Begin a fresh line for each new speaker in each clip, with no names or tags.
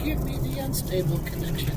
give me the unstable connection.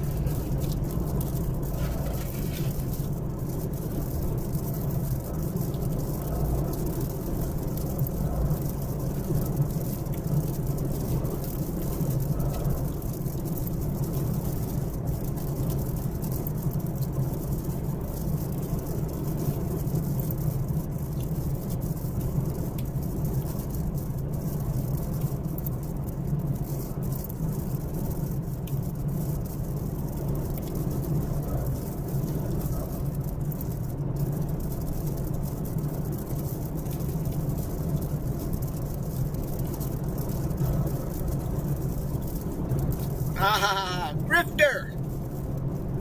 Ah, grifter!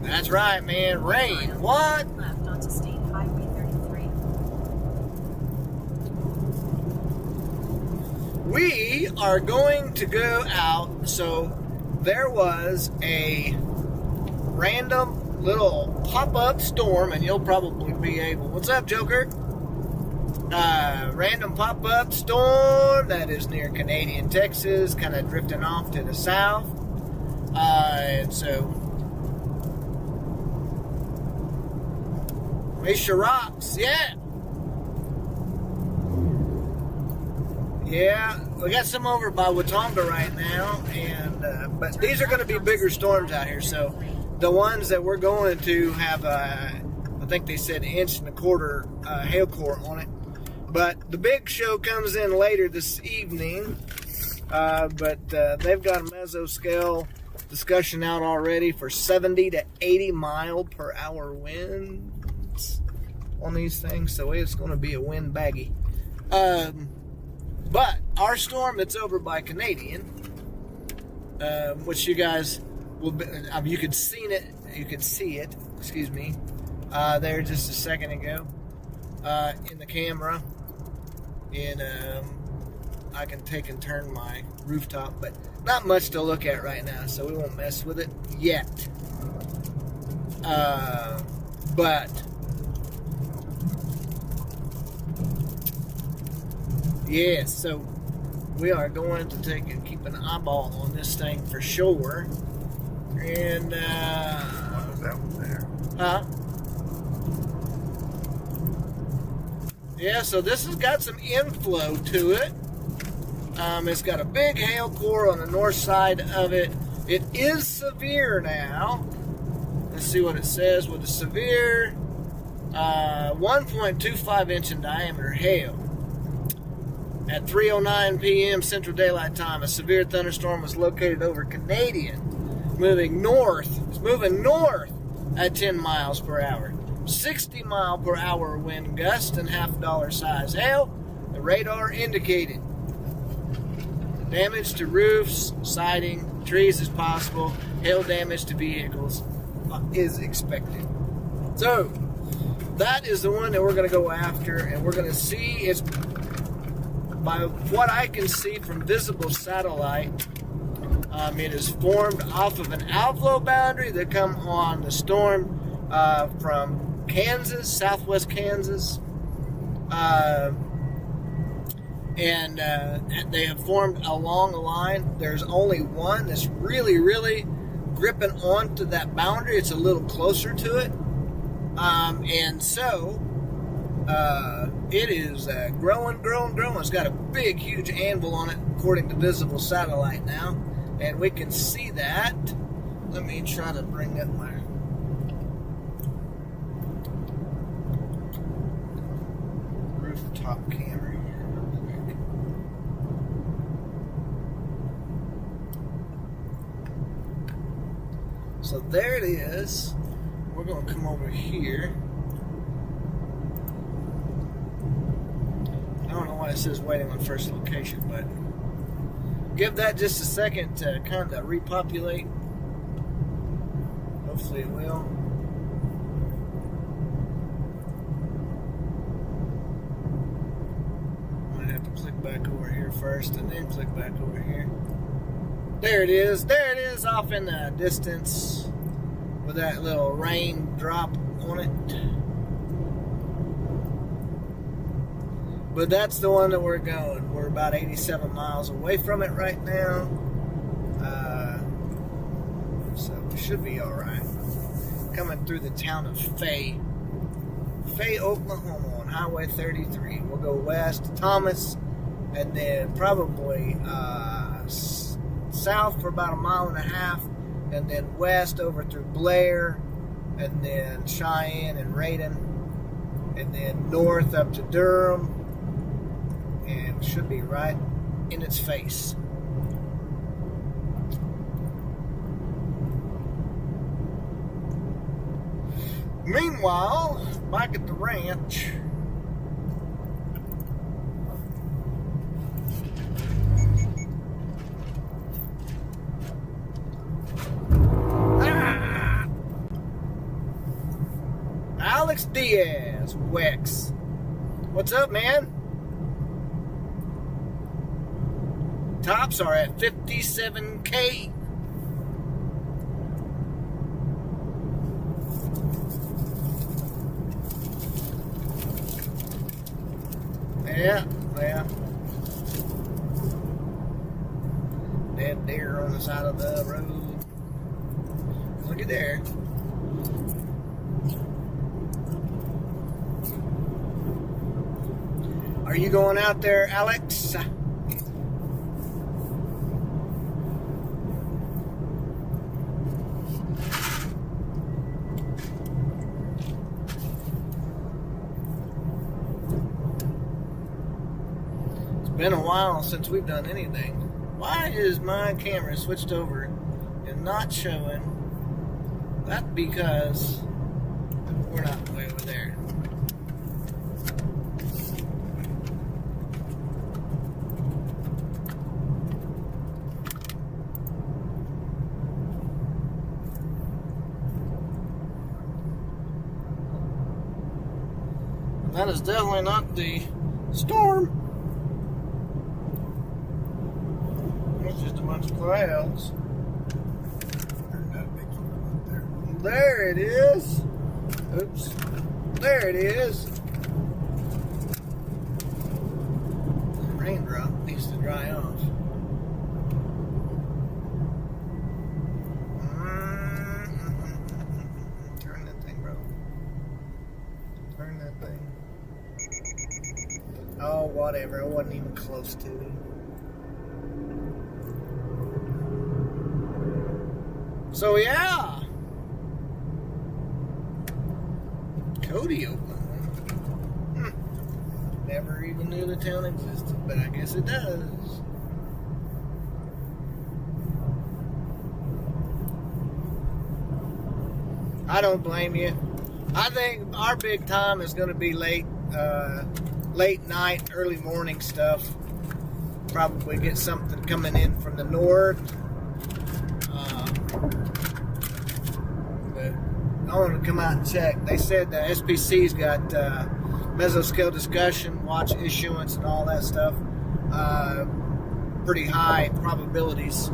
That's right, man. Rain. What?
Left onto State Highway 33.
We are going to go out. So there was a random little pop-up storm, and you'll probably be able. What's up, Joker? Random pop-up storm that is near Canadian, Texas, kind of drifting off to the south. And so, Misha rocks, yeah. Yeah, we got some over by Watonga right now, and but these are going to be bigger storms out here. So, the ones that we're going to have, I think they said 1.25 inch hail core on it. But the big show comes in later this evening. But they've got a mesoscale discussion out already for 70 to 80 mile per hour winds on these things, so it's going to be a wind baggy. But our storm that's over by Canadian, which you guys will be, you could see it. Excuse me, there just a second ago in the camera, and I can take and turn my rooftop, but not much to look at right now, so we won't mess with it yet. But yeah, so we are going to take and keep an eyeball on this thing for sure. And
what was that one there?
Yeah, so this has got some inflow to it. It's got a big hail core on the north side of it. It is severe now. Let's see what it says. With a severe 1.25 inch in diameter hail. At 3:09 p.m. Central Daylight Time, a severe thunderstorm was located over Canadian, moving north. It's moving north at 10 miles per hour. 60 mile per hour wind gust and $half size hail. The radar indicated. Damage to roofs, siding, trees is possible. Hail damage to vehicles is expected. So, that is the one that we're going to go after, and we're going to see, it's by what I can see from visible satellite, it is formed off of an outflow boundary that come on the storm from Kansas, southwest Kansas, and they have formed along a line. There's only one that's really, really gripping onto that boundary. It's a little closer to it, and so it is growing. It's got a big, huge anvil on it, according to visible satellite now, and we can see that. Let me try to bring up my rooftop camera here real quick. So there it is. We're going to come over here. I don't know why it says waiting on first location, but give that just a second to kind of repopulate. Hopefully it will. Might have to click back over here first and then click back over here. There it is. There it is off in the distance with that little rain drop on it. But that's the one that we're going. We're about 87 miles away from it right now. So we should be all right. Coming through the town of Fay, Oklahoma on Highway 33. We'll go west to Thomas and then probably south for about 1.5 miles and then west over through Blair and then Cheyenne and Raiden and then north up to Durham and should be right in its face. Meanwhile, back at the ranch, Alex Diaz, Wex. What's up, man? Tops are at 57K. Yeah. Dead deer on the side of the road. Look at there. Are you going out there, Alex? Been a while since we've done anything. Why is my camera switched over and not showing? That's because we're not way over there. That is definitely not the storm. Just a bunch of clouds. There it is. Oops. There it is. The raindrop needs to dry off. Turn that thing, bro. Turn that thing. Oh, whatever. I wasn't even close to it. So yeah, Cody, Oklahoma. Never even knew the town existed, but I guess it does. I don't blame you. I think our big time is going to be late night, early morning stuff. Probably get something coming in from the north. But I want to come out and check. They said the SPC's got mesoscale discussion, watch issuance, and all that stuff. Pretty high probabilities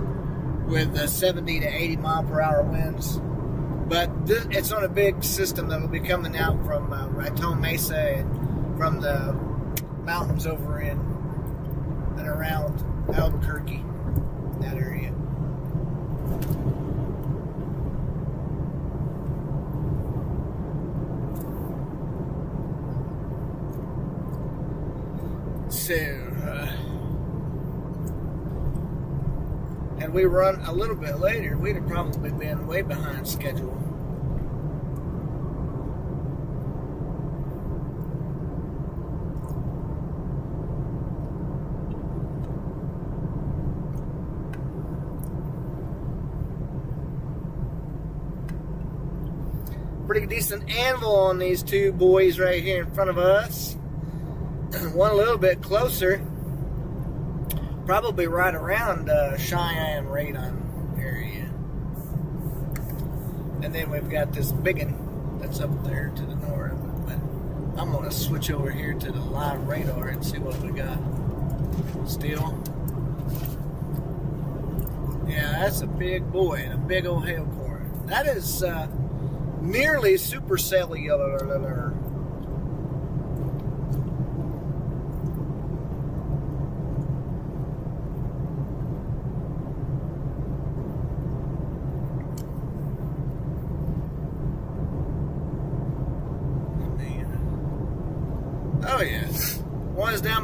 with 70 to 80 mile per hour winds. But it's on a big system that will be coming out from Raton Mesa and from the mountains over in and around Albuquerque, that area. So, had we run a little bit later, we'd have probably been way behind schedule. Pretty decent anvil on these two boys right here in front of us. One a little bit closer, probably right around Cheyenne Radon area. And then we've got this big one that's up there to the north. But I'm going to switch over here to the live radar and see what we got. Still. Yeah, that's a big boy and a big old hail corn. That is nearly supercellular.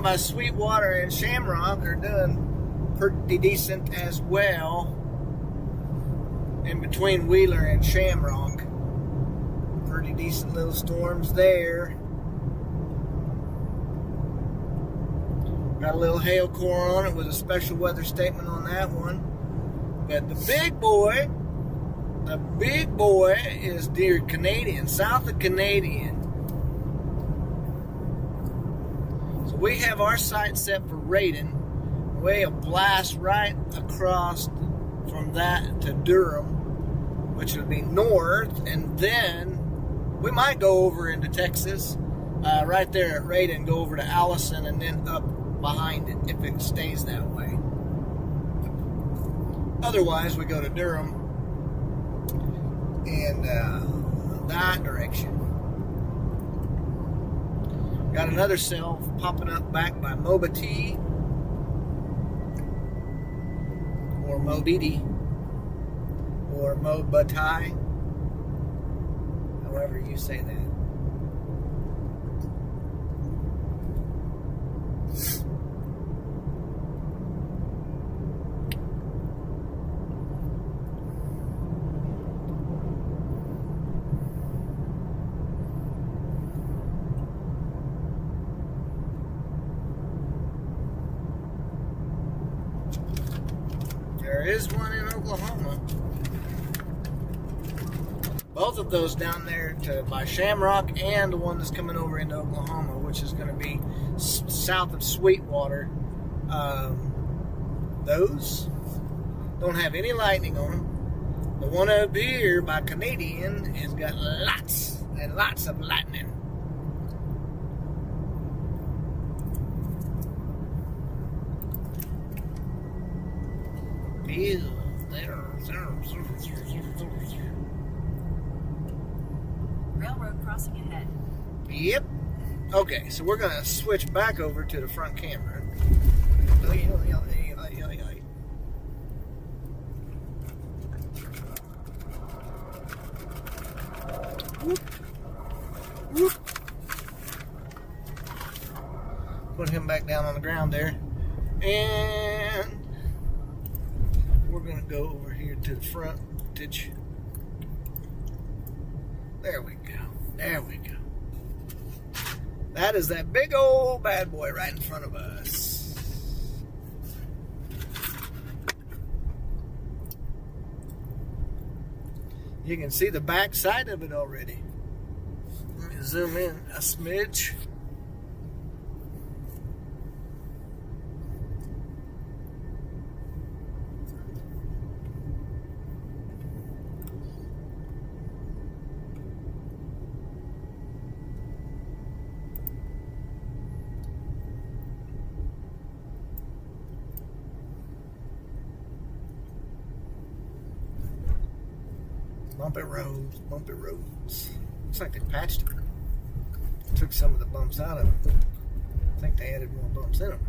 by Sweetwater and Shamrock are doing pretty decent as well. In between Wheeler and Shamrock. Pretty decent little storms there. Got a little hail core on it with a special weather statement on that one. But the big boy is near Canadian, south of Canadian. So we have our sight set for Radon. We'll blast right across from that to Durham, which would be north, and then we might go over into Texas, right there at Radon, go over to Allison, and then up behind it if it stays that way. Otherwise, we go to Durham and that direction. Got another cell popping up back by Mobiti or Mobiti or Mobatai, however you say that. There is one in Oklahoma. Both of those down there by Shamrock and the one that's coming over into Oklahoma, which is going to be south of Sweetwater. Those don't have any lightning on them. The one up here by Canadian has got lots and lots of lightning.
Railroad crossing ahead.
Yep. Okay, so we're gonna switch back over to the front camera. Whoop. Whoop. Put him back down on the ground there. And we're going to go over here to the frontage. There we go. There we go. That is that big old bad boy right in front of us. You can see the back side of it already. Let me zoom in a smidge. Bumpy roads, bumpy roads. Looks like they patched it. Took some of the bumps out of it. I think they added more bumps in them.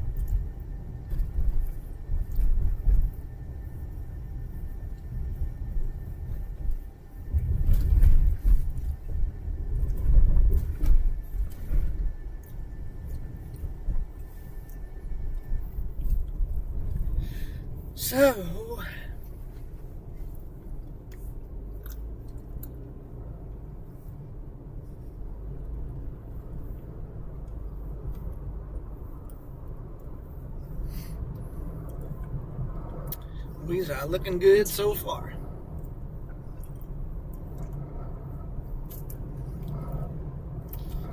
So, these are looking good so far.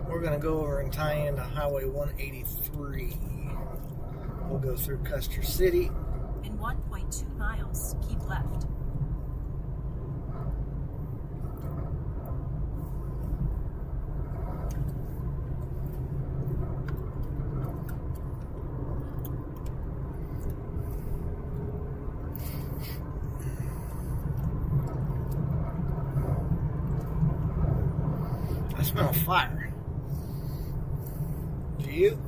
We're going to go over and tie into Highway 183. We'll go through Custer City.
In 1.2 miles, keep left.
I smell fire. Do you?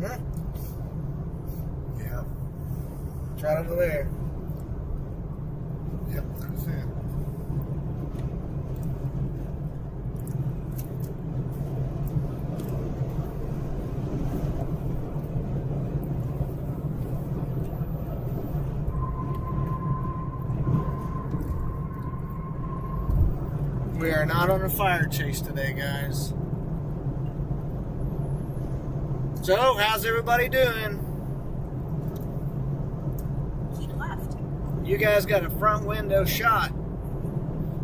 Huh?
Yeah.
Right over there.
Yep, that's it.
not on a fire chase today, guys. So, how's everybody doing?
Keep left.
You guys got a front window shot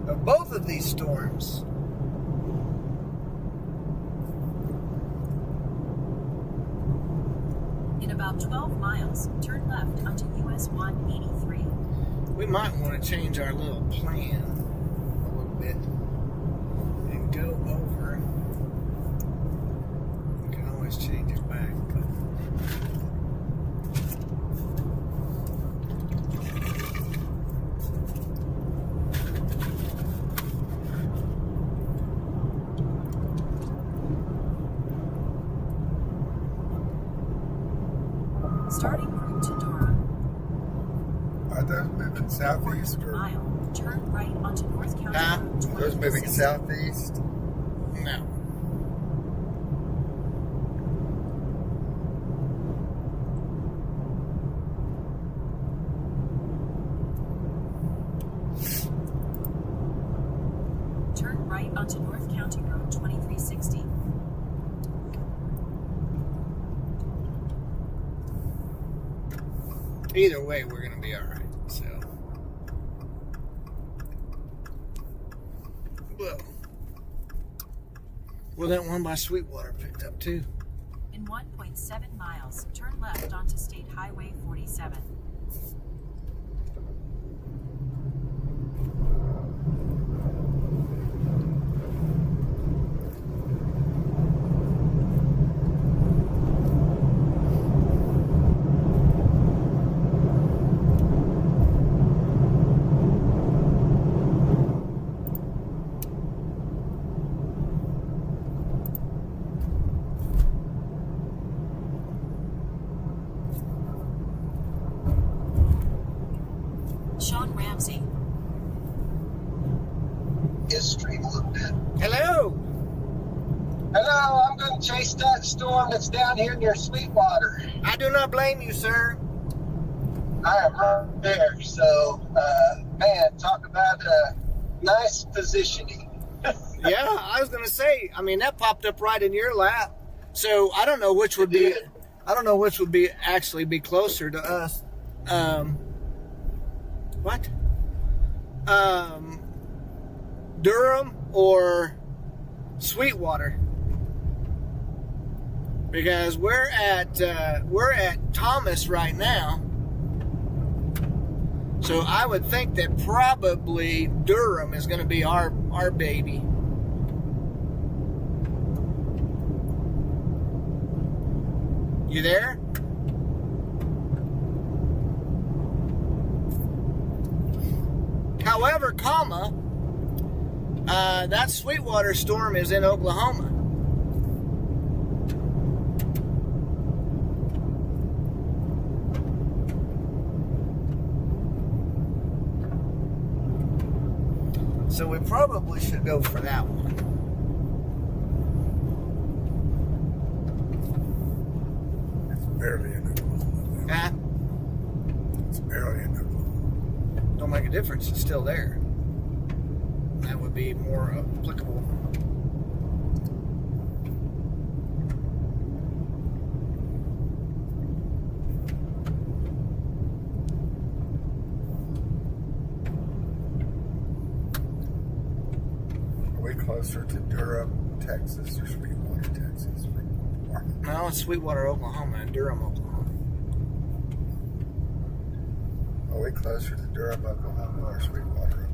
of both of these storms.
In about 12 miles, turn left onto US 183.
We might want to change our little plan a little bit and go over. We can always change it back.
Starting route to Durham.
Are those moving southeast or
Mile. Turn right onto North County
Huh?
Road
are those moving
2360.
southeast?
No.
Turn right onto North County Road 2360.
Either way, we're going to be all right. So, well, that one by Sweetwater picked up too.
In 1.7 miles, turn left onto State Highway 47. Sean Ramsey.
History a little bit.
Hello.
Hello, I'm going to chase that storm that's down here near Sweetwater.
I do not blame you, sir.
I am right there. So, man, talk about nice positioning.
Yeah, I was going to say, I mean, that popped up right in your lap. So I don't know which would be, I don't know which would be actually be closer to us. What? Durham or Sweetwater? Because we're at Thomas right now. So I would think that probably Durham is going to be our baby. You there? However, that Sweetwater storm is in Oklahoma. So we probably should go for that one.
It's barely in Oklahoma.
Huh?
It's barely in Oklahoma.
Don't make a difference. It's still there. That would be more applicable.
Are we closer to Durham, Texas, or Sweetwater, Texas?
No, it's Sweetwater, Oklahoma, and Durham, Oklahoma.
Are we closer to Durham, Oklahoma, or Sweetwater, Oklahoma?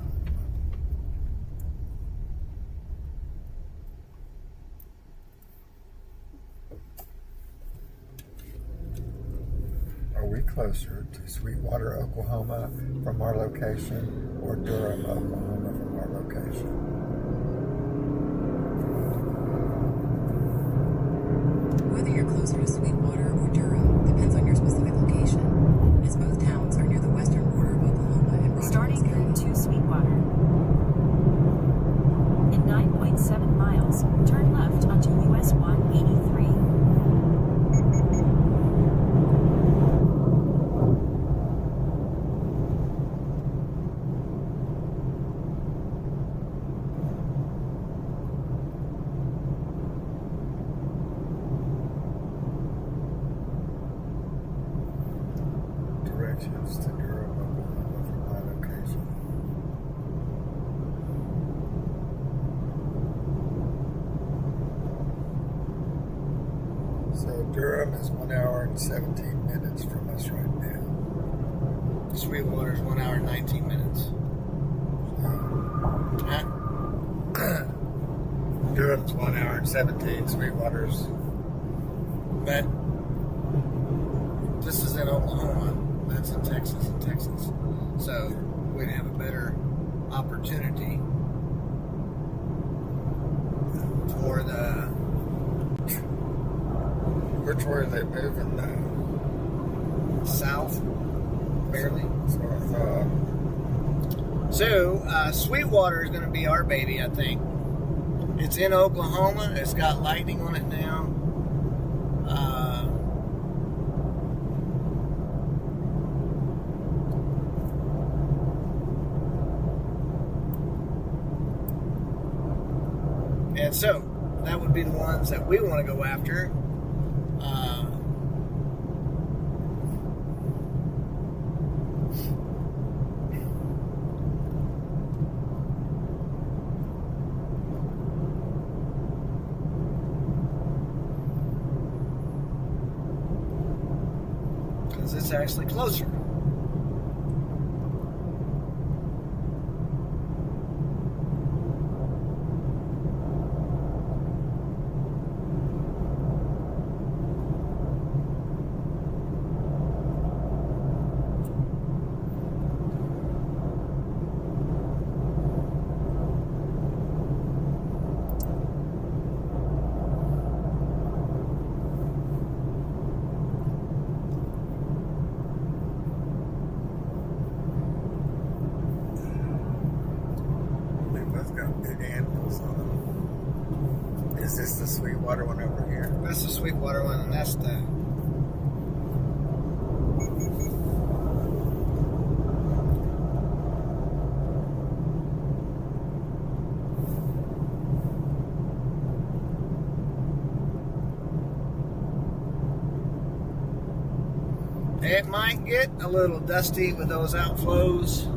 Are we closer to Sweetwater, Oklahoma from our location, or Durham, Oklahoma from our location?
Whether you're closer to Sweetwater or Durham depends on your specific location, as both towns are near the western border of Oklahoma and Roger
Starting route to Sweetwater. In 9.7 miles, turn left onto US 183.
inches to Durham, Oklahoma from my location. So Durham is 1 hour and 17 minutes from us right now.
Sweetwater's 1 hour and 19 minutes. Huh?
Durham's 1 hour and 17. Sweetwater's.
But this is in Oklahoma. That's in Texas. So we'd have a better opportunity for the.
Which way are they moving now?
South, barely.
So I thought.
So Sweetwater is going to be our baby, I think. It's in Oklahoma. It's got lightning on it now. And so that would be the ones that we want to go after. Because it's actually closer.
They both got big animals on them. Is this the Sweetwater one over here?
That's the Sweetwater one, and that's the. It might get a little dusty with those outflows.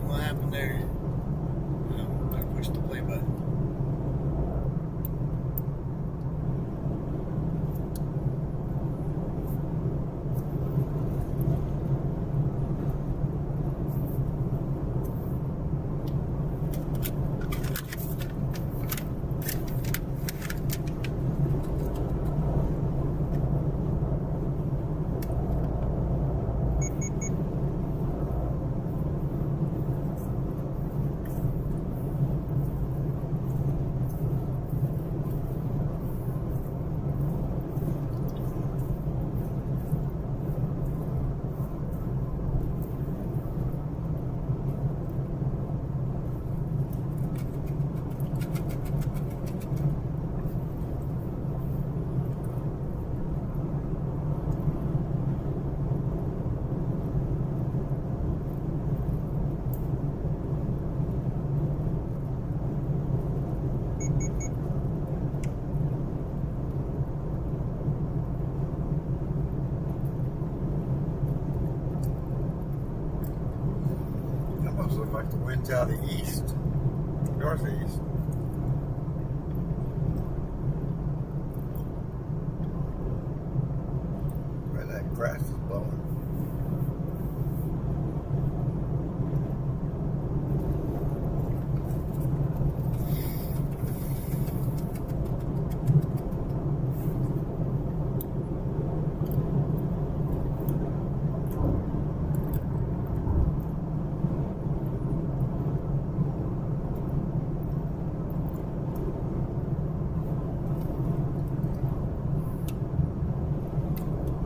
What happened there? Oh, I pushed the play button.
Almost look like the wind's out of the east. northeast. Where that grass is blowing.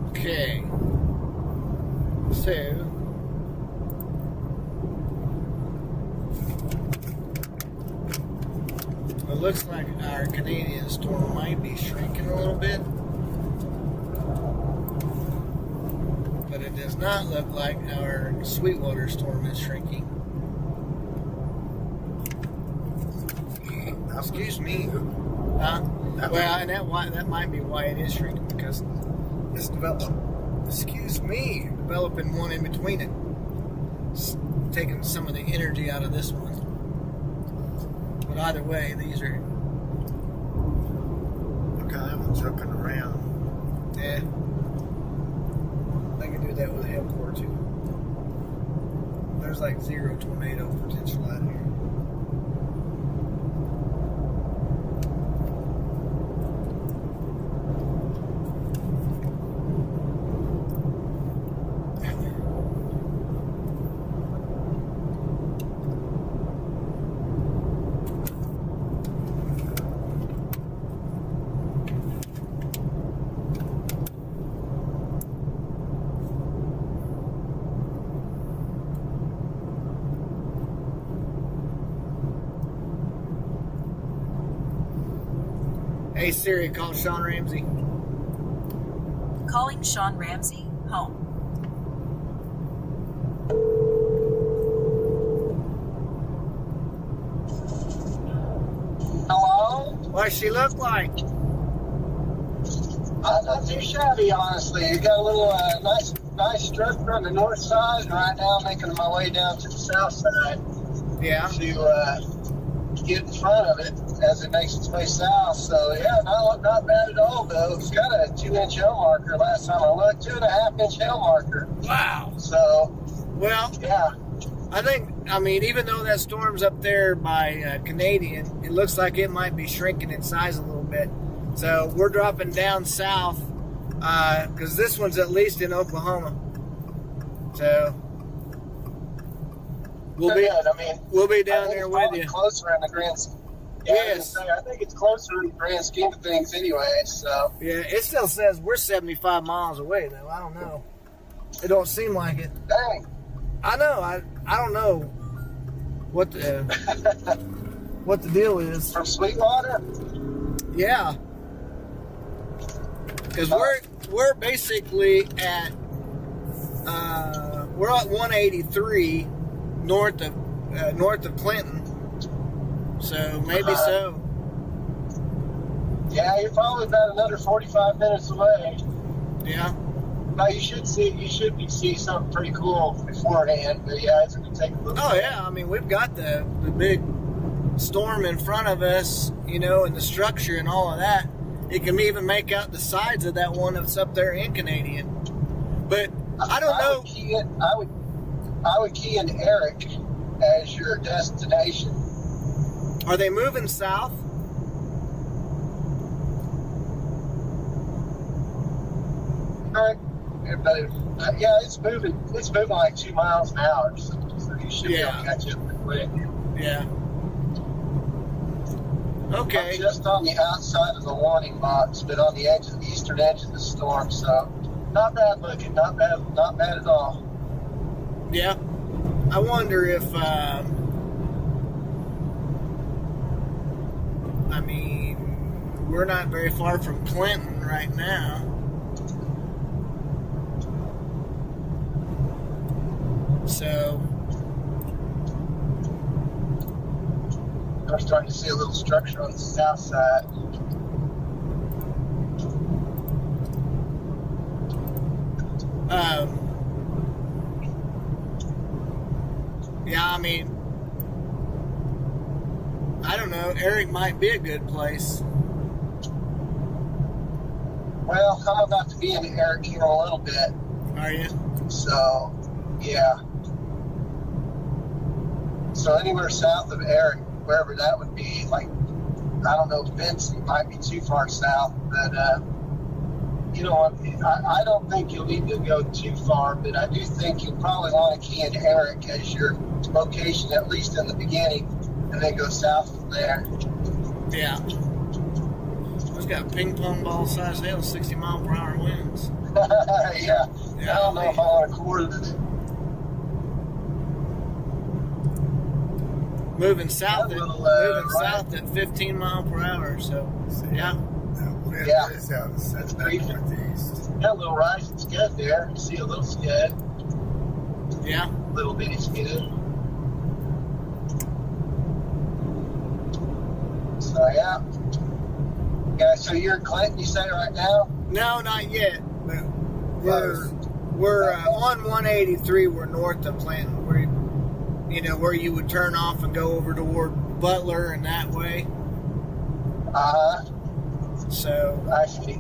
Okay. So it looks like our Canadian storm might be shrinking a little bit. But it does not look like our Sweetwater storm is shrinking. Excuse me. Well, and that might be why it is shrinking, because it's developing one in between it. It's taking some of the energy out of this one. But either way, these are...
Okay, that one's hooking around.
Yeah. I can do that with a hell core too. There's like 0 tornado potential out here. Hey Siri, call Sean Ramsey.
Calling Sean Ramsey, home.
Hello?
What's she look like?
Not too shabby, honestly. You got a little nice structure on the north side, and right now I'm making my way down to the south side
Yeah.
to get in front of it as it makes its way south. So yeah, not bad at all though. It's got a 2-inch hail marker last time I looked, 2.5-inch hail marker.
Wow.
So
Well,
yeah,
I mean, even though that storm's up there by Canadian, it looks like it might be shrinking in size a little bit. So we're dropping down south because this one's at least in Oklahoma. So we'll be down there with you.
Closer in the grand. Yeah,
Yes.
I think it's closer in the grand scheme of things, anyway. So
Yeah, it still says we're 75 miles away though. I don't know. It don't seem like it.
dang.
I know. I don't know what the what the deal is.
From Sweetwater?
Yeah, because we're basically at we're at 183 north of Clinton. So maybe so.
Yeah, you're probably about another 45 minutes away.
Yeah.
Now you should see something pretty cool beforehand, but yeah, it's going to take a little.
Oh yeah. I mean, we've got the big storm in front of us, you know, and the structure and all of that. It can even make out the sides of that one that's up there in Canadian. But I don't know.
I would key in Eric as your destination.
Are they moving south?
Eric, but yeah, it's moving. It's moving like 2 miles an hour, so you should be able to catch it pretty quick.
Yeah. Okay.
I'm just on the outside of the warning box, but on the eastern edge of the storm, so not bad looking, not bad at all.
Yeah. I wonder if, I mean, we're not very far from Clinton right now. So,
I'm starting to see a little structure on the south side.
yeah, I mean, I don't know. Eric might be a good place.
Well, I'm about to be in Eric here in a little bit.
Are you?
So, yeah. So anywhere south of Eric, wherever that would be, like, I don't know, Vincent might be too far south, but, you know what, I don't think you'll need to go too far, but I do think you'll probably want to key in Eric as your location, at least in the beginning, and then go south from there.
Yeah. It's got ping pong ball size hail, 60 mile per hour winds.
Yeah. I don't know if I want to quarter it.
Moving south,
right.
at 15 mile per hour. So, yeah.
Wind
Yeah.
is out of the northeast.
Got a little rising scud there. You see a little scud,
Yeah.
little bitty scud. So yeah. Yeah. So you're in Clinton, you say right now?
No, not yet. But we're on 183. We're north of Clinton. Where you would turn off and go over toward Butler and that way. So
I see.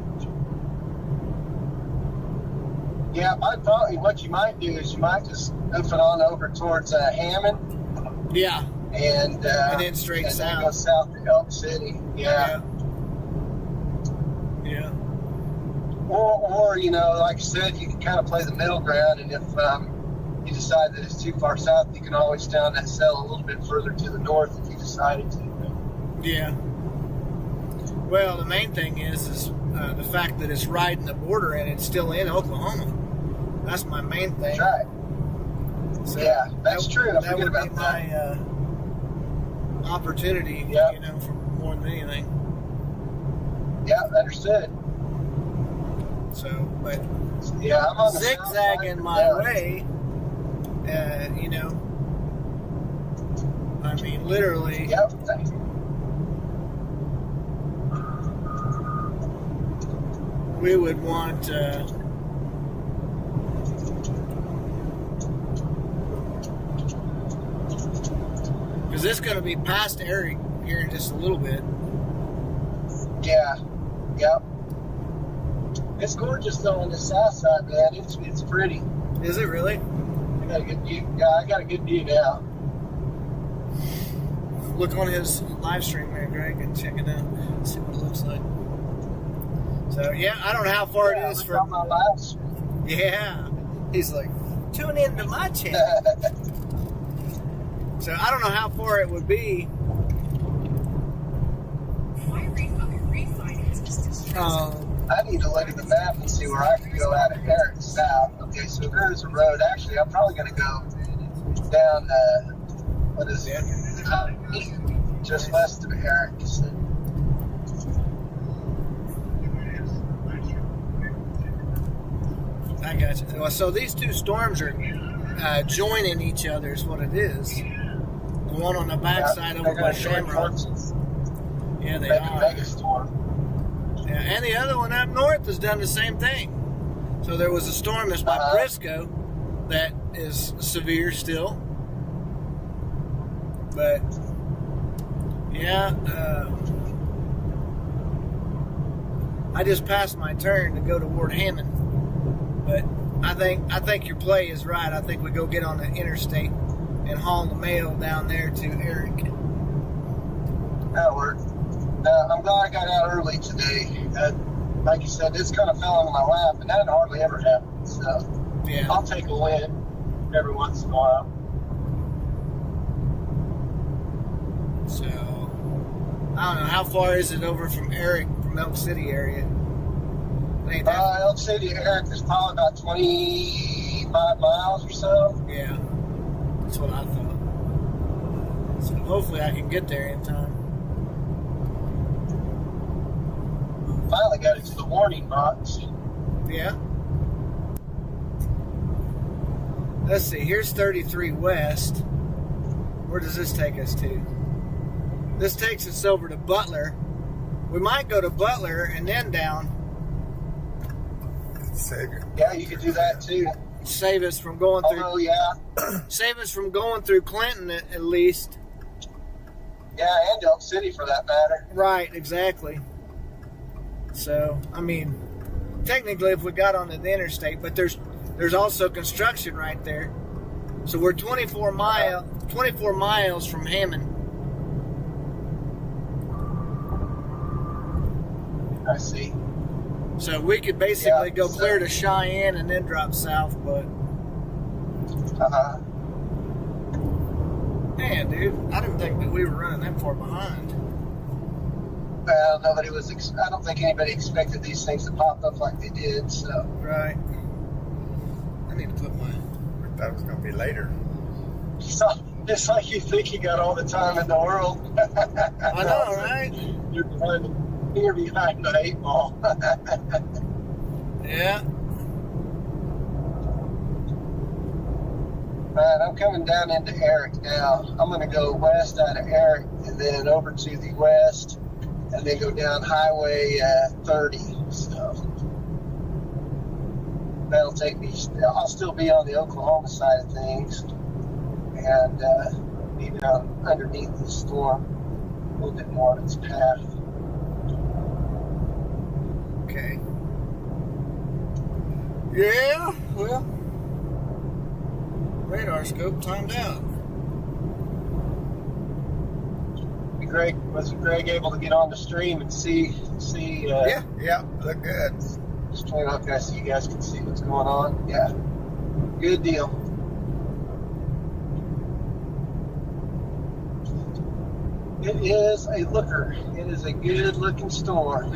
Yeah, what you might do is you might just move it on over towards Hammond.
yeah,
And
then straight
and
south.
then go south to Elk City. Yeah.
Yeah.
Or like I said, you can kind of play the middle ground, and if you decide that it's too far south, you can always down that cell a little bit further to the north if you decided to.
Yeah. Well, the main thing is the fact that it's right in the border and it's still in Oklahoma. That's my main thing.
That's right.
So
Yeah, that's true. I
That
forget
would be
about that.
my opportunity,
Yep.
for more than anything.
Yeah, understood.
So, but
Yeah, I'm on the south side
zigzagging
of
my
town.
way, I mean, literally.
Yep.
We would want because it's going to be past Eric here in just a little bit.
Yeah. Yep. It's gorgeous though on the south side, man. It's pretty.
Is it really?
I got a good view. Yeah, I got a good view now.
Look on his live stream there, Greg, and check it out. See what it looks like. So yeah, I don't know how far it is
look on
from.
my live stream.
Yeah, he's like, tune in to my channel. So I don't know how far it would be.
I need to look at the map and see where I can go out of Eric south. Okay, so there's a road. Actually, I'm probably going to go down, what is it? Just west of Eric. So.
I got you. Well, so these two storms are joining each other is what it is. The one on the backside over by Shamrock. Yeah, they are.
Mega storm.
Yeah, and the other one up north has done the same thing. So there was a storm that's by Briscoe that is severe still. But yeah, I just passed my turn to go toward Hammond. But I think your play is right. I think we go get on the interstate and haul the mail down there to Eric.
That'll work. I'm glad I got out early today. Like you said, this kind of fell into my lap, and that hardly ever happens. So
Yeah.
I'll take a win every once in a while.
So I don't know, how far is it over from Eric, from Elk City area? Ain't that?
Elk City to Eric is probably about 25 miles or so.
Yeah, that's what I thought. So hopefully I can get there in time.
Finally got it to the warning box.
Yeah. Let's see, here's 33 West. Where does this take us to? This takes us over to Butler. We might go to Butler and then down.
Savior.
Yeah, you could do that too.
Save us from going through.
Oh yeah.
Save us from going through Clinton at least.
Yeah, and Elk City for that matter.
Right, exactly. So, I mean, technically if we got onto the interstate, but there's also construction right there. So we're 24 miles from Hammond.
I see.
So we could basically go clear to Cheyenne and then drop south, but man, dude, I didn't think that we were running that far behind.
Well, nobody was. I don't think anybody expected these things to pop up like they did. So
Right. I need to put my.
We thought it was going to be later.
it's like you think you got all the time in the world.
I know, right?
You're behind the 8 ball.
Yeah.
Right, I'm coming down into Eric now. I'm going to go west out of Eric and then over to the west and then go down Highway 30. So that'll take me, I'll still be on the Oklahoma side of things and be down underneath the storm a little bit more on its path.
Okay. Yeah, well, radar scope timed out.
Was Greg able to get on the stream and see?
Yeah, look good.
Stream, okay, so you guys can see what's going on. Yeah, good deal. It is a looker. It is a good looking storm.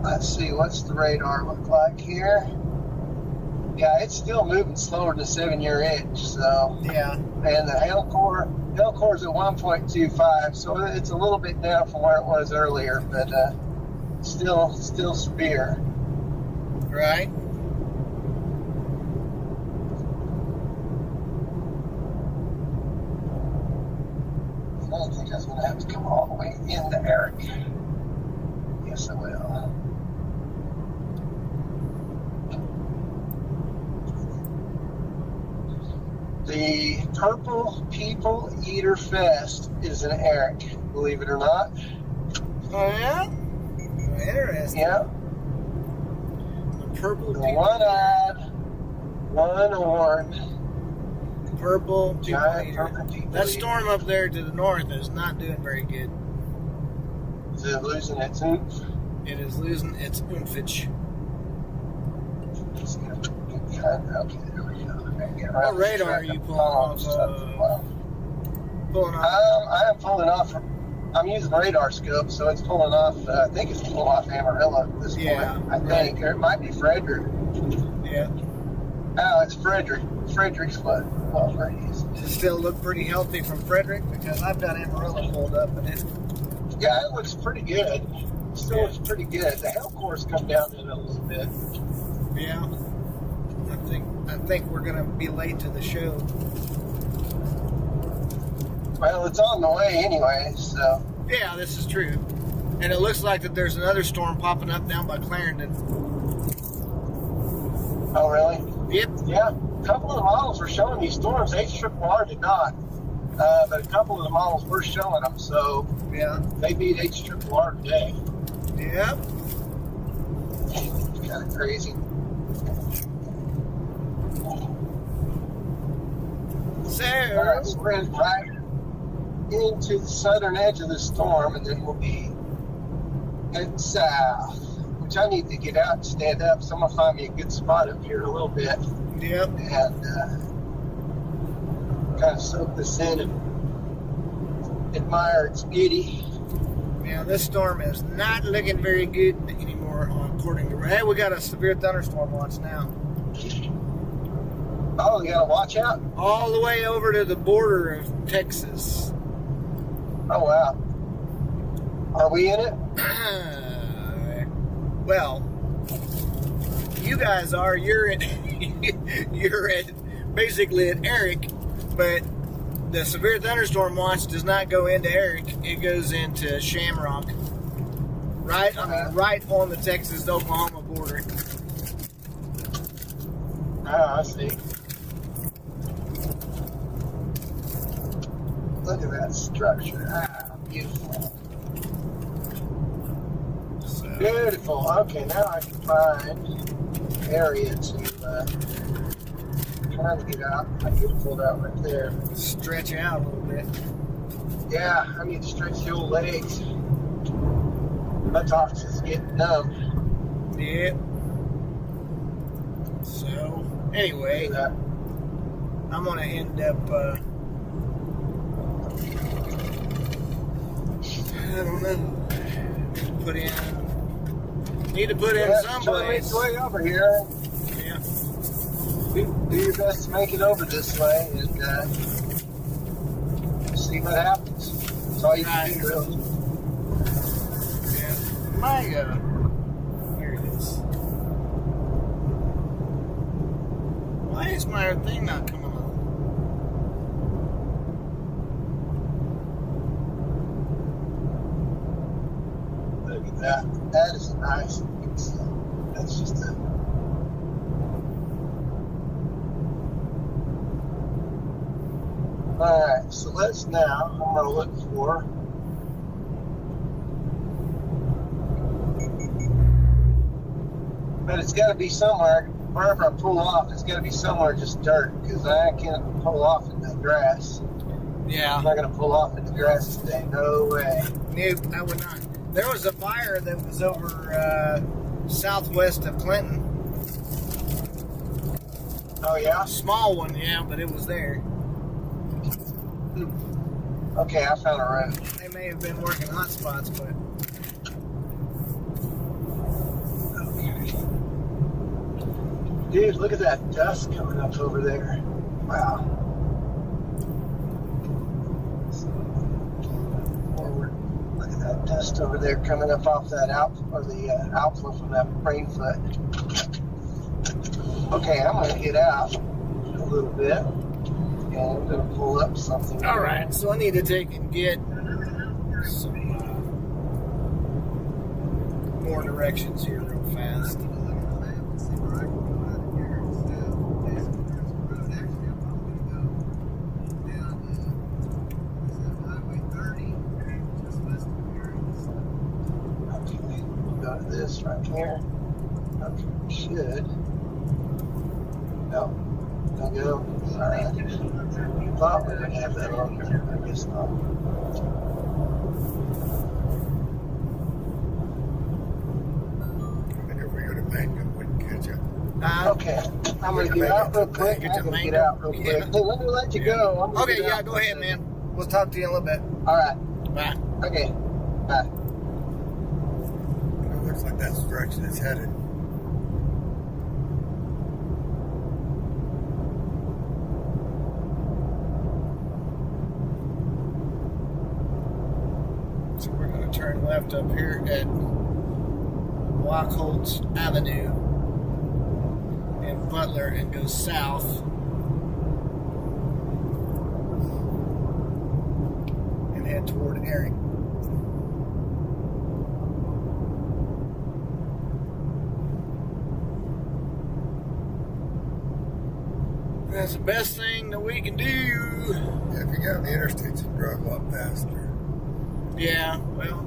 Let's see, what's the radar look like here? Yeah, it's still moving slower than the 7-year itch. So
Yeah.
and the hail core is at 1.25, so it's a little bit down from where it was earlier, but still severe.
Right.
I don't think I was going to have to come all the way into Eric. Yes, I will. The Purple People Eater Fest is in Eric, believe it or not.
Oh, yeah? Interesting.
Yeah.
The purple
The
people.
one-eyed, one-horned,
Purple people
giant
eater.
purple people
That
eater.
storm up there to the north is not doing very good.
Is it losing its oomph?
It is losing its oompage.
Okay, there we go.
What radar are you pulling off? Pulling off.
I am pulling off. I'm using radar scope, so it's pulling off. I think it's pulling off Amarillo at this
Yeah,
point. I think, or it might be Frederick.
Yeah.
Oh, it's Frederick. Frederick's what radius?
Does it still look pretty healthy from Frederick? Because I've got Amarillo pulled up and it's.
Yeah, it looks pretty good. It still looks pretty good. The hail core's come down in a little bit.
Yeah. I think we're gonna be late to the show.
Well, it's on the way anyway, so.
Yeah, this is true. And it looks like that there's another storm popping up down by Clarendon.
Oh, really?
Yep.
Yeah. A couple of the models were showing these storms. HRRR did not. But a couple of the models were showing them, so
Yeah.
they beat HRRR today.
Yep.
It's kind of crazy.
So,
All right, so we're going to drive into the southern edge of the storm, and then we'll be heading south, which I need to get out and stand up, so I'm going to find me a good spot up here in a little bit
yep.
and kind of soak this in and admire its beauty.
Yeah, this storm is not looking very good anymore, according to. Hey, we got a severe thunderstorm watch now.
Oh, you got to watch out?
All the way over to the border of Texas.
Oh, wow. Are we in it?
Well, you guys are. You're at basically at Eric, but the severe thunderstorm watch does not go into Eric. It goes into Shamrock. Right on the Texas-Oklahoma border.
Ah, I see. Look at that structure. Ah, beautiful.
So,
Beautiful. Okay, now I can find area to try to get out. I could have pulled out right there.
stretch out a little bit.
Yeah, I need to stretch the old legs. My buttocks is getting numb.
Yeah. So, anyway,
That.
I'm going to end up, I don't know, need to put in
Try to make
someplace.
your way over here.
Yeah.
Do your best to make it over this way and see what happens. That's all you can do, really.
Yeah. My, here it is. Why is my thing not coming on?
Look at that. That is nice. That's just a. Alright, so let's now, I'm going to look for. But it's got to be somewhere, wherever I pull off, it's got to be somewhere just dirt, because I can't pull off in the grass.
Yeah.
I'm not going to pull off in the grass today. No way.
Nope, I would not. There was a fire that was over southwest of Clinton.
Oh, yeah?
A small one, yeah, but it was there.
Okay, I found a road.
They may have been working hot spots, but
Dude, look at that dust coming up over there. Wow. Forward. Look at that dust over there coming up off that outflow from that rain foot. Okay, I'm going to get out a little bit. And I'm going to pull up something.
all right. So I need to take and get some more directions here real fast.
Go to this right here. Okay, should. No. Don't go. Alright. Thought we would have that on here. I guess not.
I think if we go to bank, it wouldn't catch up.
Okay. I'm going to get out real quick. I'm going to get out real quick.
Yeah.
Hey, let me let you go. I'm gonna
Okay,
get
yeah,
out
go
for a
ahead,
second.
man. We'll talk to you in a little bit.
Alright.
Bye.
Okay. Bye.
It looks like that's the direction it's headed.
So we're going to turn left up here at Wachholz Avenue in Butler and go south and head toward Erie. That's the best thing that we can do.
Yeah, if you got on the interstates, you drive a lot faster.
Yeah, well.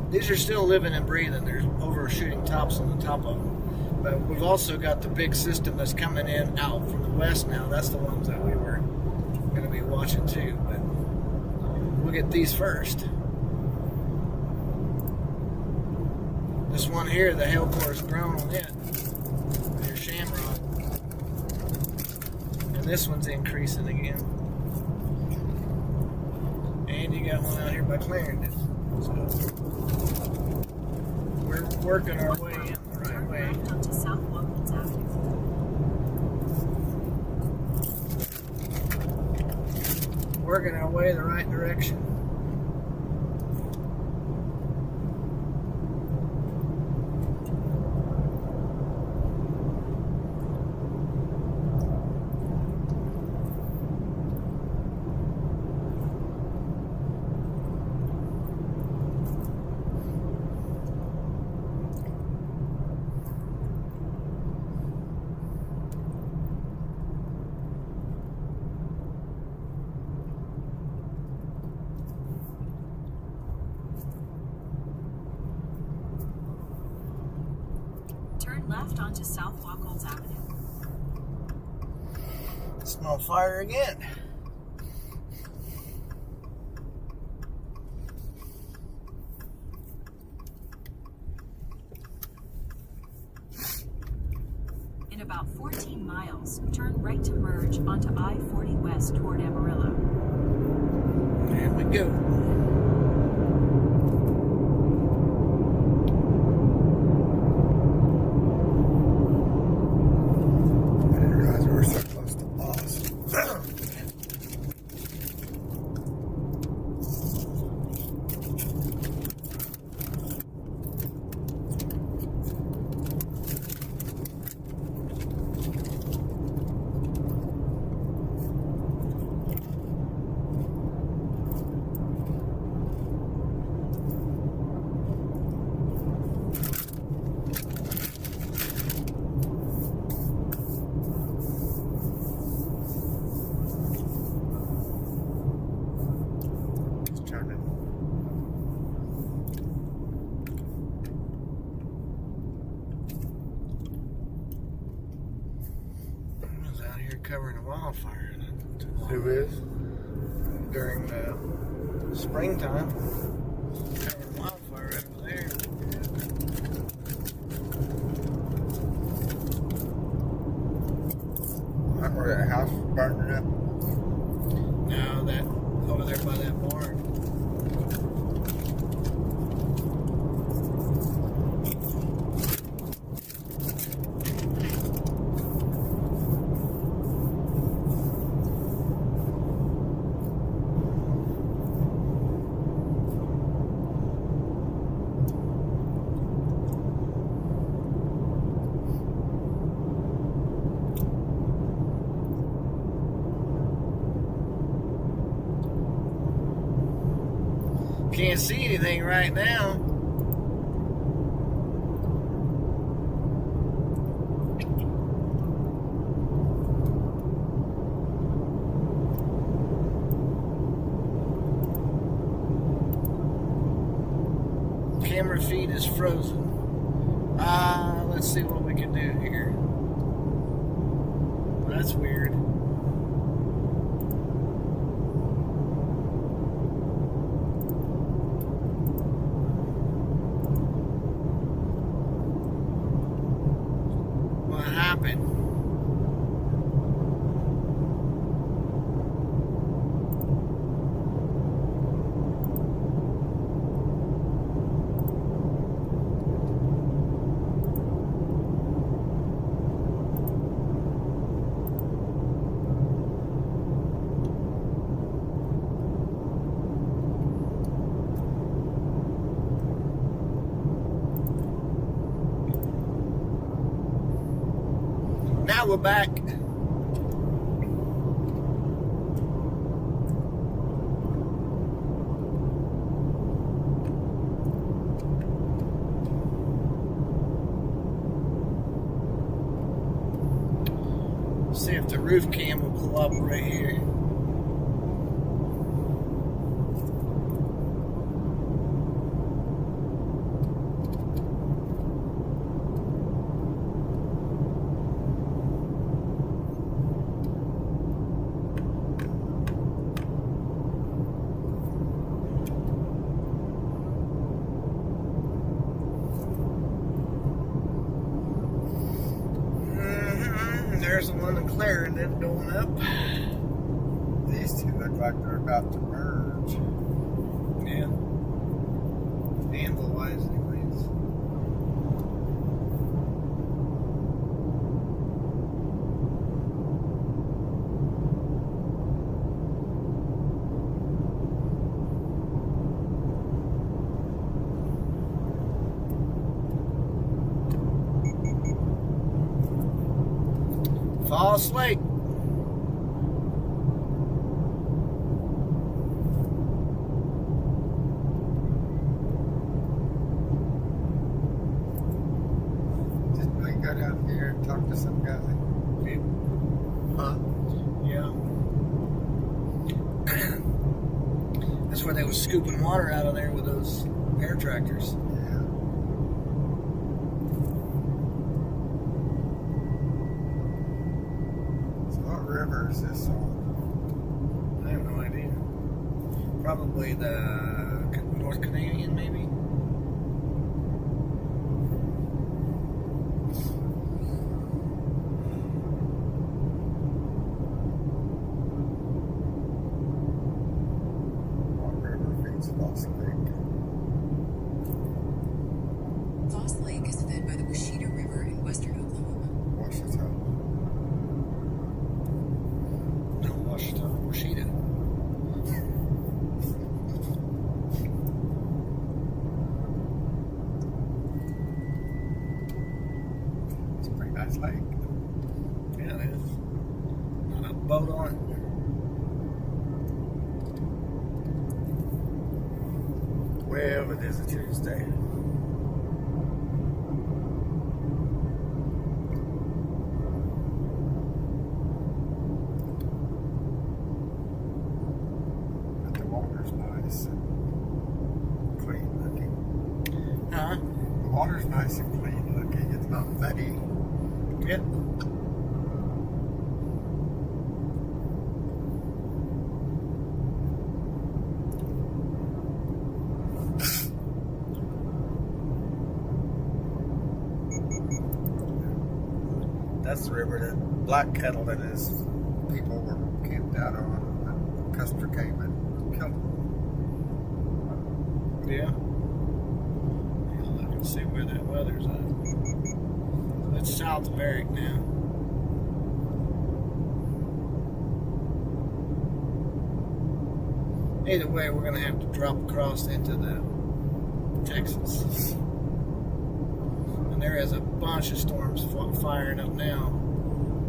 These are still living and breathing. There's overshooting tops on the top of them. But we've also got the big system that's coming in out from the west now. That's the ones that we were going to be watching too. But we'll get these first. This one here, the hail core is grown on it. There's shamrock. And this one's increasing again. And you got one out here by Clarendon. So we're working our way in the right way.
Left onto South Wachholz Avenue.
Working our way the right direction.
Turn left onto South Wacholds Avenue.
Small fire again.
In about 14 miles, turn right to merge onto I-40 West toward Amarillo.
There we go.
I didn't realize we were so close to Boston. Just turning.
I was out here covering a wildfire not too long
Who is?
during the springtime. Covering a wildfire over there.
Right where that house was burning up.
No, that over there by that barn. Can't see anything right now. Camera feed is frozen. Let's see what we can do here. That's weird. What happened? Now we're back. See if the roof cam will cooperate here. There's the one in Clarendon going up.
These two look like they're about to merge.
Yeah. Anvil wise, anyways. Falls Lake.
Didn't we go down here and talk to some guy? Huh?
Yeah. That's where they was scooping water out of there with those air tractors.
Yeah. river is this on?
I have no idea. Probably the North Canadian, maybe.
What river feeds Lost Lake?
Lost Lake is fed by the Washita River in western Oklahoma.
Washita.
No, Washita.
It's a pretty nice lake.
Yeah, it is. Not a boat on it.
Well, it is a Tuesday. But the water's nice and clean looking.
Huh?
The water's nice and clean looking. It's not muddy.
Yep.
That's the river that Black Kettle and his people were camped out on when Custer came and killed them.
Yeah. I'll look and see where that weather's at. It's south of Eric now. Either way, we're going to have to drop across into the Texas. And there is a bunch of storms firing up now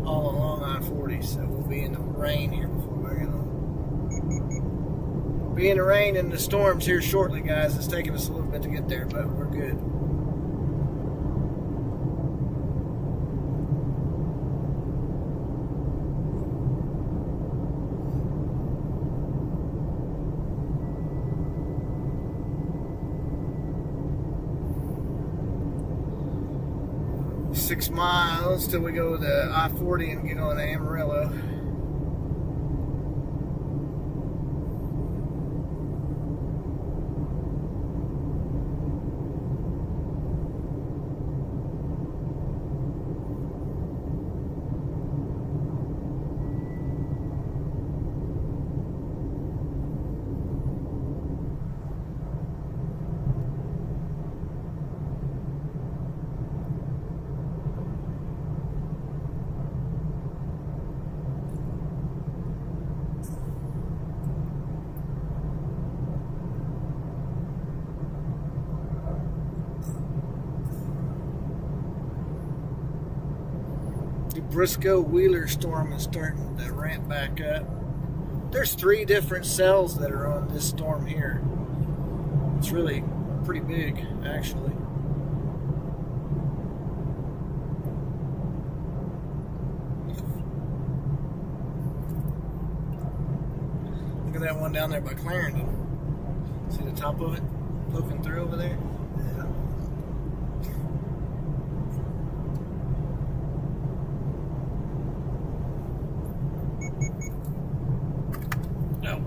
all along I-40, so we'll be in the rain here before very long. Be in the rain and the storms here shortly, guys. It's taking us a little bit to get there, but we're good. Six miles till we go to I-40 and get on to Amarillo. The Briscoe-Wheeler storm is starting to ramp back up. There's 3 different cells that are on this storm here. It's really pretty big, actually. Look at that one down there by Clarendon. See the top of it poking through over there?
Yeah.
No.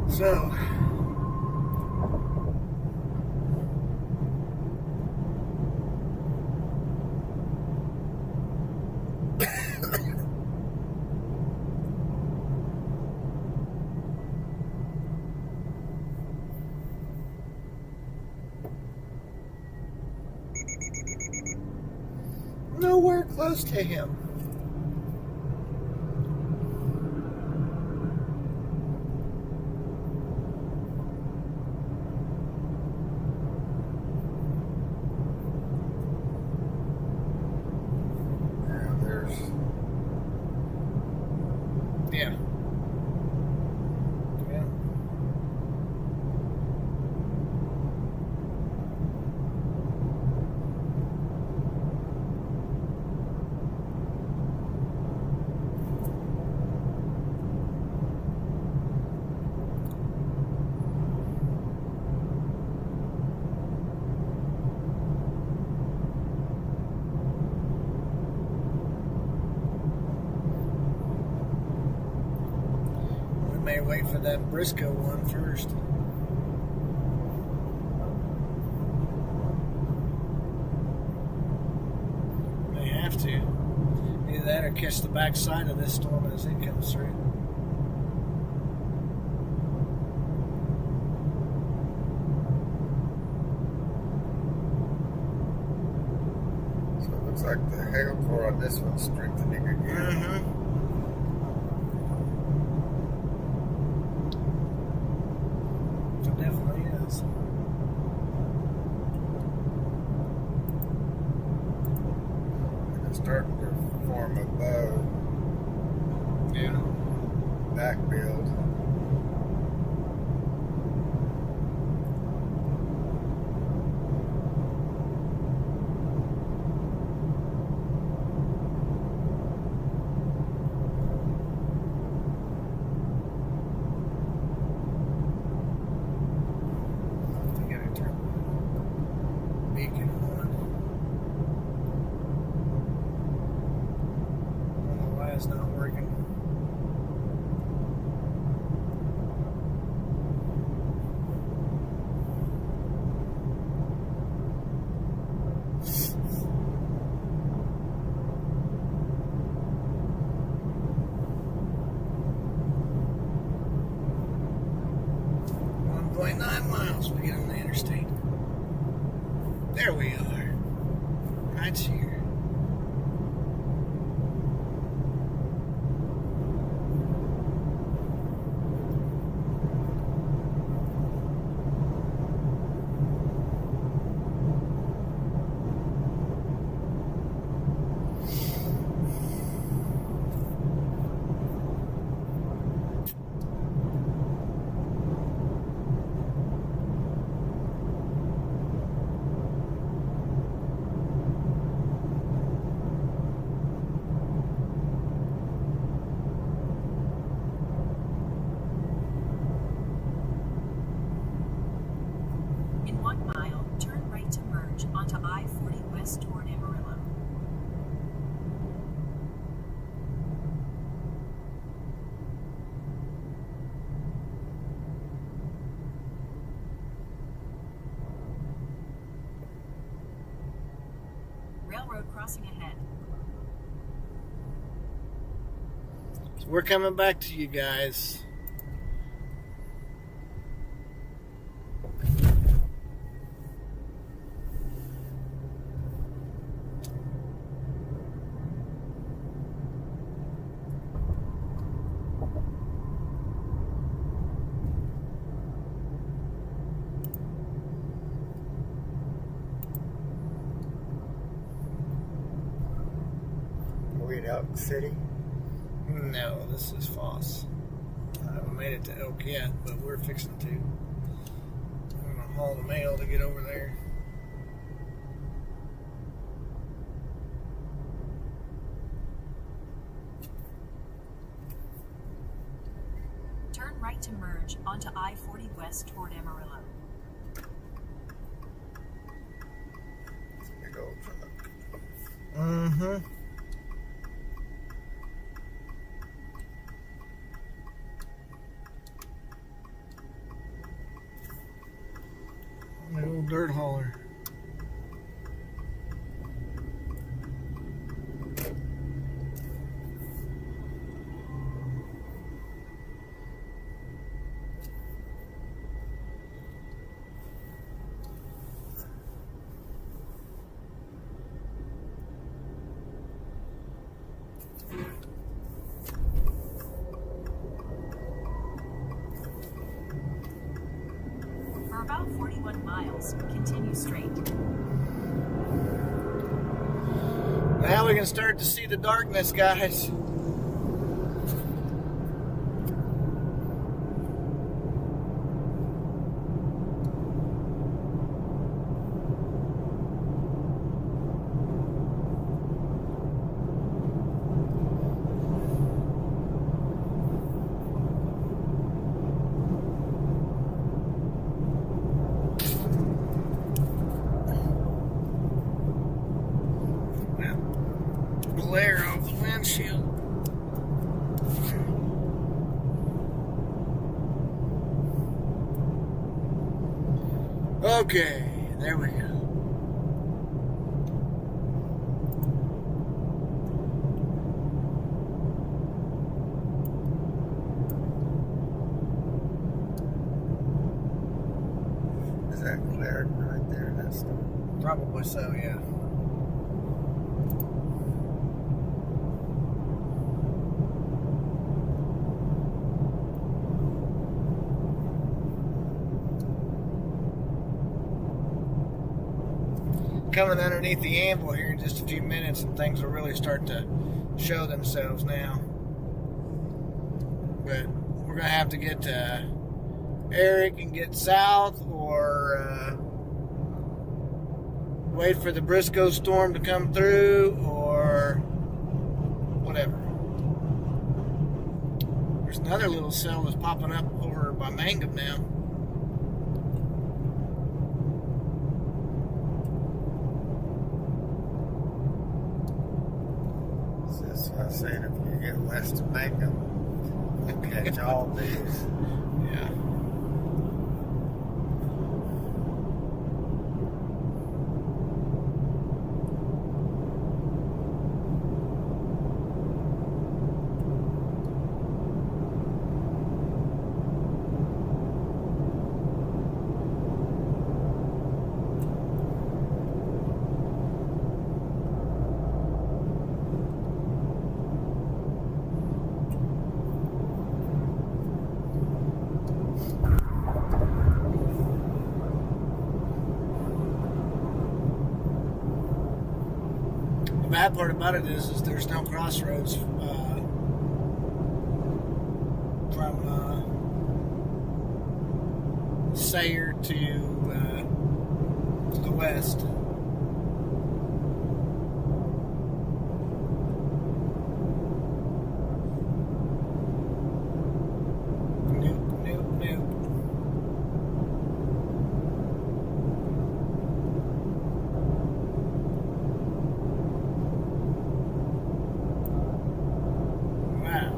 So, nowhere close to him. probably wait for that Briscoe one first. They have to. Either that or catch the backside of this storm as it comes through.
So it looks like the hail core on this one's strengthening again.
It definitely is.
And it's starting to form a bow
Yeah.
back build.
I gotta turn the beacon on. I don't know why it's not working. Miles we get on the interstate. There we are. Right here.
In 1 mile, turn right to merge onto I-40 west toward Amarillo. Railroad crossing ahead.
So we're coming back to you guys.
Are we in Elk City?
No, this is Foss. I haven't made it to Elk yet, but we're fixing to. I'm gonna haul the mail to get over there.
Turn right to merge onto I-40 west toward Amarillo.
It's a big old truck.
Mm-hmm. The old dirt hauler.
For about 41 miles, continue straight.
Now we can start to see the darkness, guys. Glare off the windshield. Okay, there we go.
Is that cleared right there? That's
Probably so, yeah. Coming underneath the anvil here in just a few minutes, and things will really start to show themselves now. But we're gonna have to get to Eric and get south, or wait for the Briscoe storm to come through, or whatever. There's another little cell that's popping up over by Mangum now.
That's what I was saying. If you get west of Mangum, you catch all these.
Yeah. The bad part about it is there's no crossroads from Sayre to the west. Nope, nope, nope. Wow.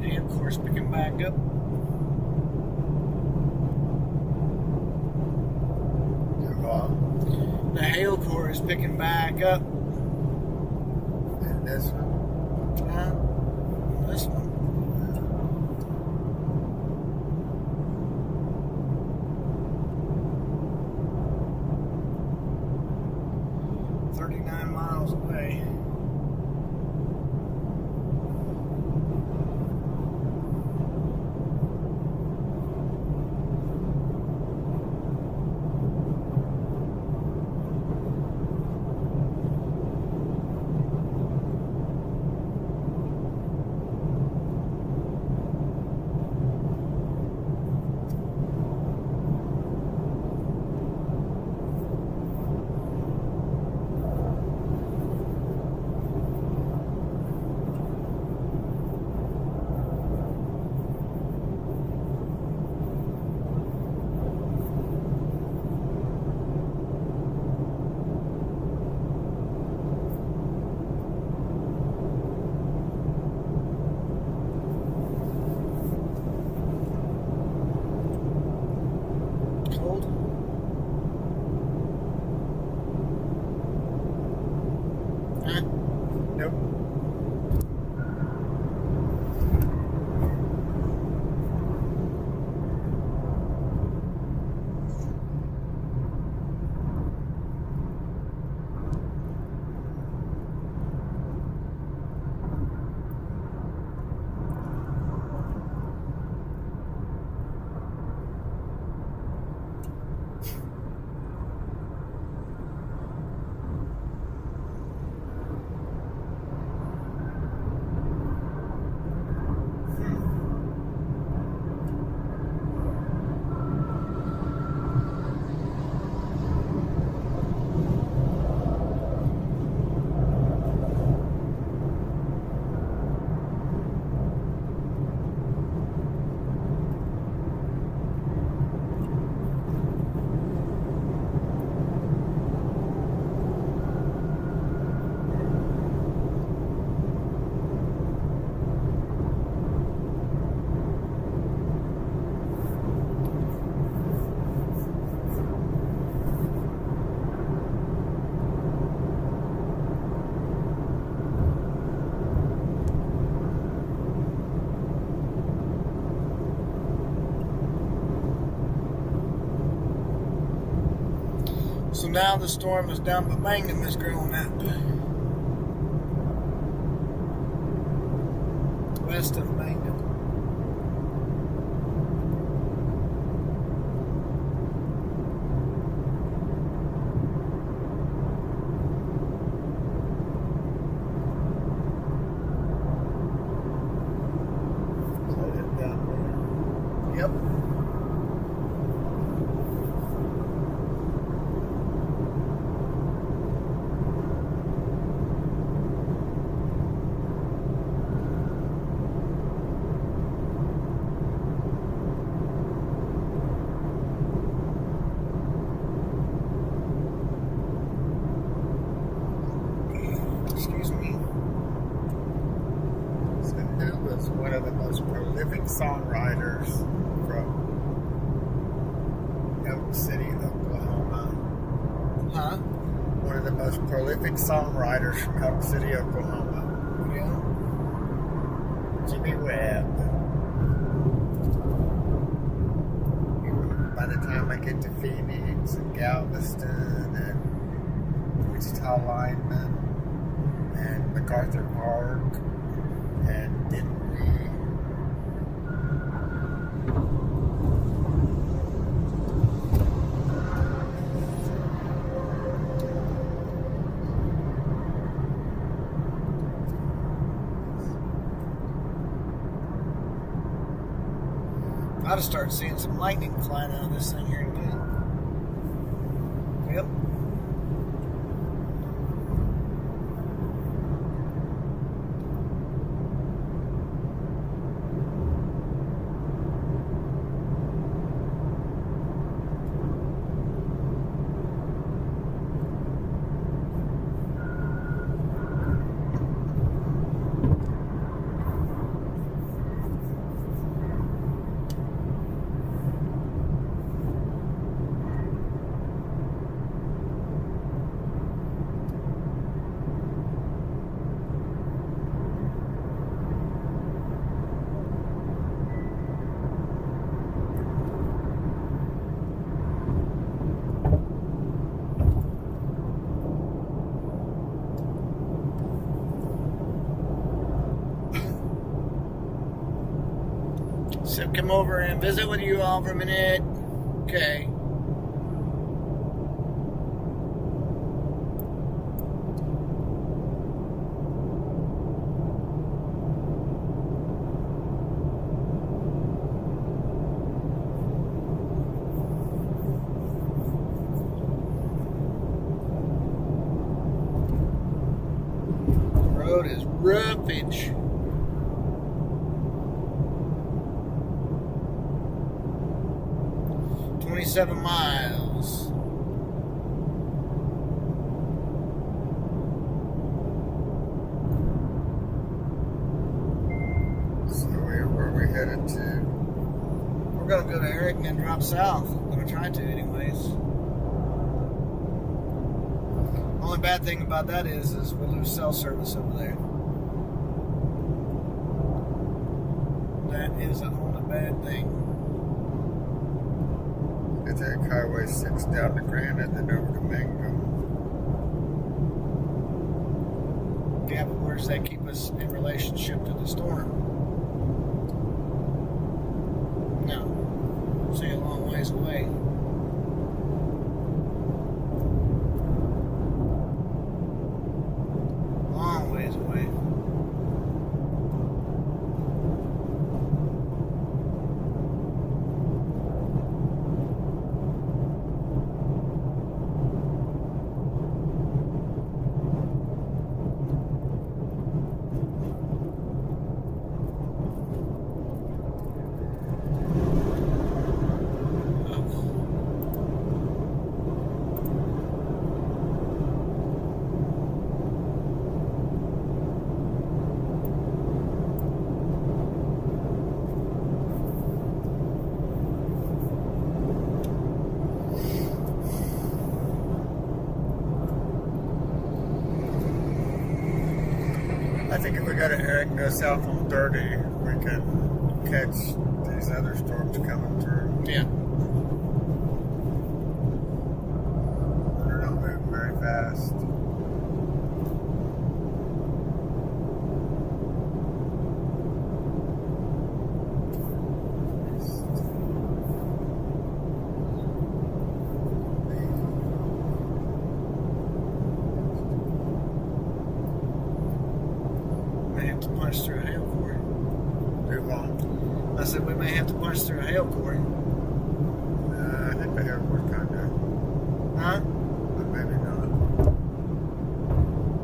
And of course, picking back up. The hail core is picking back up.
And this one.
This one. Miles away. So now the storm is down, but Mangum is growing up. West of Mangum. Yep. Excuse me.
So who was one of the most prolific songwriters from Elk City, Oklahoma?
Huh?
One of the most prolific songwriters from Elk City, Oklahoma.
Yeah.
Jimmy Webb. By the time I get to Phoenix and Galveston and Wichita Lineman and MacArthur Park and Denver,
I ought to start seeing some lightning flying out of this thing here in a minute. Yep. So come over and visit with you all for a minute. Okay. The road is roughage. .7 miles.
So where are we headed to?
We're gonna go to Eric and then drop south. I'm gonna try to anyways. Only bad thing about that is we'll lose cell service over there. That is the only bad thing.
I take Highway 6 down to Granite, then over to Mangum.
Yeah, but where does that keep us in relationship to the storm? No. See, a long ways away. Long ways away.
I think if we go to Eric and go south on 30, we can catch these other storms coming through.
Yeah.
west.
May have to punch through a hail quarry.
Too long.
I said we may have to punch through a hail quarry.
I think the airport kind of,
Huh?
but maybe not.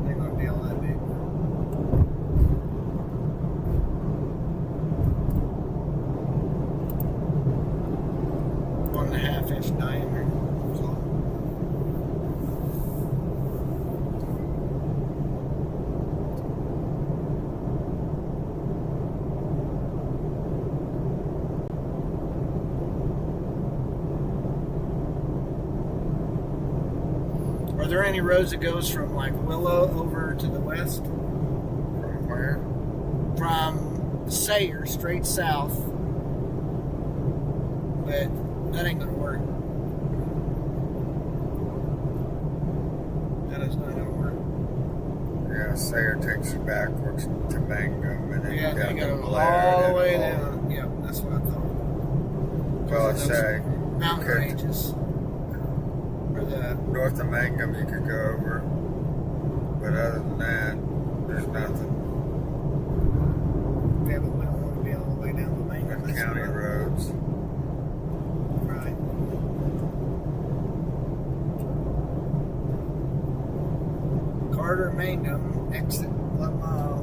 They're gonna be all that big. 1.5 inch diameter. So, are there any roads that goes from like Willow over to the west?
From where?
From Sayre straight south, but that ain't gonna work. That is not gonna work.
Yeah, Sayre takes you backwards to Mangum and then
Yeah,
down
they
to
go
Blair.
all the way
and all.
down. Yeah, that's what I thought.
Well, I'd
Those
say
mountain
could-
ranges, or the
north of Mangum you could go over, but other than that, there's nothing.
yeah, but we don't want to be all the way down the main.
But county roads.
Right. Carter Mangum exit 1 mile.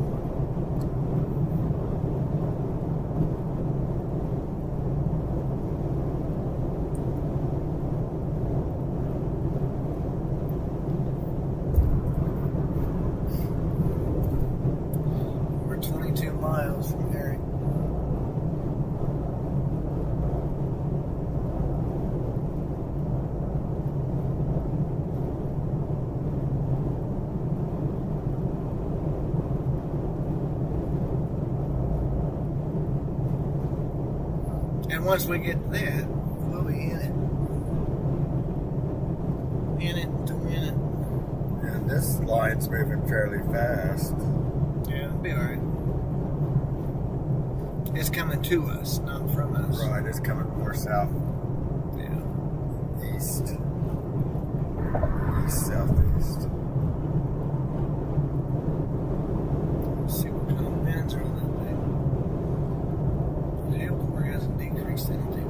We're 22 miles from there. And once we get that, we'll be in it. In it to win it.
And this line's moving fairly fast.
Yeah, it'll be alright. It's coming to us, not from us.
Right, it's coming more south,
Yeah.
east, southeast.
Let's see what kind of winds are on that thing. The hail quarry hasn't decreased anything.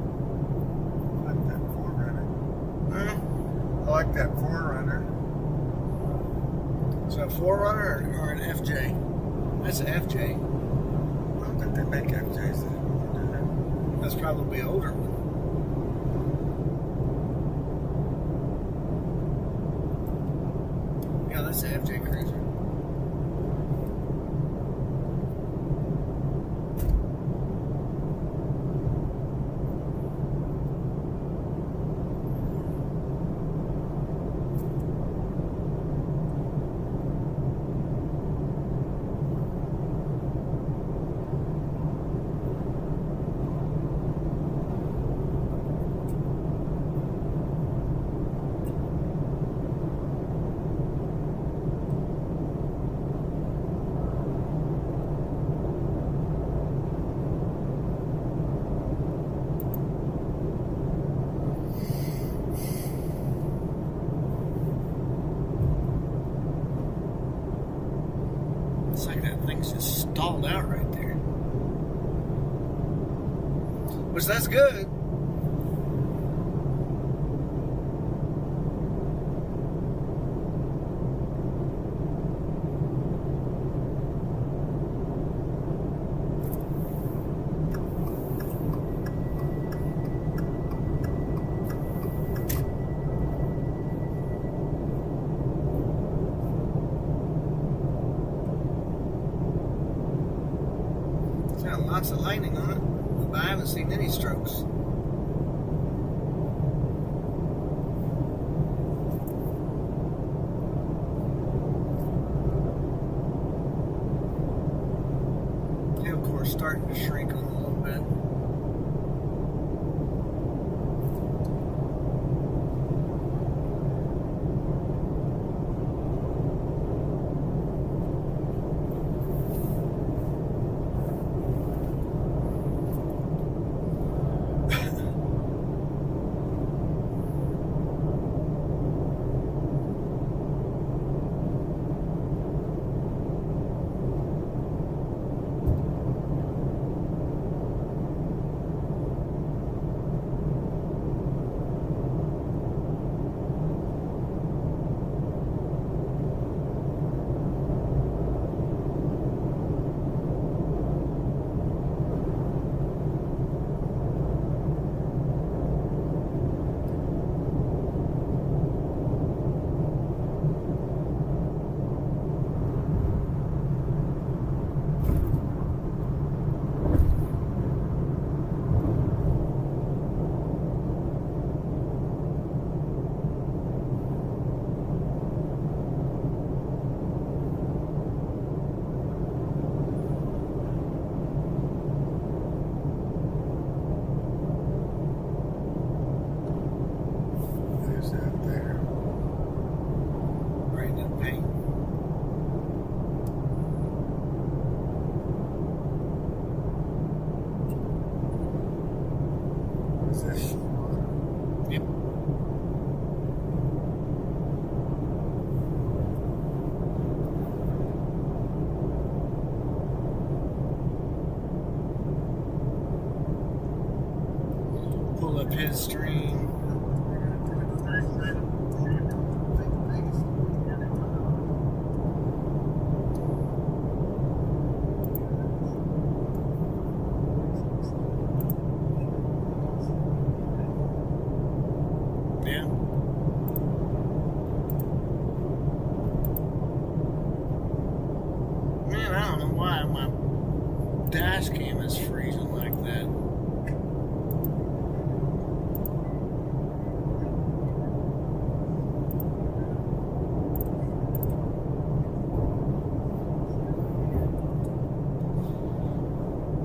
I like that Forerunner.
Hmm?
I like that Forerunner.
So a Forerunner or an FJ? That's an FJ.
I don't think they make FJs anymore, do
That's probably an older one. Yeah, that's an FJ Cruiser. It's like that thing's just stalled out right there. Which that's good. lots of lightning on it, but I haven't seen any strokes. Yeah, of course, starting to shrink on a little bit.
Who's out there?
Brandon Payne.
Is this Sean?
Yep. Pull up his stream. Yeah. Man, I don't know why my dash cam is freezing like that.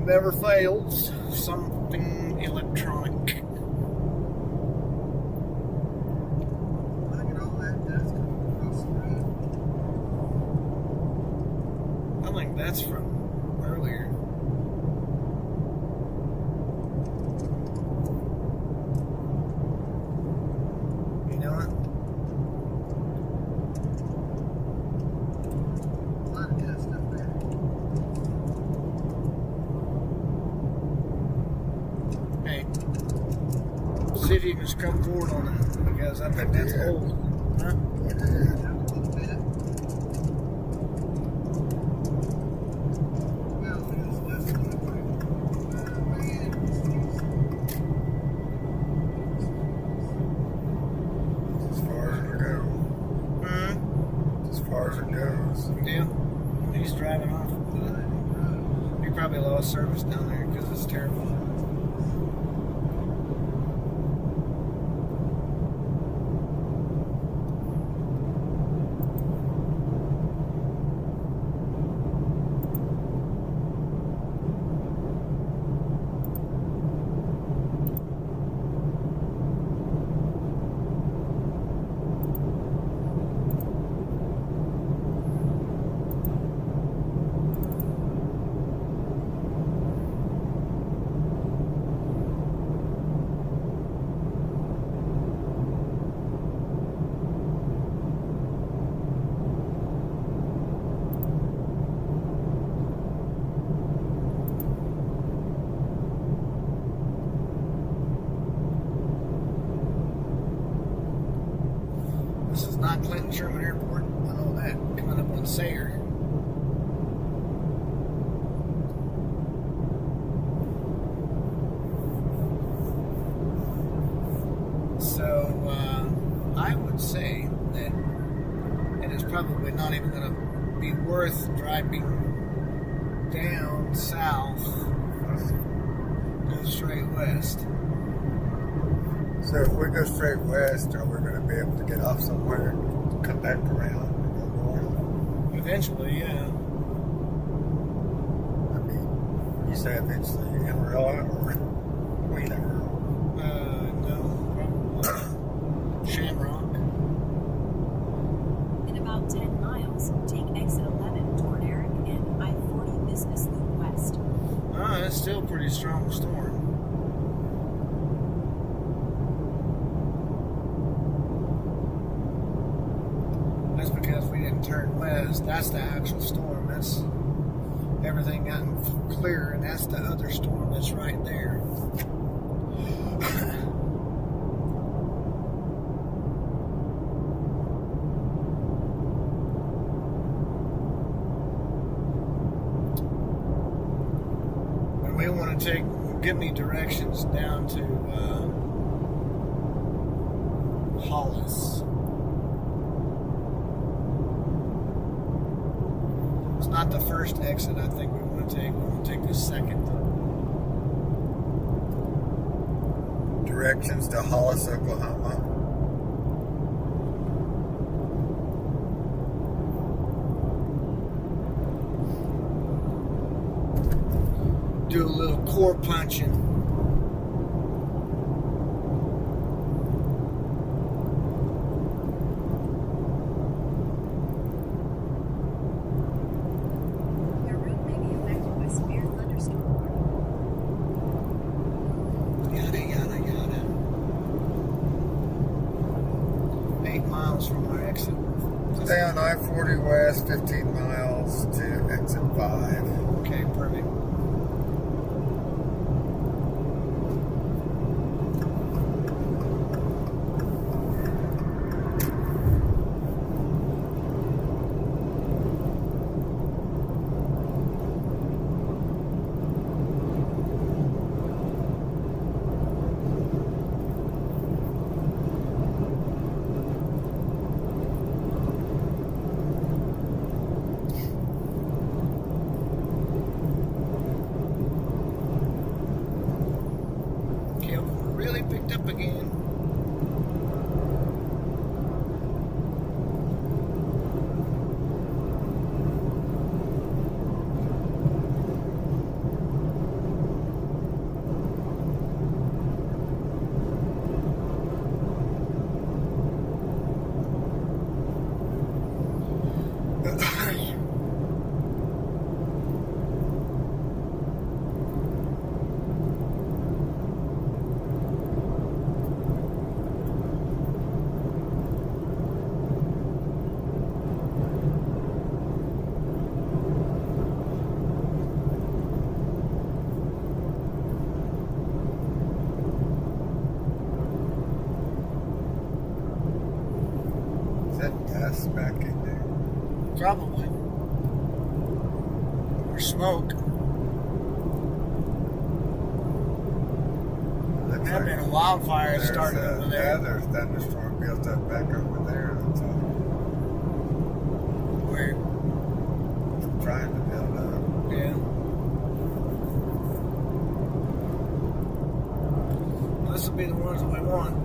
Never fails. Something electronic.
Look at all that dust coming across the road.
I think that's from earlier. You know what?
A lot of dust up there.
Hey, see if you can just come forward on it, because I think that's
Yeah.
old. Huh?
I did.
A little bit.
Well, look at this dust coming through. Man, it's as far as it'll go.
Hmm?
As far as it goes.
Yeah. He's driving off. He probably lost service down there because it's terrible. This is not Clinton Sherman Airport. I know that. Coming up on Sayre. So, I would say that it is probably not even going to be worth driving down south
west.
Go straight west.
So if we go straight west, are we going to be able to get off somewhere, come back around, and go north?
Eventually, yeah.
I mean, you say eventually Amarillo or Queen Amarillo?
No, probably Shamrock.
In about 10 miles, take exit 11 toward Eric and I-40 Business Loop West.
It's still a pretty strong storm. That's because we didn't turn west. That's the actual storm. That's everything gotten clear, and that's the other storm that's right there. And we want to give me directions down to Hollis. It's not the first exit I think we want to take. We want to take the second.
Directions to Hollis, Oklahoma.
Do a little core punching.
Your route may be affected by severe thunderstorm warning.
Yada, yada, yada. 8 miles from our exit.
Stay on I-40 west, 15 miles to exit 5.
Okay, perfect. Really picked up again.
Is that dust back in there?
Probably. Or smoke.
Looks
There have
like
been a wildfire
there's
started
a-
over
Yeah,
there.
there's thunderstorm built up back over there. That's all.
Where?
Trying to build up.
Yeah. Well, this will be the ones that we want.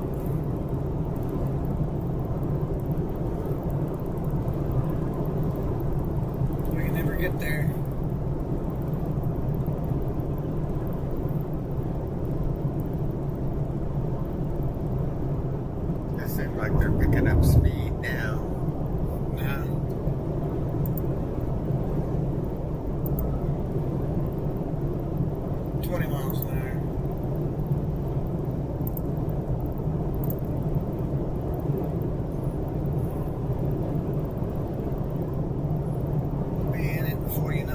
We can never get there.
It seems like they're picking up speed now.
Nah. $20 miles an hour. Be in it before you know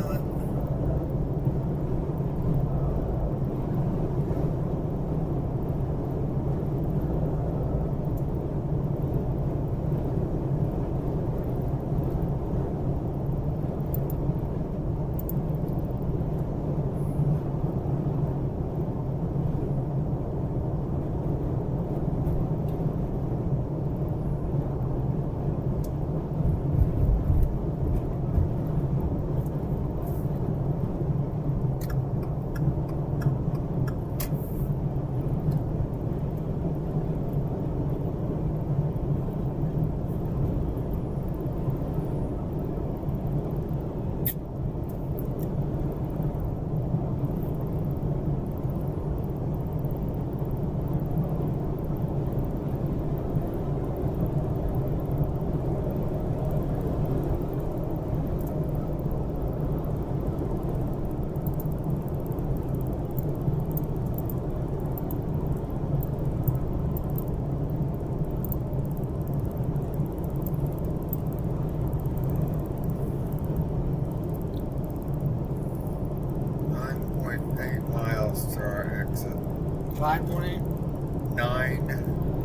5.8?
9.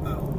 Oh.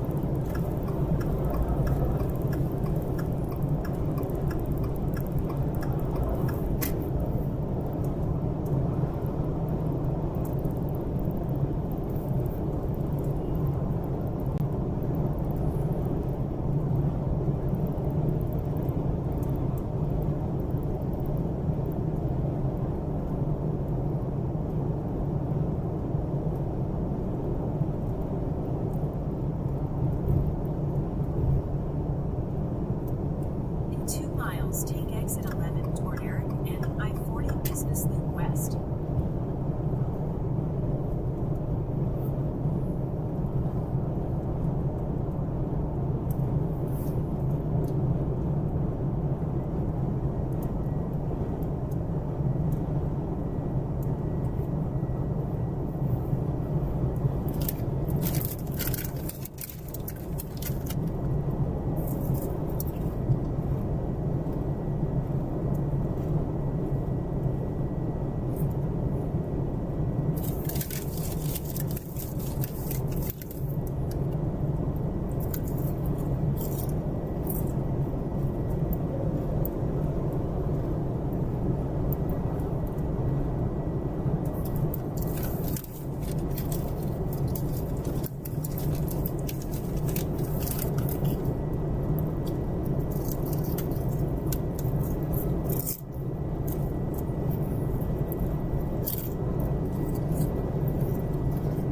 In 2 miles, take exit 11 toward Eric and I-40 Business Loop West.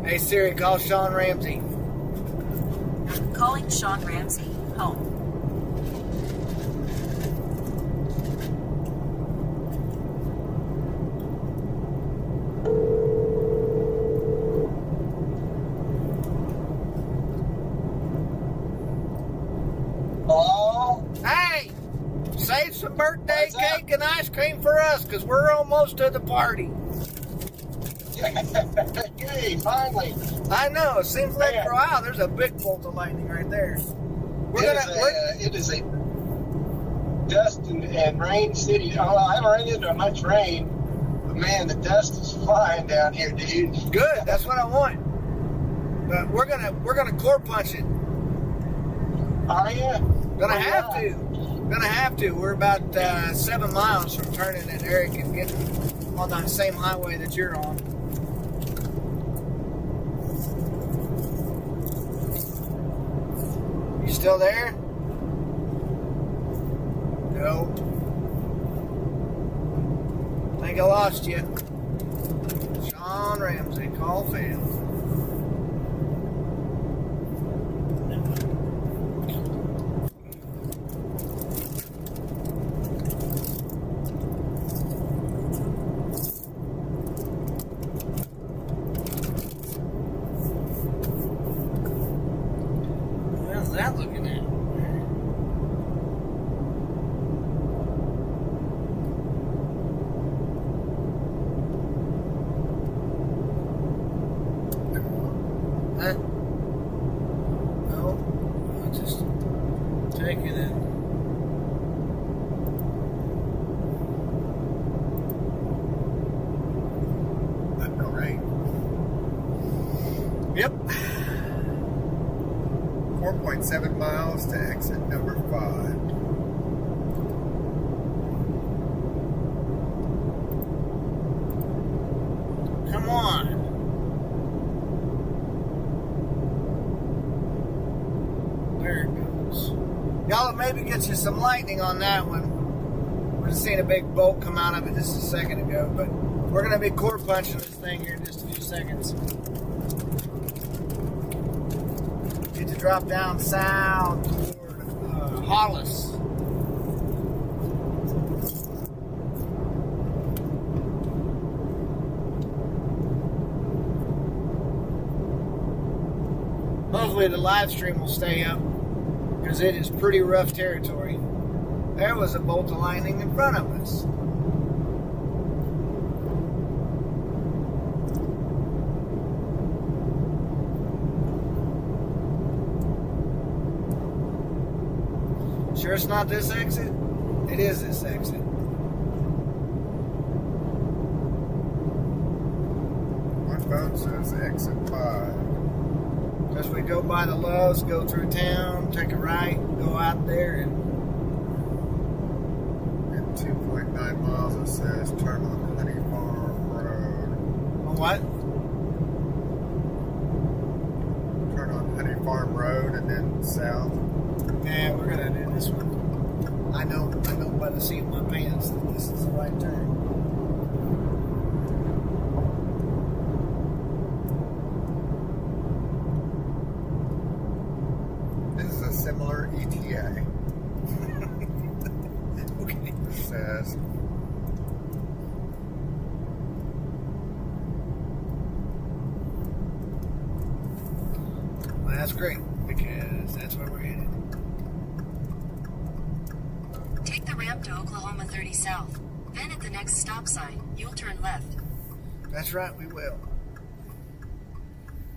Hey Siri, call Sean Ramsey. Calling Sean Ramsey, home.
Hello?
Hey! Save some birthday
What's up?
cake and ice cream for us, because we're almost to the party.
Hey, finally.
I know, it seems like
Man.
for a while there's a big bolt of lightning right there.
It is a dust and rain city. Oh, I haven't run into much rain, but man, the dust is flying down here, dude.
Good, that's what I want. But we're gonna core punch it.
Are you?
Gonna have to. We're about 7 miles from turning at Eric and getting on that same highway that you're on. You still there? No. Think I lost you. Sean Ramsey, call failed. How's that looking at? Huh? No, I'm just taking it.
No rain.
Yep.
4.7 miles to exit number 5.
Come on. There it goes. Y'all maybe get you some lightning on that one. We're just seeing a big bolt come out of it just a second ago, but we're going to be core punching this thing here in just a few seconds. Need to drop down south toward Hollis. Hopefully the live stream will stay up, because it is pretty rough territory. There was a bolt of lightning in front of us. Sure it's not this exit? It is this exit.
phone says exit 5.
As we go by the Lowe's, go through town, take a right, go out there, and
In 2.9 miles, it says turn on Honey Farm Road.
what?
Turn on Honey Farm Road and then south.
Yeah, we're gonna do this one. I know by the seat of my pants that this is the right turn.
This is a similar ETA.
Okay.
It says
Well, that's great because that's where we're headed.
Take the ramp to Oklahoma 30 South. Then at the next stop sign, you'll turn left.
That's right, we will.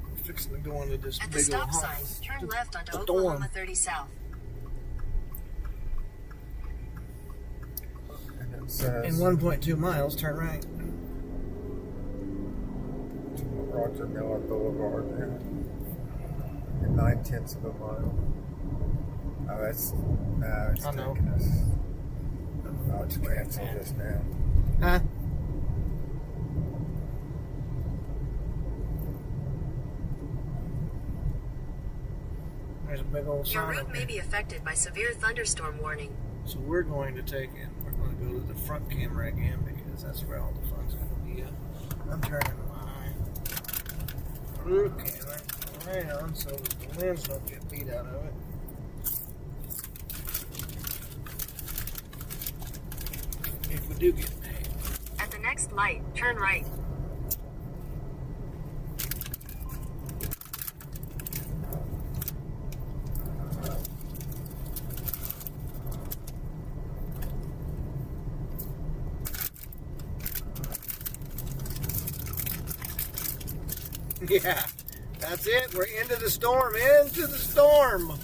We're fixing to go into this
At the
big old
stop sign,
house.
turn left onto
The
Oklahoma
dorm.
30 South.
and it says
In 1.2 miles, turn right.
Roger Miller Boulevard now. In 9/10 of a mile. Oh, it's
I know.
taking us. Oh, it's cancel this now.
Huh? There's a big old
Your
sign
route
up
may
there.
be affected by severe thunderstorm warning.
So we're going to take it. We're going to go to the front camera again because that's where all the fun's going to be at. I'm turning my rear camera around so that the lens don't get beat out of it. If we do get paid.
At the next light, turn right.
Yeah, that's it. We're into the storm. Into the storm.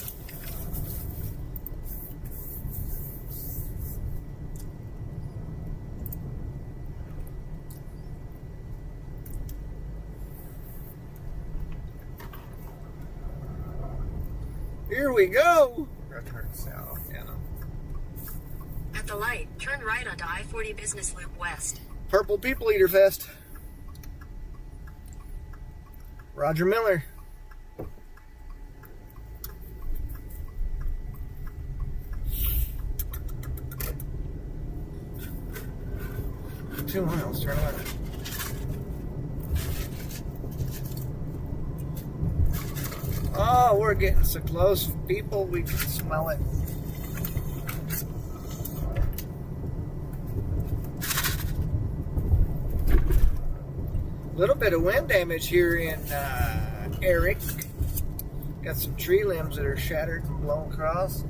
Here we go.
We're gonna turn south.
Yeah.
At the light, turn right onto I-40 Business Loop West.
Purple People Eater Fest. Roger Miller. Two miles, turn left. Oh, we're getting so close, people, we can smell it. Little bit of wind damage here in Eric. Got some tree limbs that are shattered and blown across.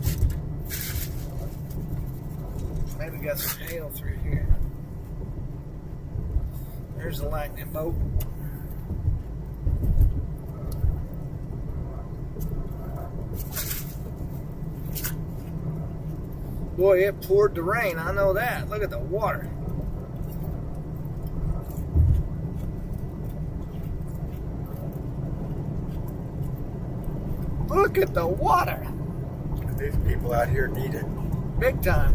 Maybe got some hail through here. There's the lightning bolt. Boy, it poured the rain. I know that. Look at the water. Look at the water.
These people out here need it.
Big time.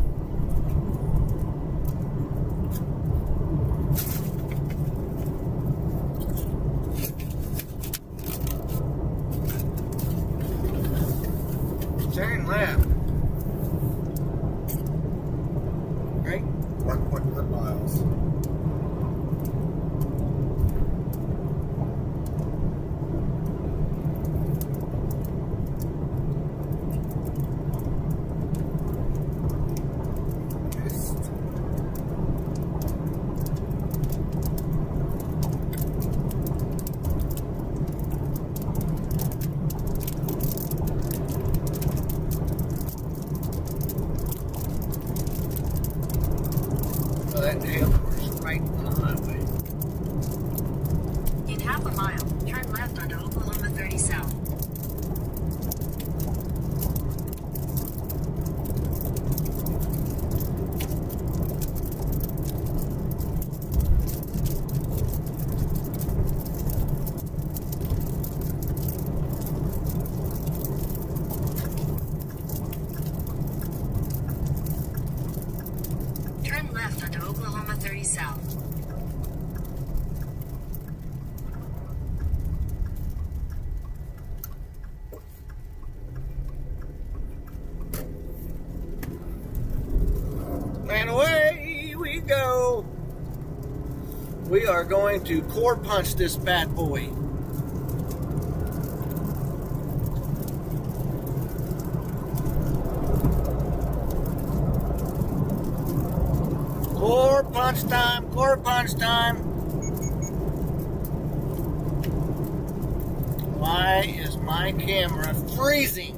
Turn left. Right?
1.1 miles.
So that hail was right on the highway.
In half a mile, turn left onto Oklahoma 30 South. onto Oklahoma 30 South.
And away we go. We are going to core punch this bad boy. Core punch time, core punch time. Why is my camera freezing?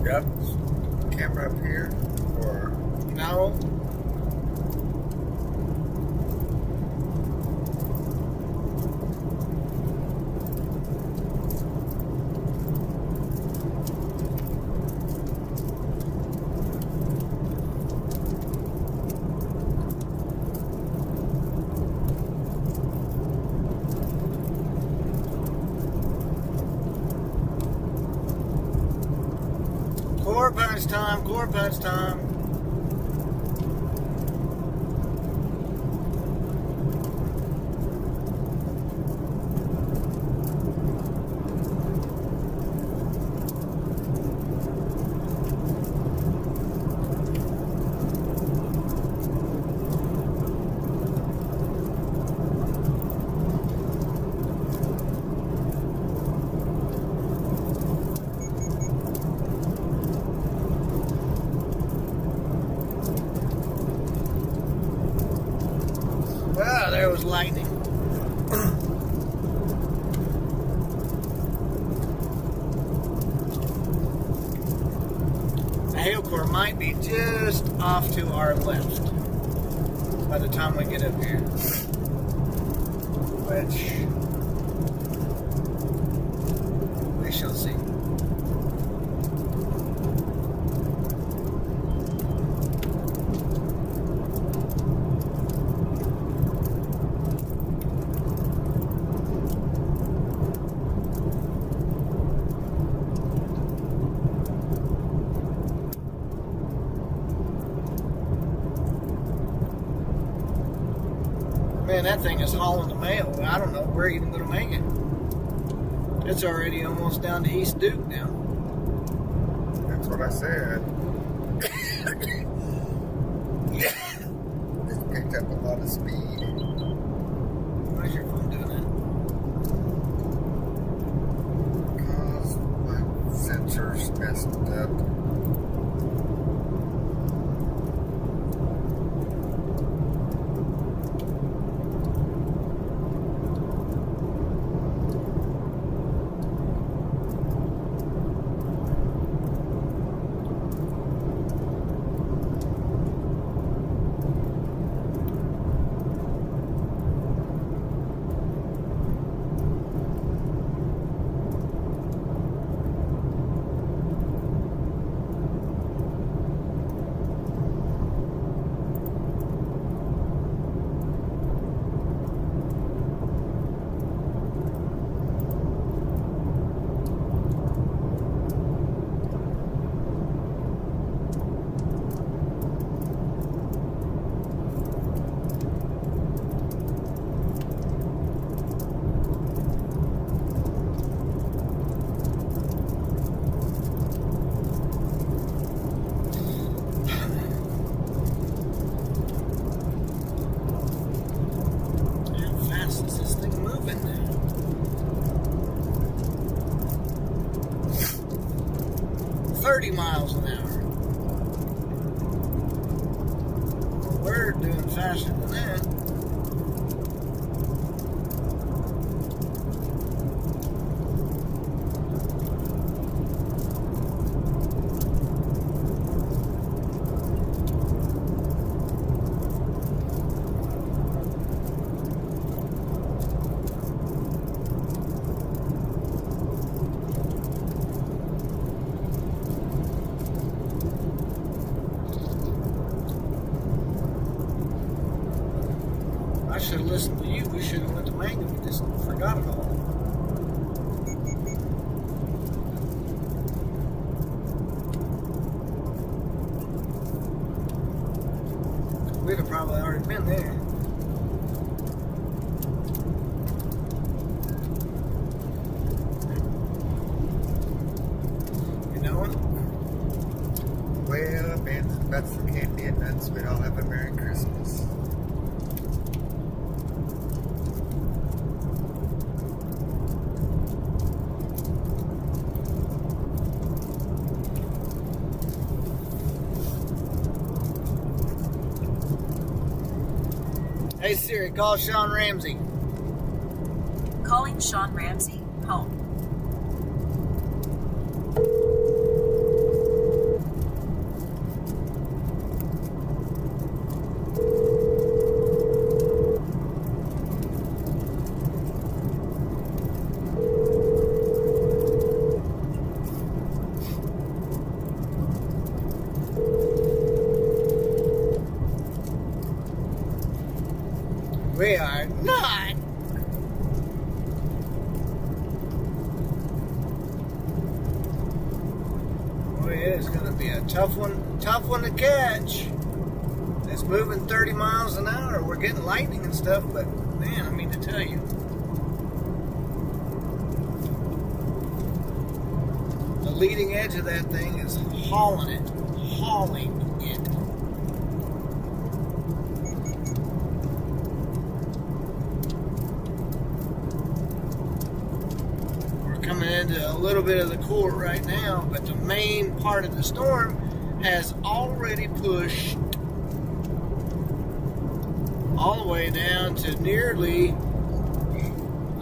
Yep. Camera up here, or
No. Core punch time, core punch time. Well, there was lightning. The hail core might be just off to our left by the time we get up here. Which we shall see. Man, that thing is hauling the mail. I don't know where you're going to make it. It's already almost down to East Duke now.
that's what I said. It's picked up a lot of speed.
Why is your phone doing
Because my sensors messed up. How fast is this thing moving now? $30 miles an hour. Well, we're doing faster than that.
I've been there. You know what?
Well, man, that's the candy and nuts. We all have a Merry Christmas.
Hey Siri, call Sean Ramsey.
Calling Sean Ramsey, home.
We are not. Boy, it is going to be a tough one to catch. It's moving 30 miles an hour. We're getting lightning and stuff, but man, I mean to tell you. The leading edge of that thing is hauling it. Coming into a little bit of the court right now, but the main part of the storm has already pushed all the way down to nearly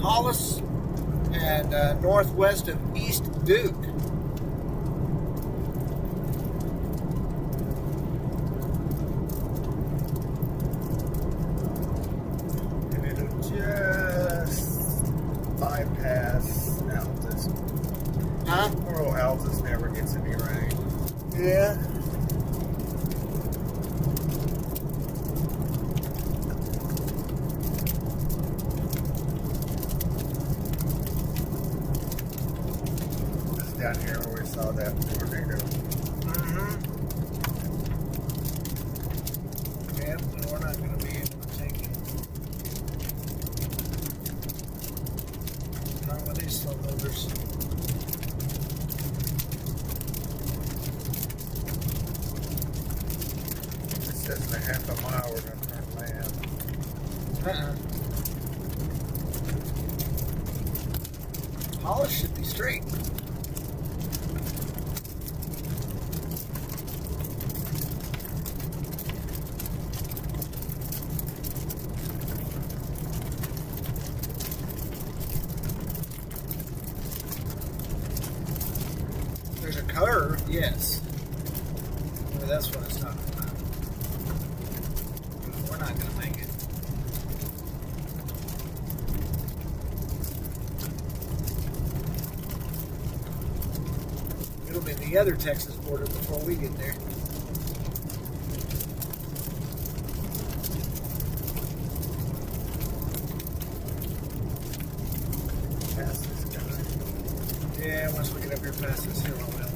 Hollis and northwest of East Duke.
And it'll just bypass Altus.
Huh?
Poor old Altus never gets any rain.
Yeah.
This is down here where we saw that tornado.
Yep, and we're not going to be able to take it. Not with these slow movers.
It says in a half a mile we're going to turn land.
Hollis should be straight. There's a curve, yes. Well, that's what it's talking about. We're not going to make it. It'll be the other Texas border before we get there.
Past this guy.
Yeah, once we get up here past this hill, I will.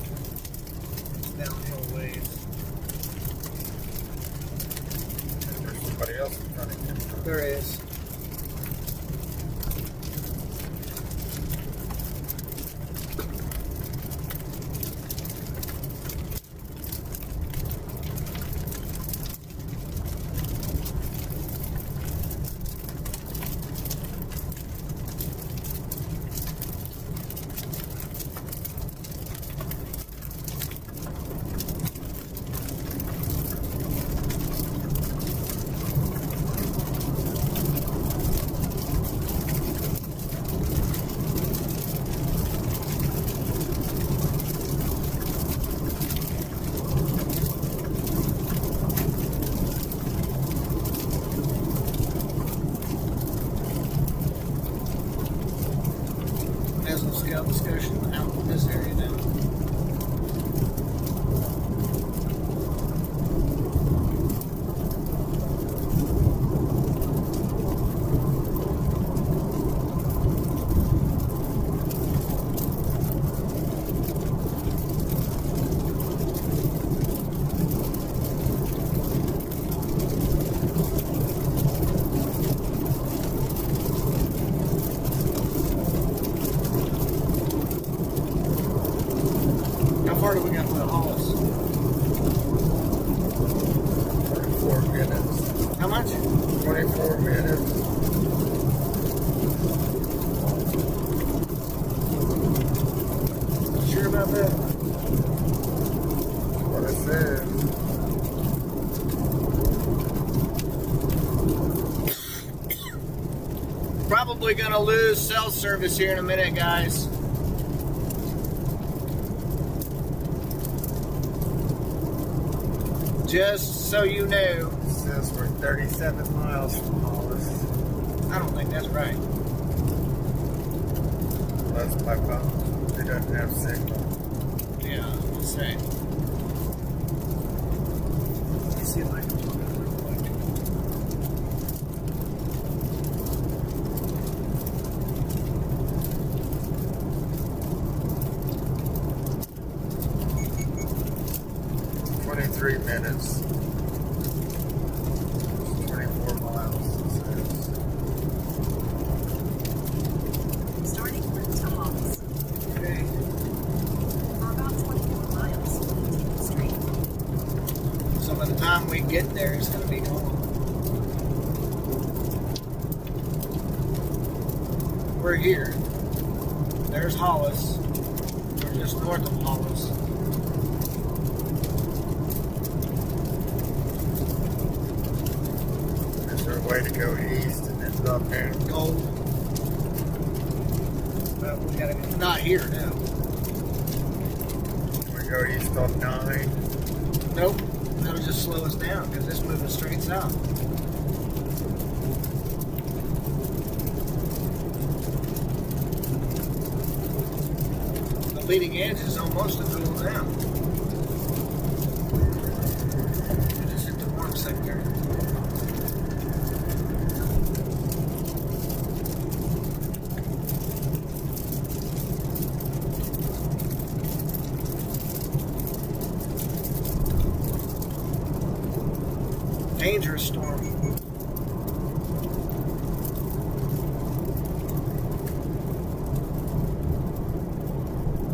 It's downhill ways.
And there's somebody else in front of him.
There is. far do we got to the Hollis?
24 minutes.
How much?
24 minutes.
Sure about that?
That's what I said.
Probably gonna lose cell service here in a minute, guys. Just so you know.
It says we're 37 miles from Hollis.
I don't think that's right.
That's my phone. It doesn't have signal.
Yeah, let's see. Let's see if I can do that real quick.
Three minutes. 24 miles. It says.
Starting to Hollis.
Okay.
For about 24 miles, continue straight.
So by the time we get there, it's gonna be gone. We're here. There's Hollis. We're just north of Hollis.
Is there a way to go east and then drop down?
Gold. But we gotta go. Not here now.
Can we go east on 9?
Nope. That'll just slow us down because it's moving straight south. The leading edge is almost a cool now. We just hit the warm sector. Dangerous storm.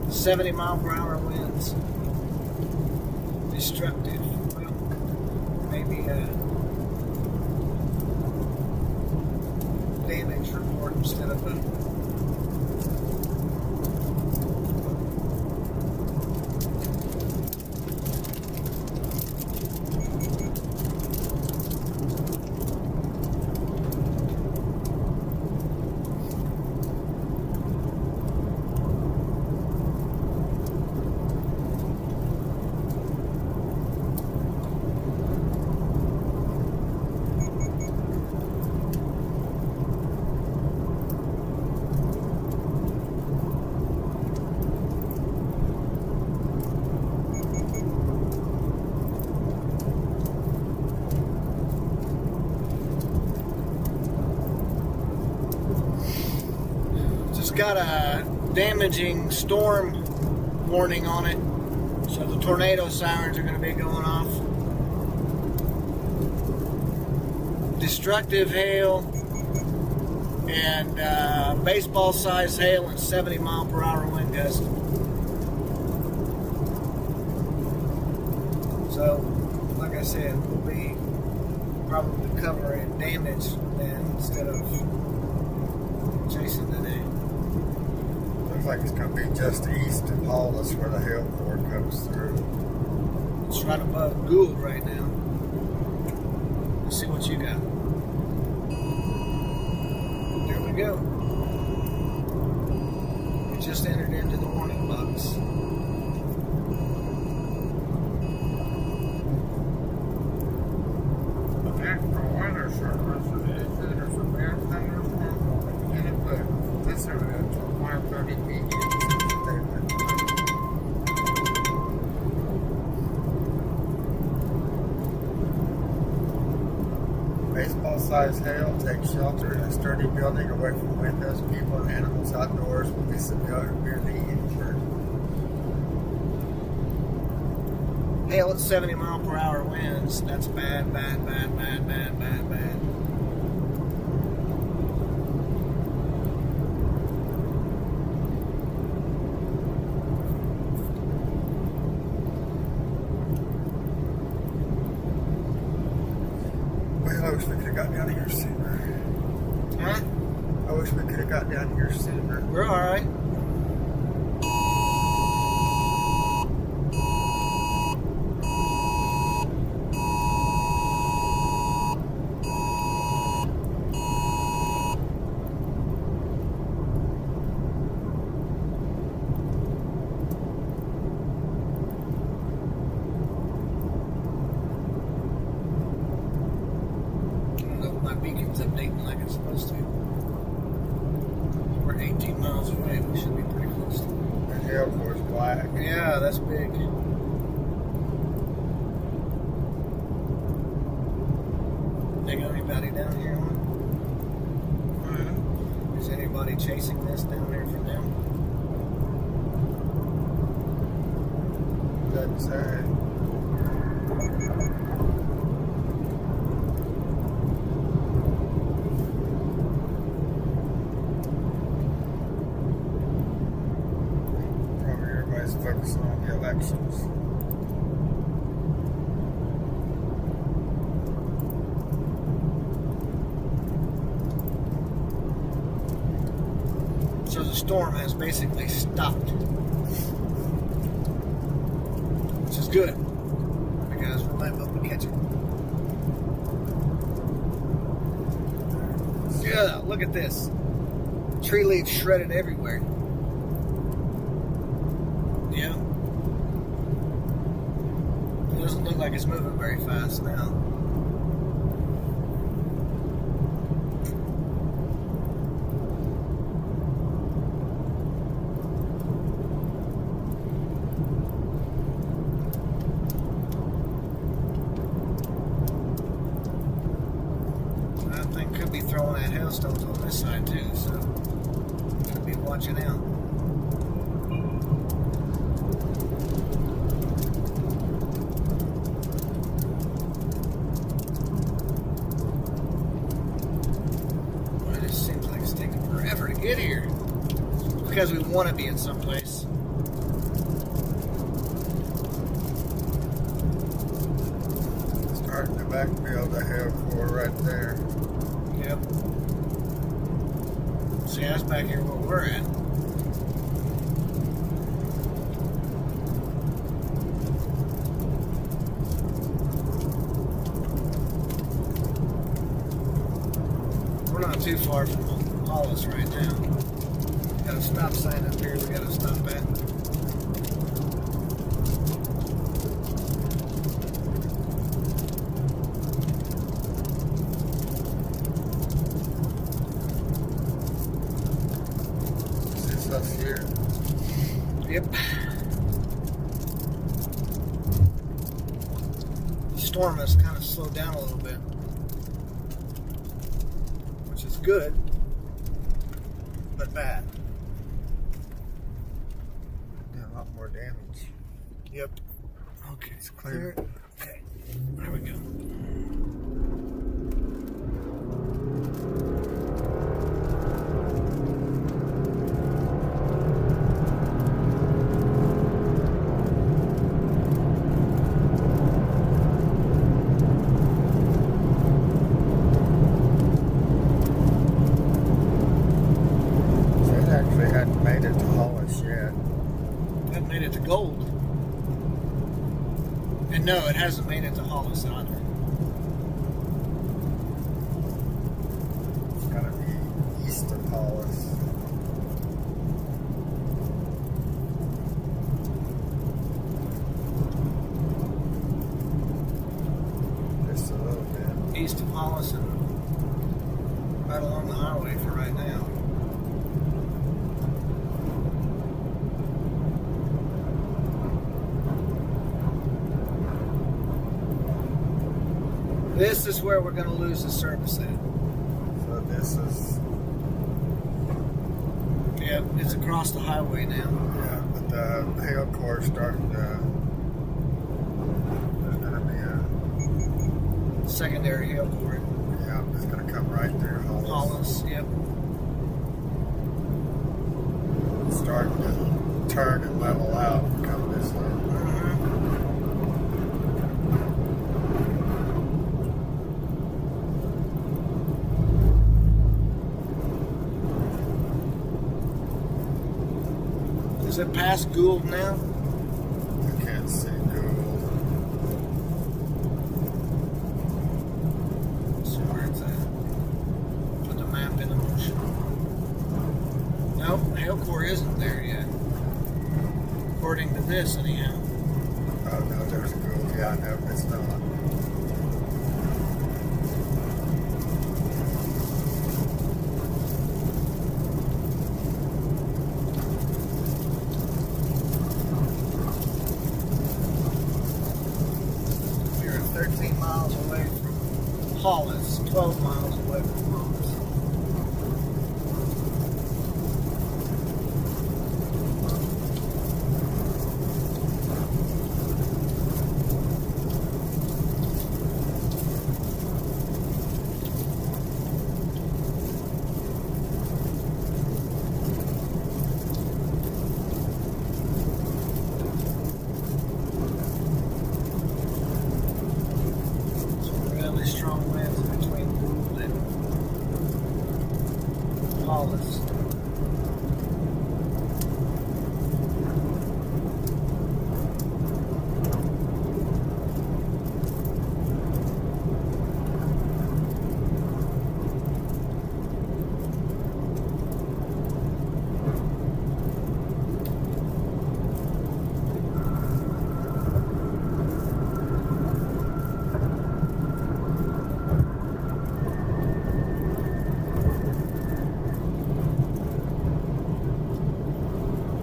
"70-mile-per-hour winds. Destructive." Well, maybe a damage report instead of a. Just got a damaging storm warning on it, so the tornado sirens are going to be going off. Destructive hail and baseball-sized hail and 70-mile-per-hour wind gusts. So, like I said, we'll be probably covering damage then instead of chasing the day.
Looks like it's going to be just east of Hollis where the hail core comes through.
It's right above Gould right now. Let's see what you got. There we go. We just entered into the warning box.
National Weather Service is either severe thunderstorms or beginning to this area until 5:30 p.m. Baseball-sized hail. Take shelter in a sturdy building away from windows. People and animals outdoors will be severely injured.
Hail at 70-mile-per-hour winds. That's bad, bad, bad, bad, bad, bad, bad.
wish we could have got down here sooner.
Huh?
I wish we could have got down here sooner.
We're all right. My beacon's updating like it's supposed to. We're 18 miles away. We should be pretty close to it.
The hail core's black.
Yeah, that's big. They got anybody down here? Is anybody chasing this down there for them?
Doesn't say. Focusing on the elections.
So the storm has basically stopped, which is good because we might be able to catch it. Yeah, look at this. Tree leaves shredded everywhere. Yeah. It doesn't look like it's moving very fast now. That thing could be throwing at hailstones on this side too, so could be watching out. Get here because we want to be in some place.
Starting to backfill the hail core right there.
Yep. See, that's back here where we're at. We're not too far from Hollis right now. Got a stop sign up here we gotta stop at.
Is this us here?
Yep. The storm has kind of slowed down a little bit, which is good. But bad.
Yeah, a lot more damage.
Yep. Okay,
It's clear.
Okay, there we go.
Hadn't made it to Hollis yet.
Hasn't made it to Gold. And no, it hasn't made it to Hollis either.
It's gotta be east of Hollis. Just a little bit.
East of Hollis and right along the highway for right now. This is where we're going to lose the service at.
So this is,
Yep, it's across the highway now.
yeah, but the hail core is starting to, there's going to be a,
Secondary hail core.
yeah, it's going to come right through Hollis.
Hollis, yep.
It's starting to turn and level out and come this way.
Is it past Gould now?
I can't see Google.
Let's see where it's at. Put the map in motion. Nope, hail core isn't there yet. According to this, anyhow.
Oh no, there's Google. Yeah, no, it's not.
You're 13 miles away from Hollis, 12 miles away from Hollis. Really strong winds between Gould and Hollis.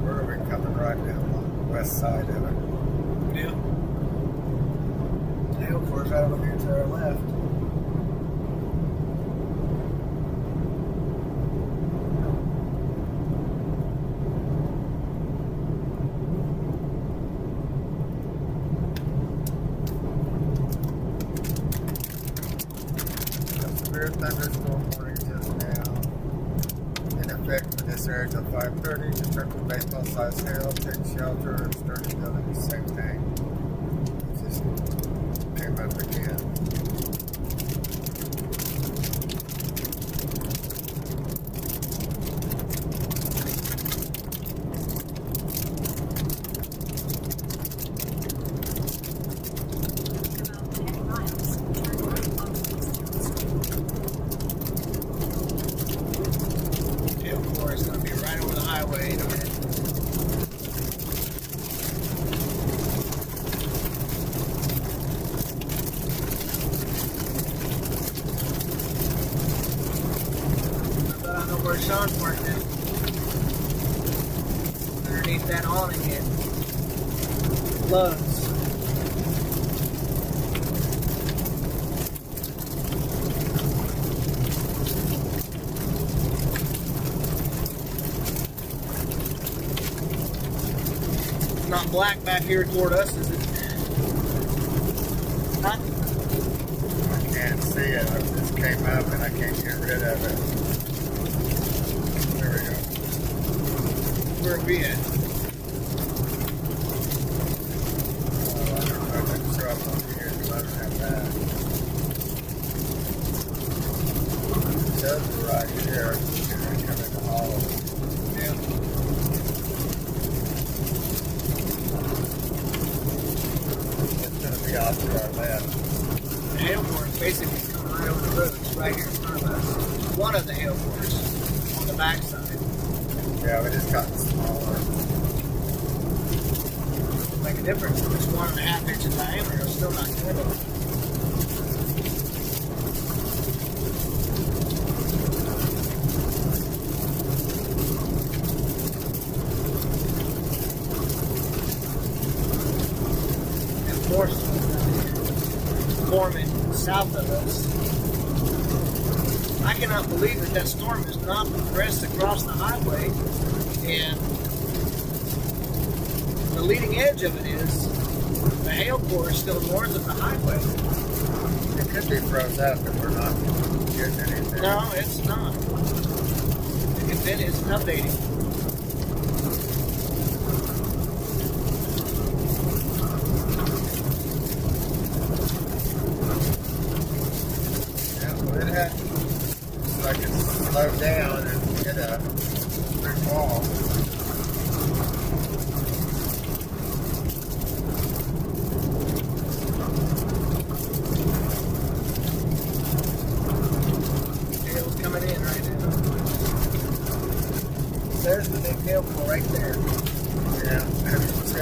Where are we coming right down on the west side of it?
Yeah. The hail core's right over here to our left.
A severe thunderstorm warning just now. In effect for this area till 5:30. Destructive baseball size hail. Take shelter and sturdy building. Same thing. It just came up again.
About 10 miles, turn right onto Eastern Street.
Hail core is going to be right over the highway in a minute. I bet I know where Sean's parked at. Underneath that awning at Love's. Not black back here toward us, is it? Huh?
I can't see it. It just came up and I can't get rid of it. There we go.
Where are we at?
Oh, I don't know if I can show up on here because I don't have that. It says we're right here. It's going to come into Hollow.
Yeah.
It's going to be off to our left.
The hail core is basically coming right over the road. It's right here in front of us. One of the hail cores on the backside.
Yeah, we just gotten smaller.
It'll make a difference if it's 1.5 inch in diameter. It's still not good. And force forming south of us. I cannot believe that storm has not progressed across the highway, and the leading edge of it is the hail core is still north of the highway.
It could be froze up if we're not getting anything.
No, it's not. It is updating.
Yeah, well, it had like it slowed down and hit a brick wall.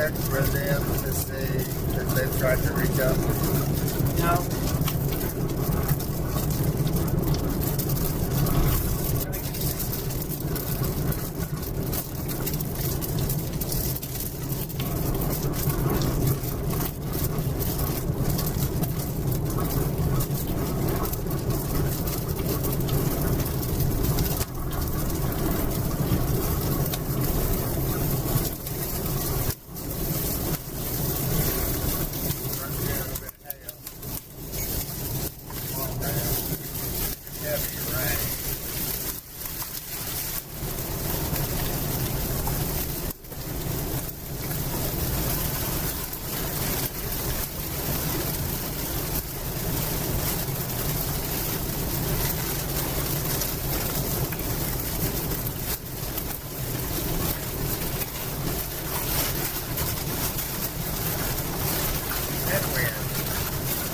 check with them to see if they've tried to reach out to you?
No.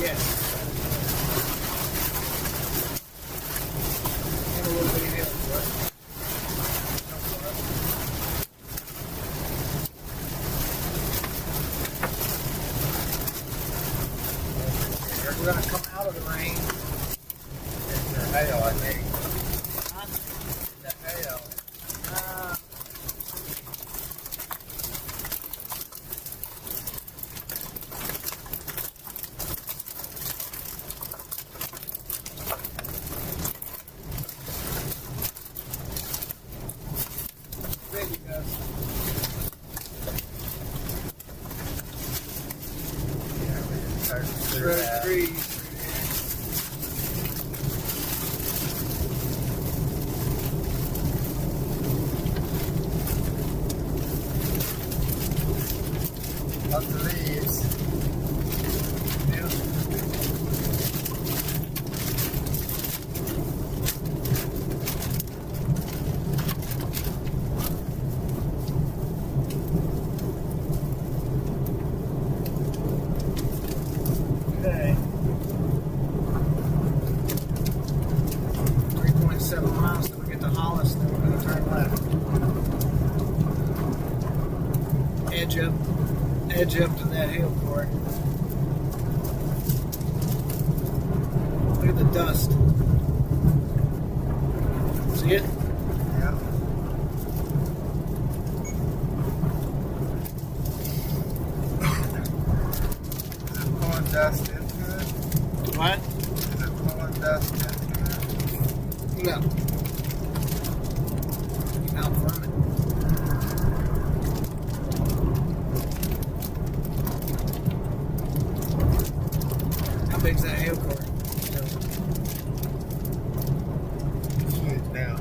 Yes. And a little bit of hail, right? We're going to come out of the rain.
It's the hail, I think.
Huh?
The hail.
There you go.
Yeah, we can start to see
Throw
that.
trees.
Lots of leaves.
Yeah. Okay. 3.7 miles till we get to Hollis, then we're going to turn left. Edge up to that hill, Corey. Look at the dust. See it?
Yeah. Is it pulling dust into it?
What?
Is it pulling dust into it?
No. Out from it. How big's that hail, Corey?
It's huge now.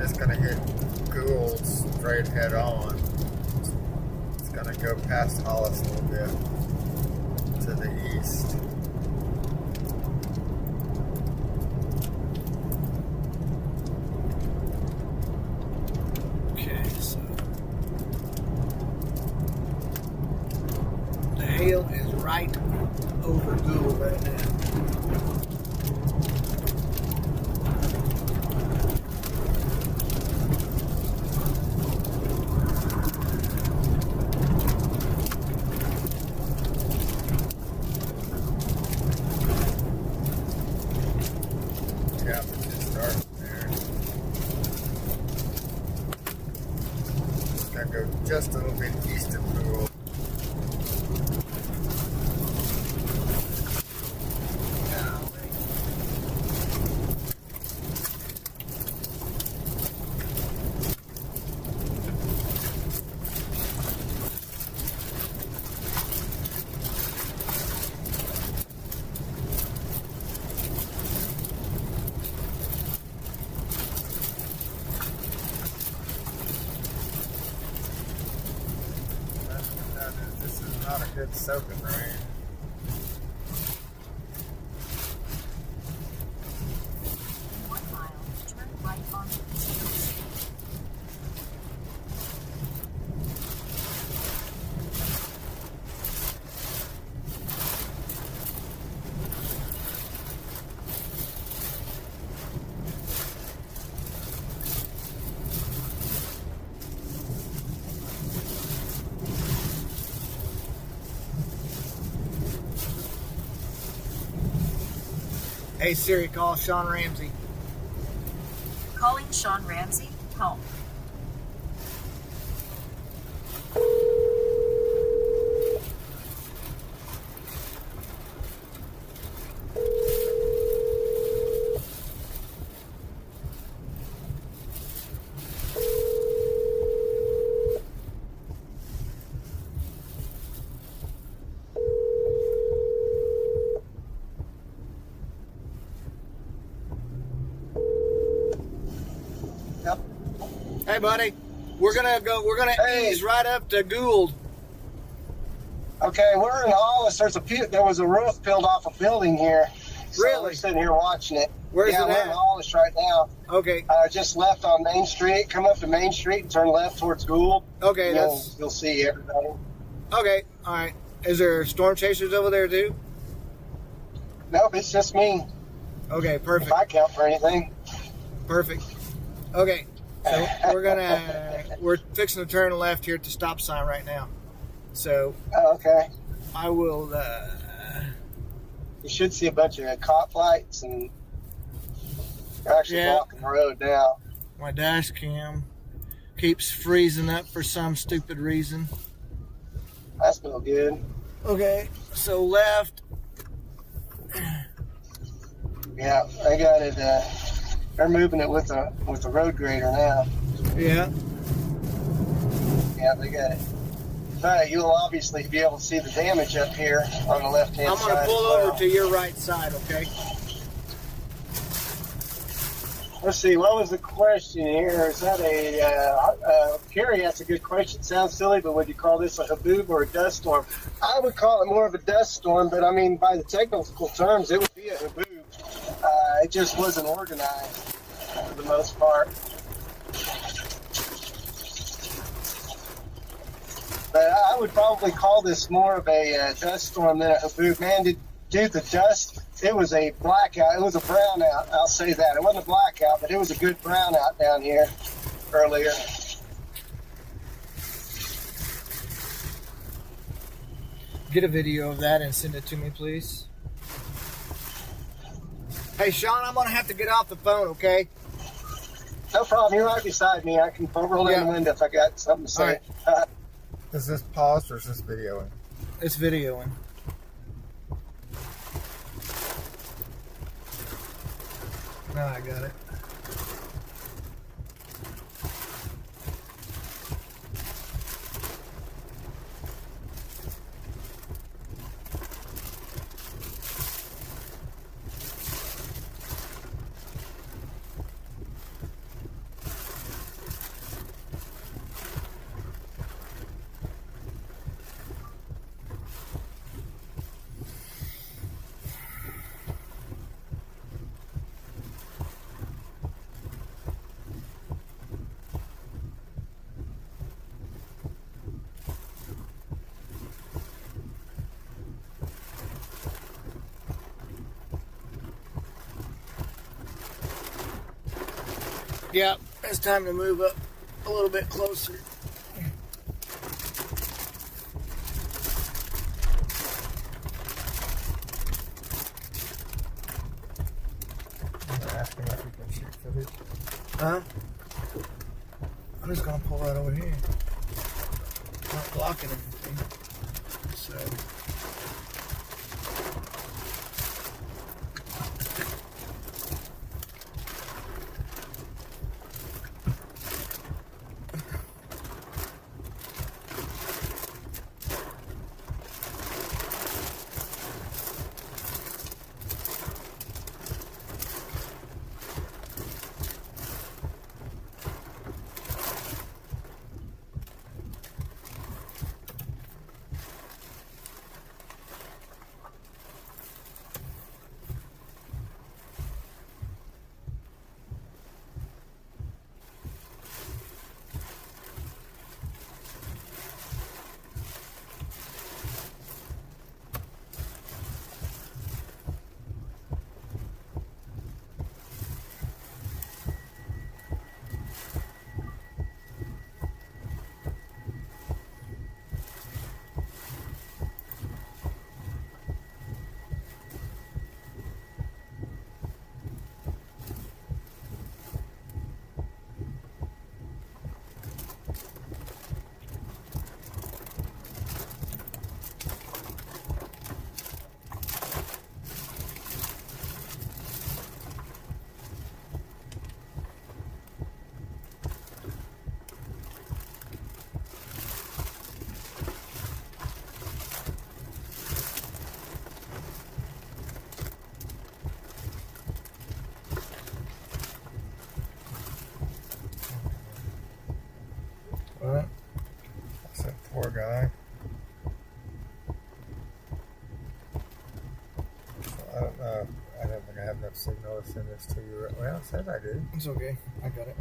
It's gonna hit Gould straight head on. It's gonna go past Hollis a little bit to the east.
Okay, so the hail is right over Gould right now.
Yeah, but just start there. It's gonna go just a little bit east of Gould. This is not a good soaking rain.
In 1 mile, turn right onto East Coast.
Hey Siri, call Sean Ramsey.
Calling Sean Ramsey, home.
Yep.
Hey buddy, we're gonna
Hey.
ease right up to Gould.
Okay, we're in Hollis. There was a roof peeled off a building here. So
Really?
we're sitting here watching it.
Where's
yeah,
it
we're
at?
in Hollis right now.
Okay,
Just left on Main Street. Come up to Main Street and turn left towards Gould.
okay, that's
You'll see everybody.
okay. All right. Is there storm chasers over there too?
Nope, it's just me.
Okay,
If
perfect,
I count for anything.
perfect. Okay, so we're fixing to turn left here at the stop sign right now. So
Oh, okay.
I will.
You should see a bunch of cop lights, and you're actually
Yeah.
blocking the road now.
My dash cam keeps freezing up for some stupid reason.
That's no good.
Okay, so left.
Yeah, they got it. They're moving it with the road grader now.
Yeah.
Yeah, they got it. You'll obviously be able to see the damage up here on the left-hand
I'm
side.
gonna pull
as well.
over to your right side. Okay.
Let's see, what was the question here? Is that Carrie asked a good question. Sounds silly, but would you call this a haboob or a dust storm? I would call it more of a dust storm, but I mean, by the technical terms, it would be a haboob. It just wasn't organized for the most part. But I would probably call this more of a dust storm than a haboob. Man, dude, the dust, it was a blackout. It was a brownout. I'll say that. It wasn't a blackout, but it was a good brownout down here earlier.
Get a video of that and send it to me, please. Hey, Sean, I'm gonna have to get off the phone. Okay.
No problem. You're right beside me. I can roll down
Yeah.
the window if I got something to say.
Is this paused or is this videoing?
It's videoing. No, I got it. Yep, it's time to move up a little bit closer.
I'm asking if you can shoot footage.
Huh? I'm just gonna pull right over here. Not blocking anything. So. Right.
That's that poor guy. So I don't know. I don't think I have enough signal to send this to you. Well, it says I do.
It's okay. I got it.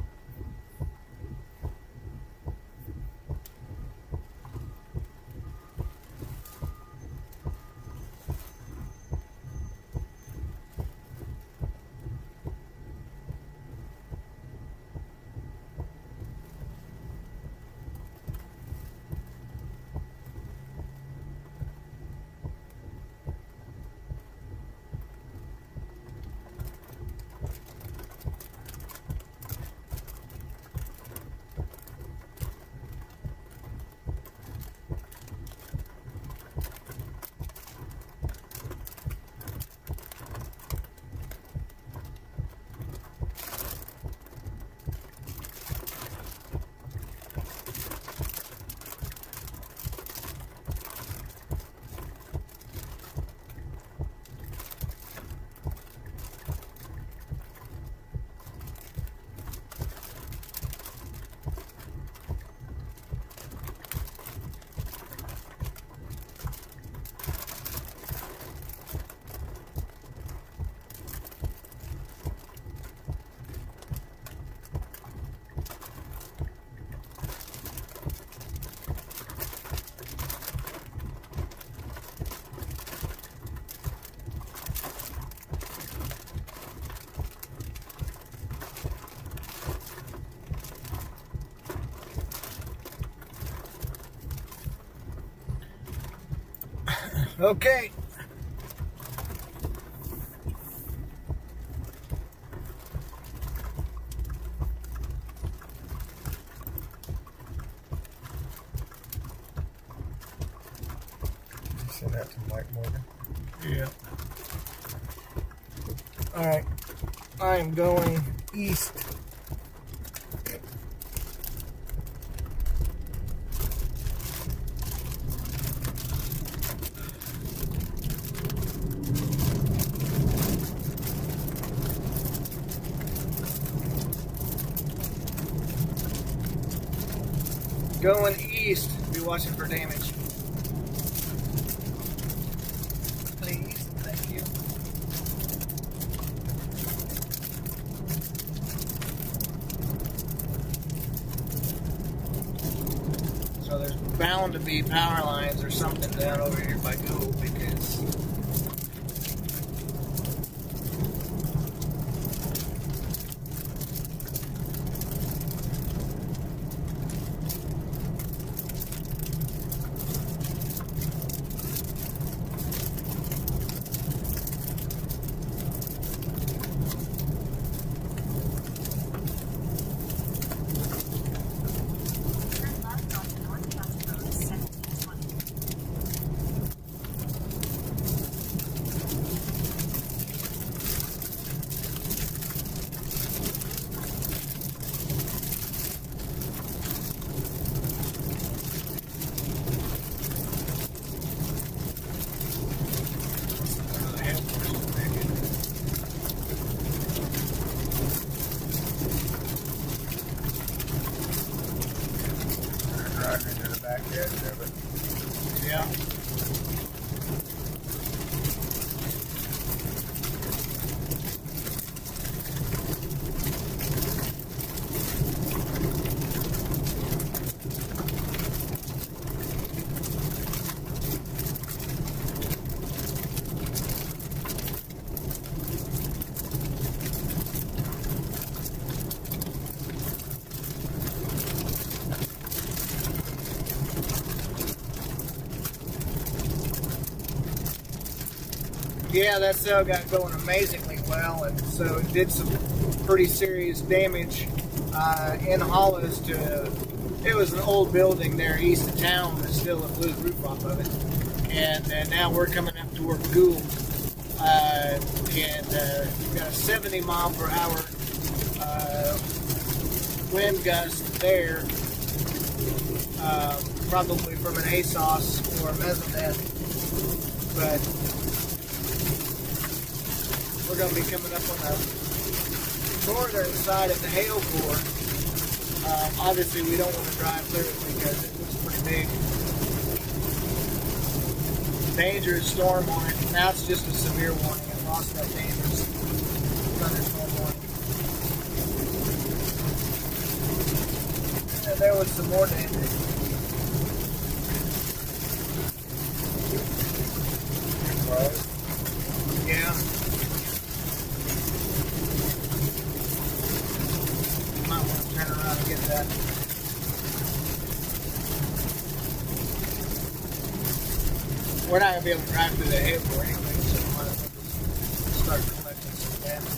Okay.
Send that to Mike Morgan.
Yeah. All right. I am going east. Going east. Be watching for damage. Please. Thank you. So there's bound to be power lines or something down over here by Google because
Turn left onto North County Road 1720.
Driving into the back edge of it.
yeah. Yeah, that cell got going amazingly well, and so it did some pretty serious damage in hollows to. It was an old building there east of town that still blew the roof off of it, and now we're coming up toward Gould, and we've got a 70 mile per hour wind gust there, probably from an ASOS or a mesonet, but we're going to be coming up on the northern side of the hail core Obviously, we don't want to drive through it because it was pretty big. Dangerous storm warning. Now it's just a severe warning. I lost that dangerous thunderstorm warning. And there was some more danger. Yeah. Might want to turn around and get that. We're not going to be able to drive through the airport anyway, so we might as well just start collecting some damage.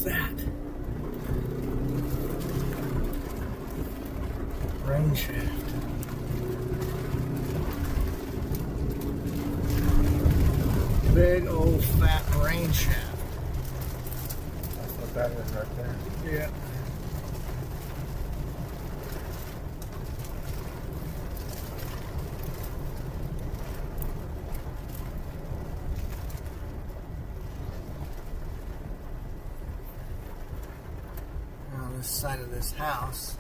That rain shaft. Big old fat rain shaft.
That's what that is right there.
Yeah. On this side of this house.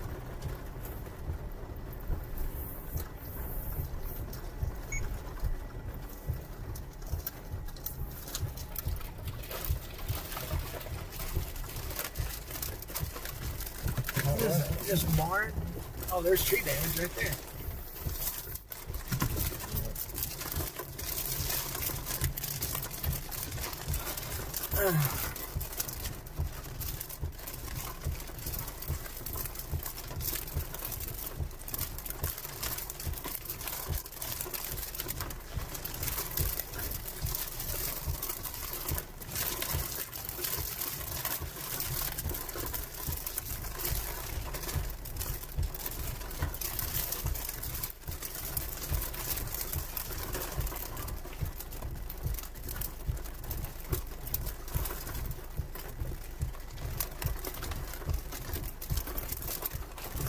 This barn. Oh, there's tree damage right there.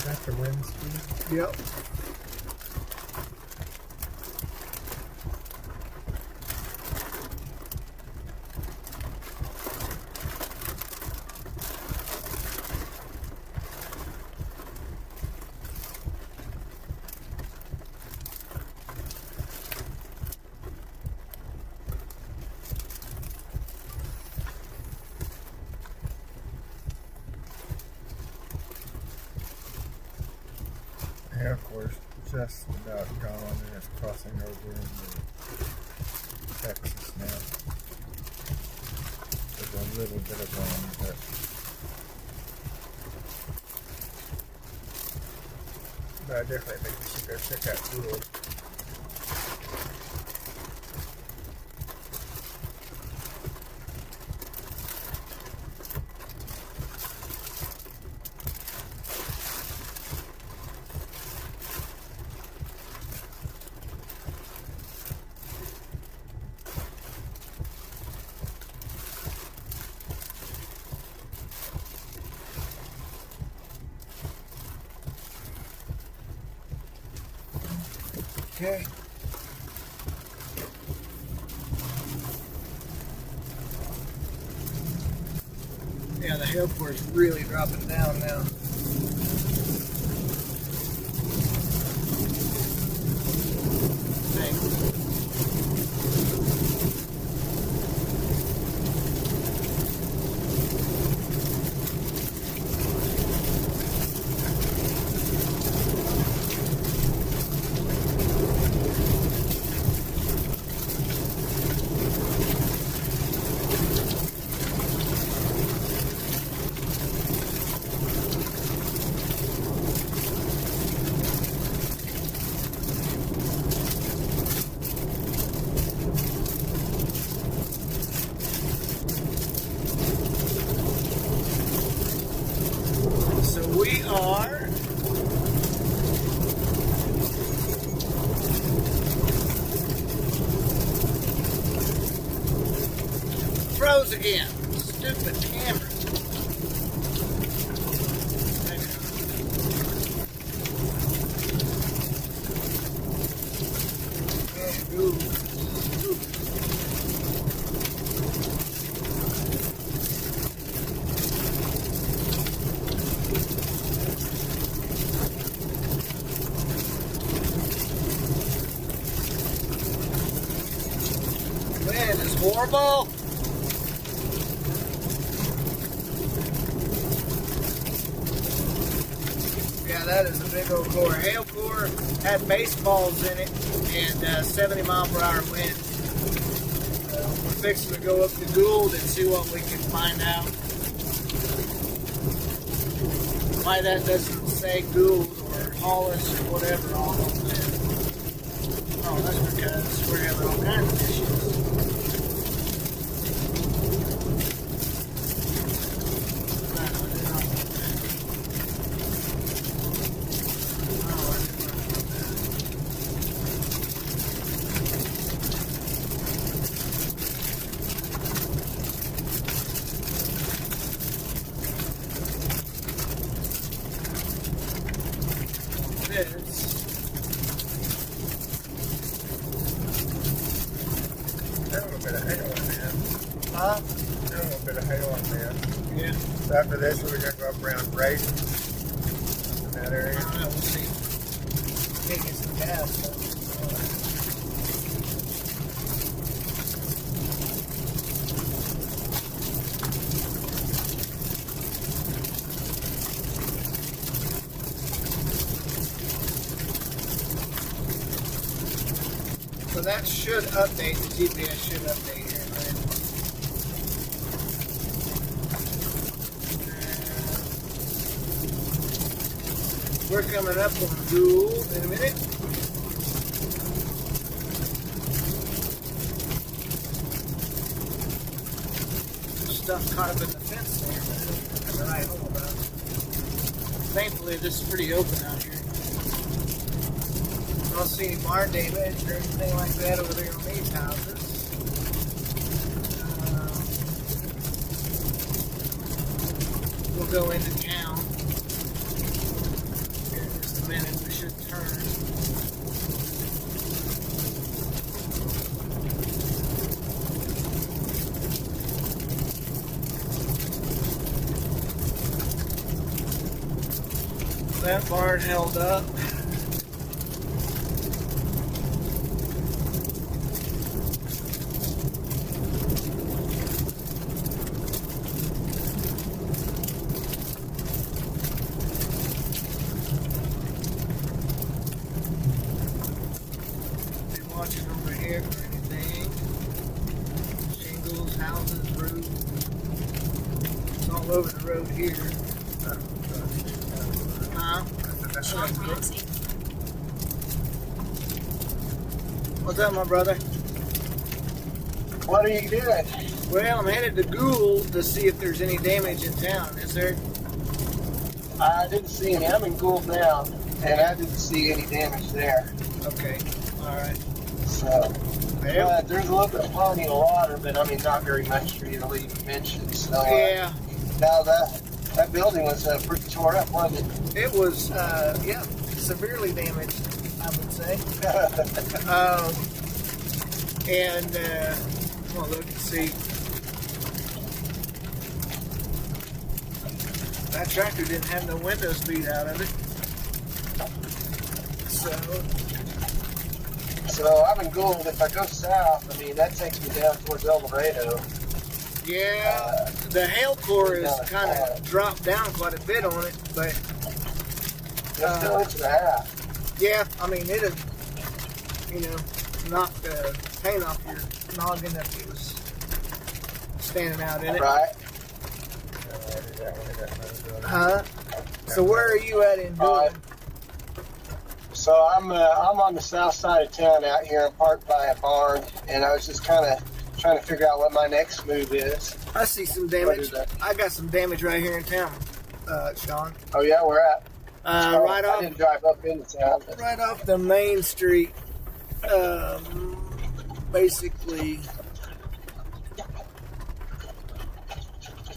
That's the wind speed.
Yep.
Yeah, of course, just about gone and it's crossing over into Texas now. There's a little bit of rain, but I definitely think we should go check out Gould.
Okay. Yeah, the airport's really dropping down now. Thanks. Yeah, stupid camera. Ooh. Wind is horrible. Yeah, that is a big old core. Hail core had baseballs in it and 70 mile per hour wind. We're fixing to go up to Gould and see what we can find out. Why that doesn't say Gould or Hollis or whatever on there. Oh, that's because we're having all kinds of issues. Huh?
There's a little bit of hail on there.
Yeah.
So after this, we're going to go up around Brayton in that area.
I don't know, we'll see. Maybe get some gas. So that should update, the GPS should update here in a minute. We're coming up on Gould in a minute. Stuff caught up in the fence there, but I'm right home about it. Thankfully, this is pretty open out here. I don't see any barn damage or anything like that over there on these houses. We'll go into town. Here in just a minute, we should turn. That barn held up. Watching over here for anything. Shingles, houses, roof. It's all over the road here. Huh? What's up, my brother?
What are you doing?
Well, I'm headed to Gould to see if there's any damage in town. Is there?
I didn't see any. I'm in Gould now, and I didn't see any damage there.
Okay. All right.
So,
Well,
there's a little bit of plenty of water, but I mean, not very much for you to even mention. So,
yeah.
Now that building was pretty tore up, wasn't it?
It was, yeah, severely damaged, I would say. Well, look and see. That tractor didn't have no windows beat out of it.
So I'm in Gould. If I go south, I mean, that takes me down towards El Dorado.
Yeah, the hail core has kind of dropped down quite a bit on it, but
That's still 1.5 inches.
yeah, I mean, it'd, knock the paint off your noggin if it was standing out in it.
Right.
Huh? So where are you at in Gould?
So I'm on the south side of town out here. I'm parked by a barn, and I was just kind of trying to figure out what my next move is.
I see some damage. I got some damage right here in town, Sean.
Oh yeah, where at?
Right
I didn't drive up into town. But
right off the main street. Basically,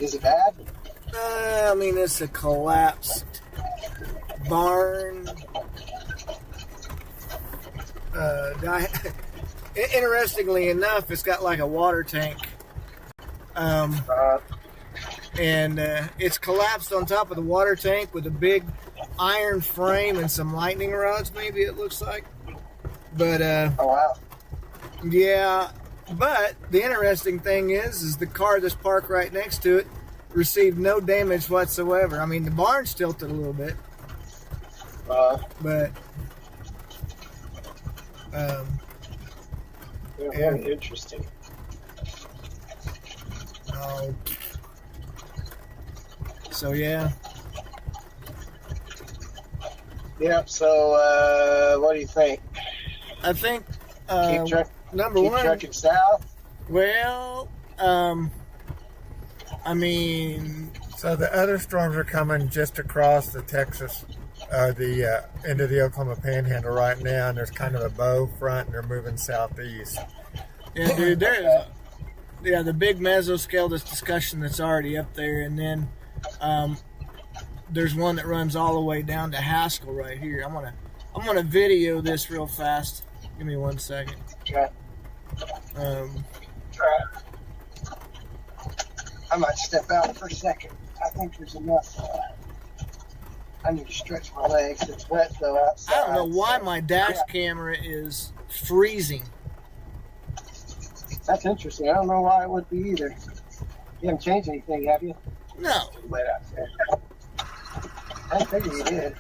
Is it bad?
I mean, it's a collapsed barn. Interestingly enough, it's got like a water tank. And it's collapsed on top of the water tank with a big iron frame and some lightning rods, maybe it looks like. But,
Oh, wow.
yeah. But the interesting thing is the car that's parked right next to it received no damage whatsoever. I mean, the barn's tilted a little bit. But,
Very interesting.
oh. So, yeah.
Yep. So, what do you think?
I think, number
Keep
one,
trucking south.
well, I mean,
So the other storms are coming just across the Texas, the into the Oklahoma Panhandle right now, and there's kind of a bow front, and they're moving southeast.
yeah, dude, the big mesoscale discussion that's already up there, and then there's one that runs all the way down to Haskell right here. I'm gonna video this real fast. Give me 1 second.
Okay. I might step out for a second. I think there's enough. I need to stretch my legs. It's wet though outside.
I don't know why
so-
my dash
Yeah,
camera is freezing.
that's interesting. I don't know why it would be either. You haven't changed anything, have you?
No,
It's wet out there. I figured you did.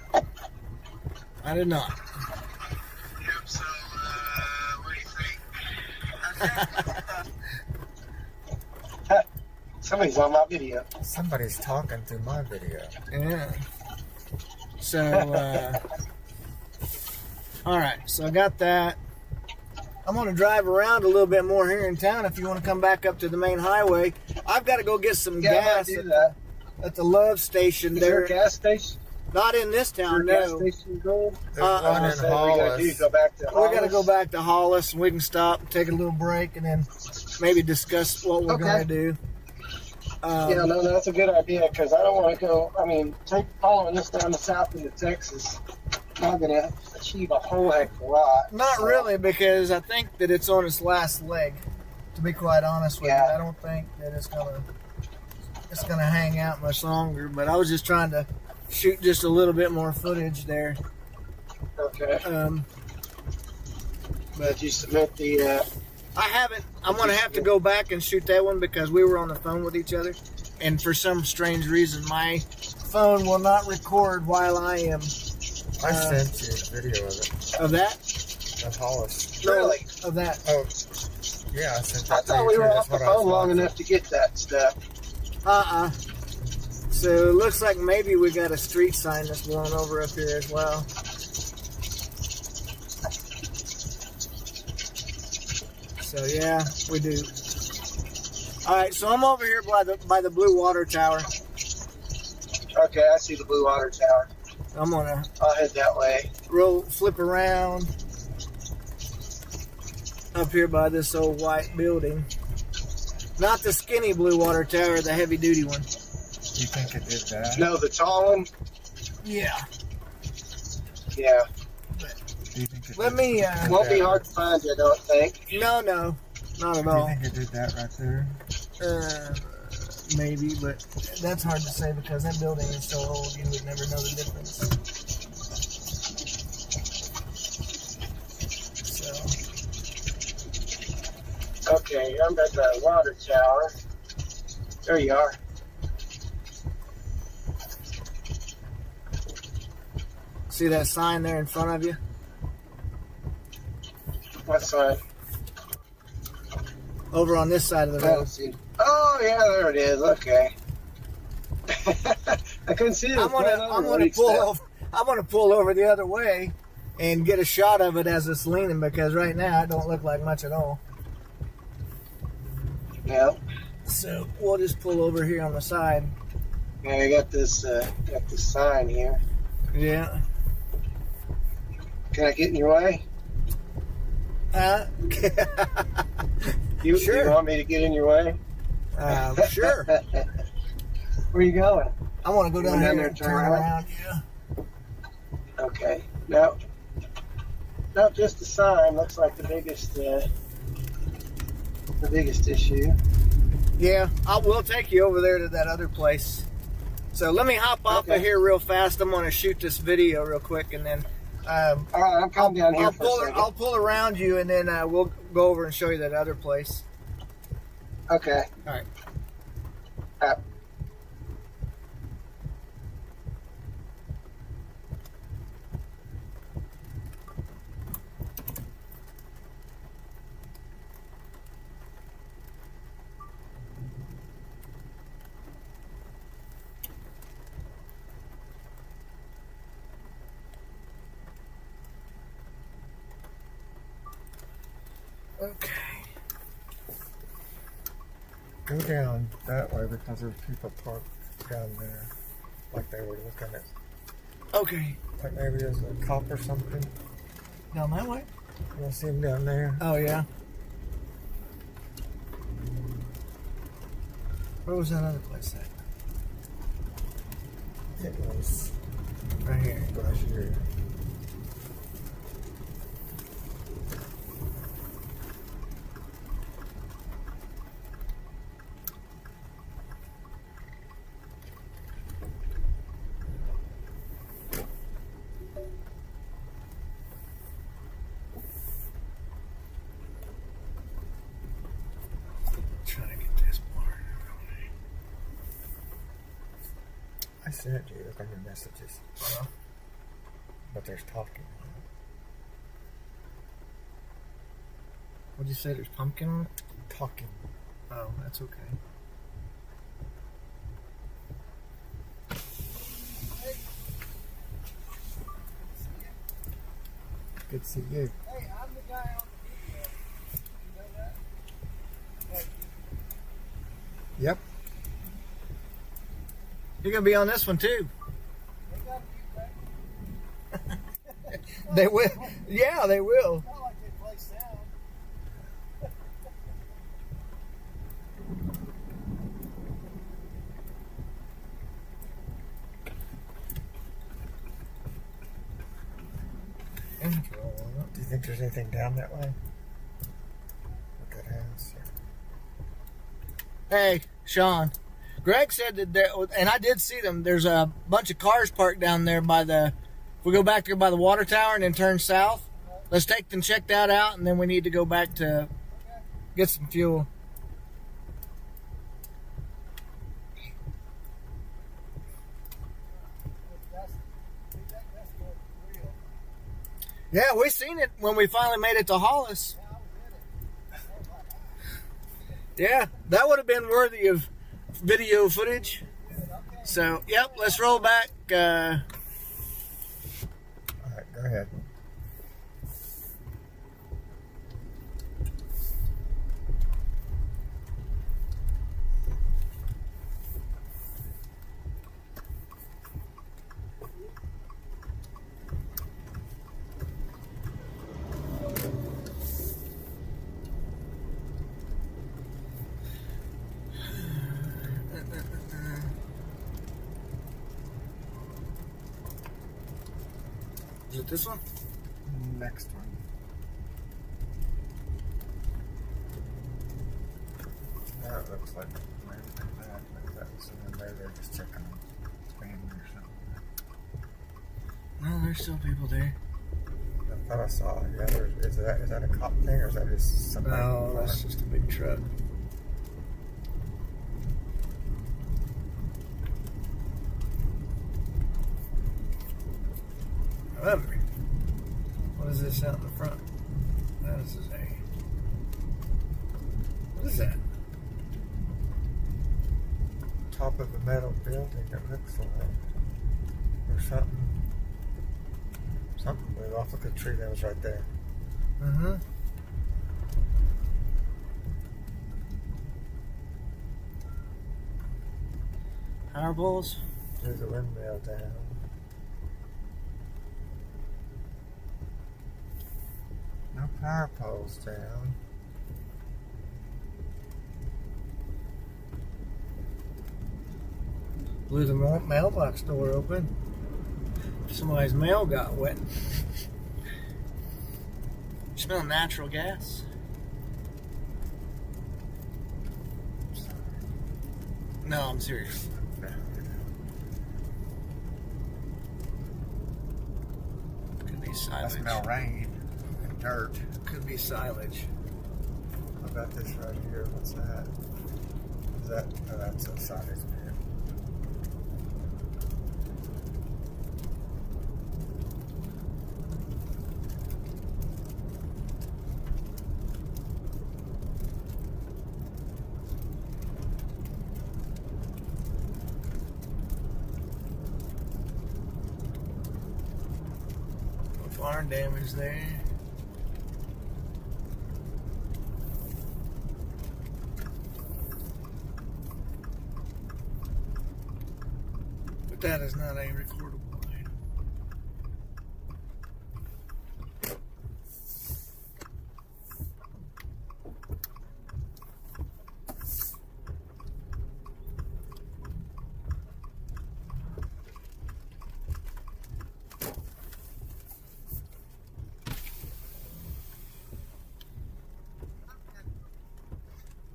I did not.
Yep. So, what do you think? Somebody's on my video.
Somebody's talking through my video.
Yeah. So, all right. So I got that. I'm going to drive around a little bit more here in town. If you want to come back up to the main highway, I've got to go get some
Yeah, I might
gas
do
at
that.
at the Love Station
Is there
there.
a gas station?
Not in this town,
Gas
no.
station gold?
There's one
I
in
Said we gotta do
Hollis.
go back to
We got to
Hollis.
go back to Hollis, and we can stop, take a little break, and then maybe discuss what we're
Okay.
going to do.
Yeah, no, that's a good idea because I don't want to go. I mean, following this down the south into Texas, I'm going to achieve a whole heck of a lot.
Not
So,
really, because I think that it's on its last leg. To be quite honest with
Yeah.
you, I don't think that it's gonna hang out much longer. But I was just trying to shoot just a little bit more footage there.
Okay.
But
Did you submit the?
I haven't. I'm gonna have to go back and shoot that one because we were on the phone with each other, and for some strange reason, my phone will not record while I am
I sent you a video of it.
of that.
Of Hollis.
Really?
Of that.
Oh, yeah, I sent that
I
to
thought
you
we
too.
were
That's
off the
what I was
phone long
watching.
enough to get that stuff.
So it looks like maybe we got a street sign that's blown over up here as well. So yeah, we do. All right, so I'm over here by the Blue Water Tower.
Okay, I see the Blue Water Tower.
I'm gonna
I'll head that way.
flip around up here by this old white building. Not the skinny Blue Water Tower, the heavy duty one.
You think it did that?
No, the tall one.
Yeah.
Yeah,
Do you think it
Let
did
me.
that?
won't be hard to find. I don't think.
No, not at
Do you
all.
think it did that right there?
Maybe, but that's hard to say because that building is so old you would never know the difference. So,
Okay, I'm at the water tower. There you are.
see that sign there in front of you?
What sign?
Over on this side of the
I don't
road.
see. Oh yeah, there it is. Okay. I couldn't see it.
I'm gonna pull over the other way and get a shot of it as it's leaning because right now it don't look like much at all.
Yeah.
So we'll just pull over here on the side.
Yeah, I got this sign here.
Yeah.
Can I get in your way?
Sure.
You want me to get in your way?
Sure.
Where you going?
I want to go down
Down
here
there
and
and
turn
turn
around. Yeah.
Okay. No, not just the sign. Looks like the biggest issue.
Yeah, I will take you over there to that other place. So let me hop off of
Okay.
here real fast. I'm going to shoot this video real quick, and then
All right, I'm coming down here for a second.
I'll pull around you, and then we'll go over and show you that other place.
Okay.
All right. Okay.
Go down that way because there's people parked down there, like they were looking at,
Okay.
like maybe there's a cop or something.
Down that way?
You see him down there?
Oh, yeah. Where was that other place at?
It was
Right here.
right here.
Trying to get this part.
I sent you look on your messages. But there's talking.
What'd you say? There's pumpkin on it?
Talking.
Oh, that's okay.
Good to see you.
Hey, I'm the guy on the video. You know that?
Yep.
You're going to be on this one, too. They will. Yeah, they will.
Not like they play sound.
Do you think there's anything down that way? Look at house.
Hey, Sean. Greg said that there, and I did see them. There's a bunch of cars parked down there by the. If we go back there by the water tower and then turn south, let's take and check that out, and then we need to go back to get some fuel. Yeah, we seen it when we finally made it to Hollis. Yeah, that would have been worthy of video footage. So, yep, let's roll back.
Alright, go ahead.
Is it this one?
Next one. Now it looks like maybe that. Maybe that was in there. They're just checking on spam or something.
No, there's still people there.
I thought I saw. Yeah, is that a cop thing or is that just something?
No, that's just a big truck. However, what is this out in the front? This is a. What is that?
Top of a metal building. It looks like, or something. Something blew off. Look at the tree that was right there.
Mm-hmm. Power poles.
There's a windmill down. No power poles down.
Blew the mailbox door open. Somebody's mail got wet. Smell natural gas. No, I'm serious. Could be
I
silage.
smell rain and dirt.
Could be silage.
How about this right here? What's that? Is that? Oh, that's a silage bin.
Barn damage there. But that is not a recordable item.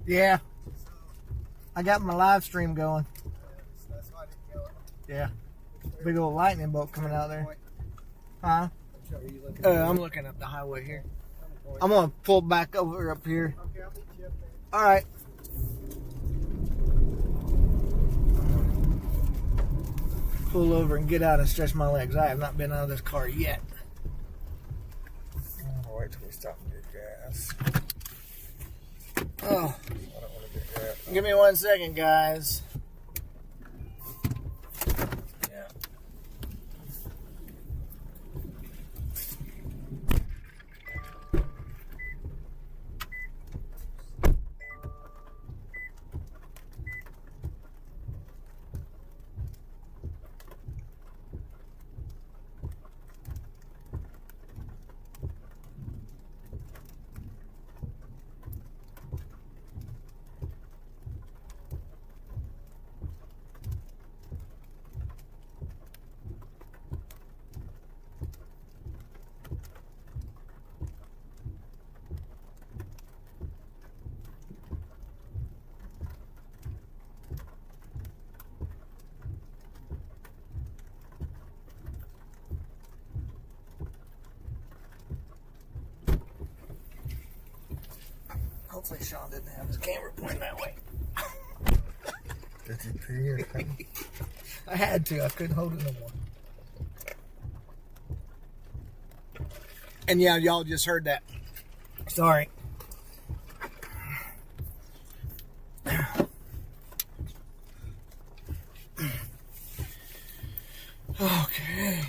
Yeah. I got my live stream going.
That's why I didn't go.
Yeah. Big old lightning bolt coming out there. Huh? I'm looking up the highway here. I'm going to pull back over up here.
Okay, I'll meet you up there.
All right. Pull over and get out and stretch my legs. I have not been out of this car yet.
I'll wait till we stop and get gas.
Oh,
I don't want to get gas.
give me 1 second, guys. Yeah. Hopefully Sean didn't have his camera pointing that way.
Did you pee or something?
I had to. I couldn't hold it no more. And yeah, y'all just heard that. Sorry. Okay.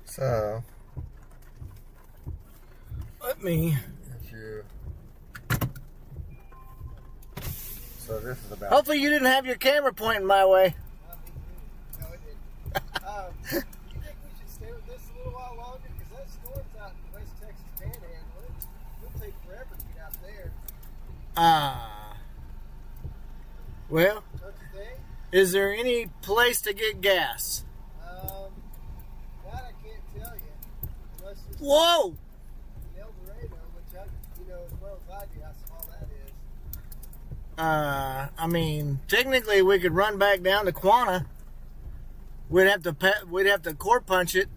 So,
Let me.
if you. So this is about.
Hopefully you didn't have your camera pointing my way.
No, it didn't. You think we should stay with this a little while longer? Because that storm's out in West Texas Panhandle. It'll take forever to get out there.
Well,
Don't you think?
is there any place to get gas?
That I can't tell you. Unless it's
Whoa!
in El Dorado, which you know as well as I do how small that is.
I mean, technically we could run back down to Quanah. We'd have to core punch it.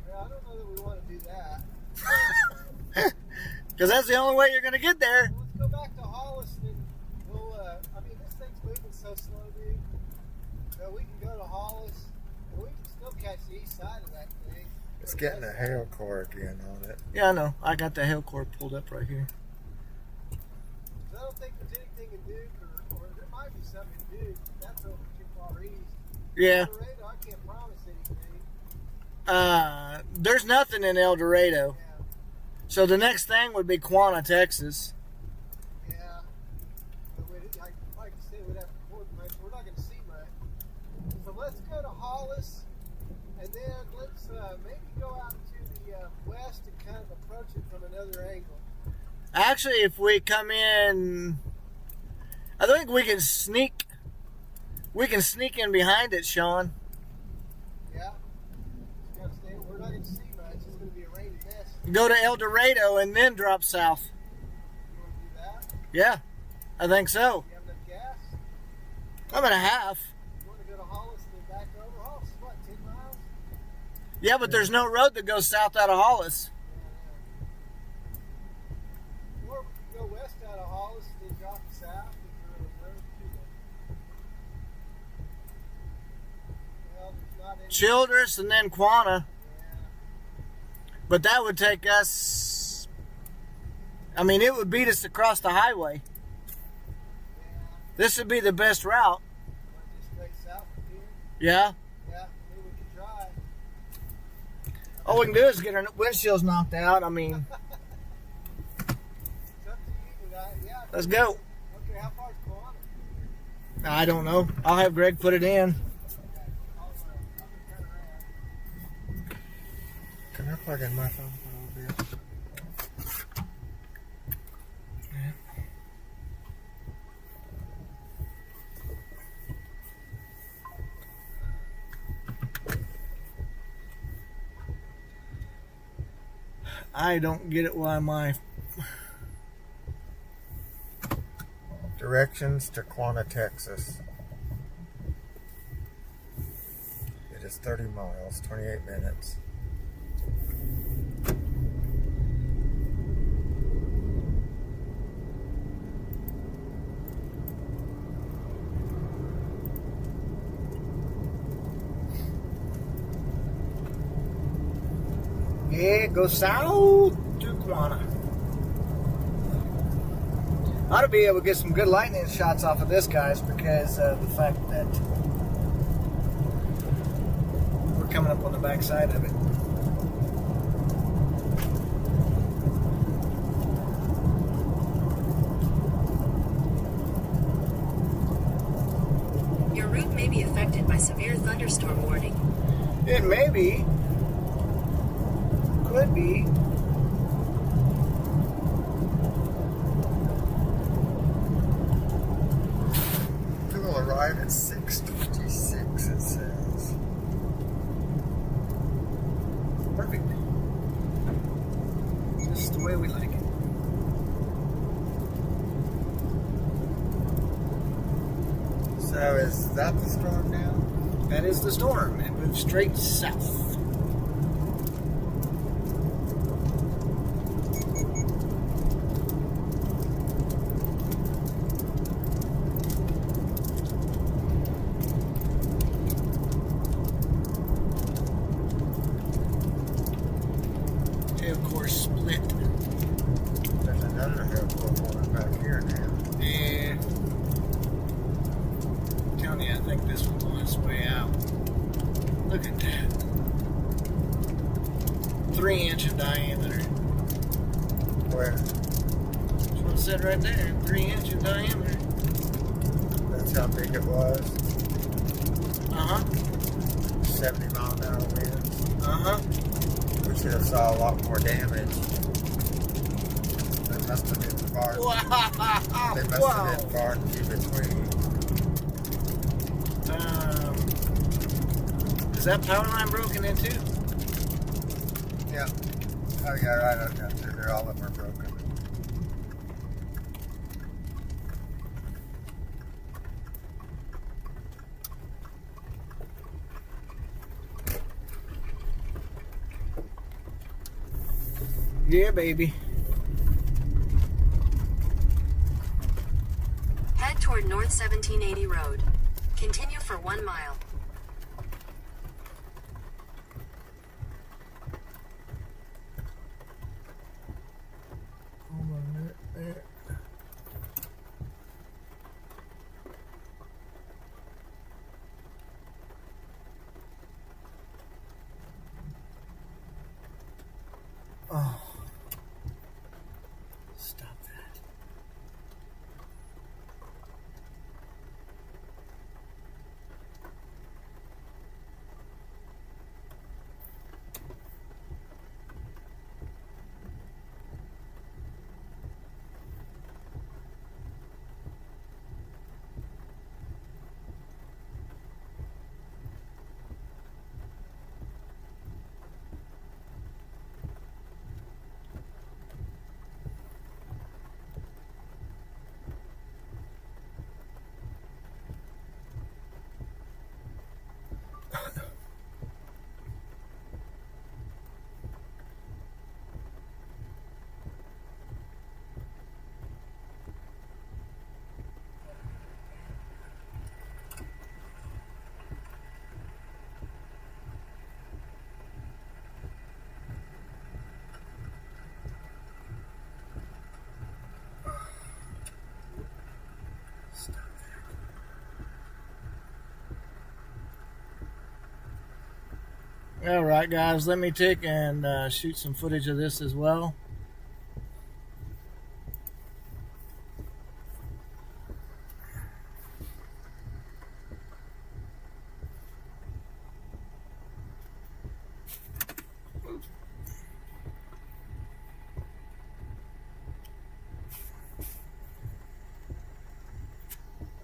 Well, I don't know that we want to do that.
Because that's the only way you're going to get there.
Let's go back to Hollis and we'll, I mean, this thing's moving so slow, dude. So we can go to Hollis and we can still catch the east side of that thing. It's getting a hail core again on it.
Yeah, I know. I got the hail core pulled up right here.
I don't think there's anything in Duke, or there might be something in Duke. That's over too far east.
Yeah.
El Dorado, I can't promise anything.
There's nothing in El Dorado.
Yeah.
So the next thing would be Quanah, Texas.
Yeah. But like you said, we'd have to coordinate. We're not going to see much. So let's go
Hollis, and then let's maybe go out to the west and kind of approach it from another angle. Actually, if we come in, I think we can sneak. We can sneak in behind it, Sean. Yeah. We're not going to see much. It's going to be a rainy mess. Go to El Dorado and then drop south. You want to do that? Yeah, I think so. You have enough gas? I'm at a half. You want to go to Hollis and then back over? Hollis is what, 10 miles? Yeah, but there's no road that goes south out of Hollis. Yeah. Or we can go west out of Hollis and then drop south. Childress and then Quanah. But that would take us, I mean, it would beat us across the highway. This would be the best route. Yeah? Yeah, maybe we can try. All we can do is get our windshields knocked out. I mean, let's go. Okay, how far is Quanah? I don't know. I'll have Greg put it in.
Can I plug in my phone for a little bit?
I don't get it why my
Directions to Quanah, Texas. It is 30 miles, 28 minutes.
Yeah, go south to Quanah. I ought to be able to get some good lightning shots off of this, guys, because of the fact that we're coming up on the backside of it.
Your route may be affected by severe thunderstorm warning.
It may be. Could be.
We will arrive at 6:26, it says.
Perfect. Just the way we like it.
So is that the storm now?
That is the storm. It moves straight south. Of course, split.
There's another airport going back here now.
Yeah. I'm telling you, I think this one's on its way out. Look at that. 3-inch in diameter.
Where?
That's what it said right there. 3-inch in diameter.
That's how big it was. 70-mile-an-hour winds. We should have saw a lot more damage. They must have been far.
Wow.
They must have been far and few between.
Is that power line broken in too?
Yeah. Oh yeah, right up down there. They're all of them are broken.
Yeah, baby.
Head toward North 1780 Road. Continue for 1 mile.
Hold on a minute there. Oh. Stop that. All right, guys, let me take and shoot some footage of this as well.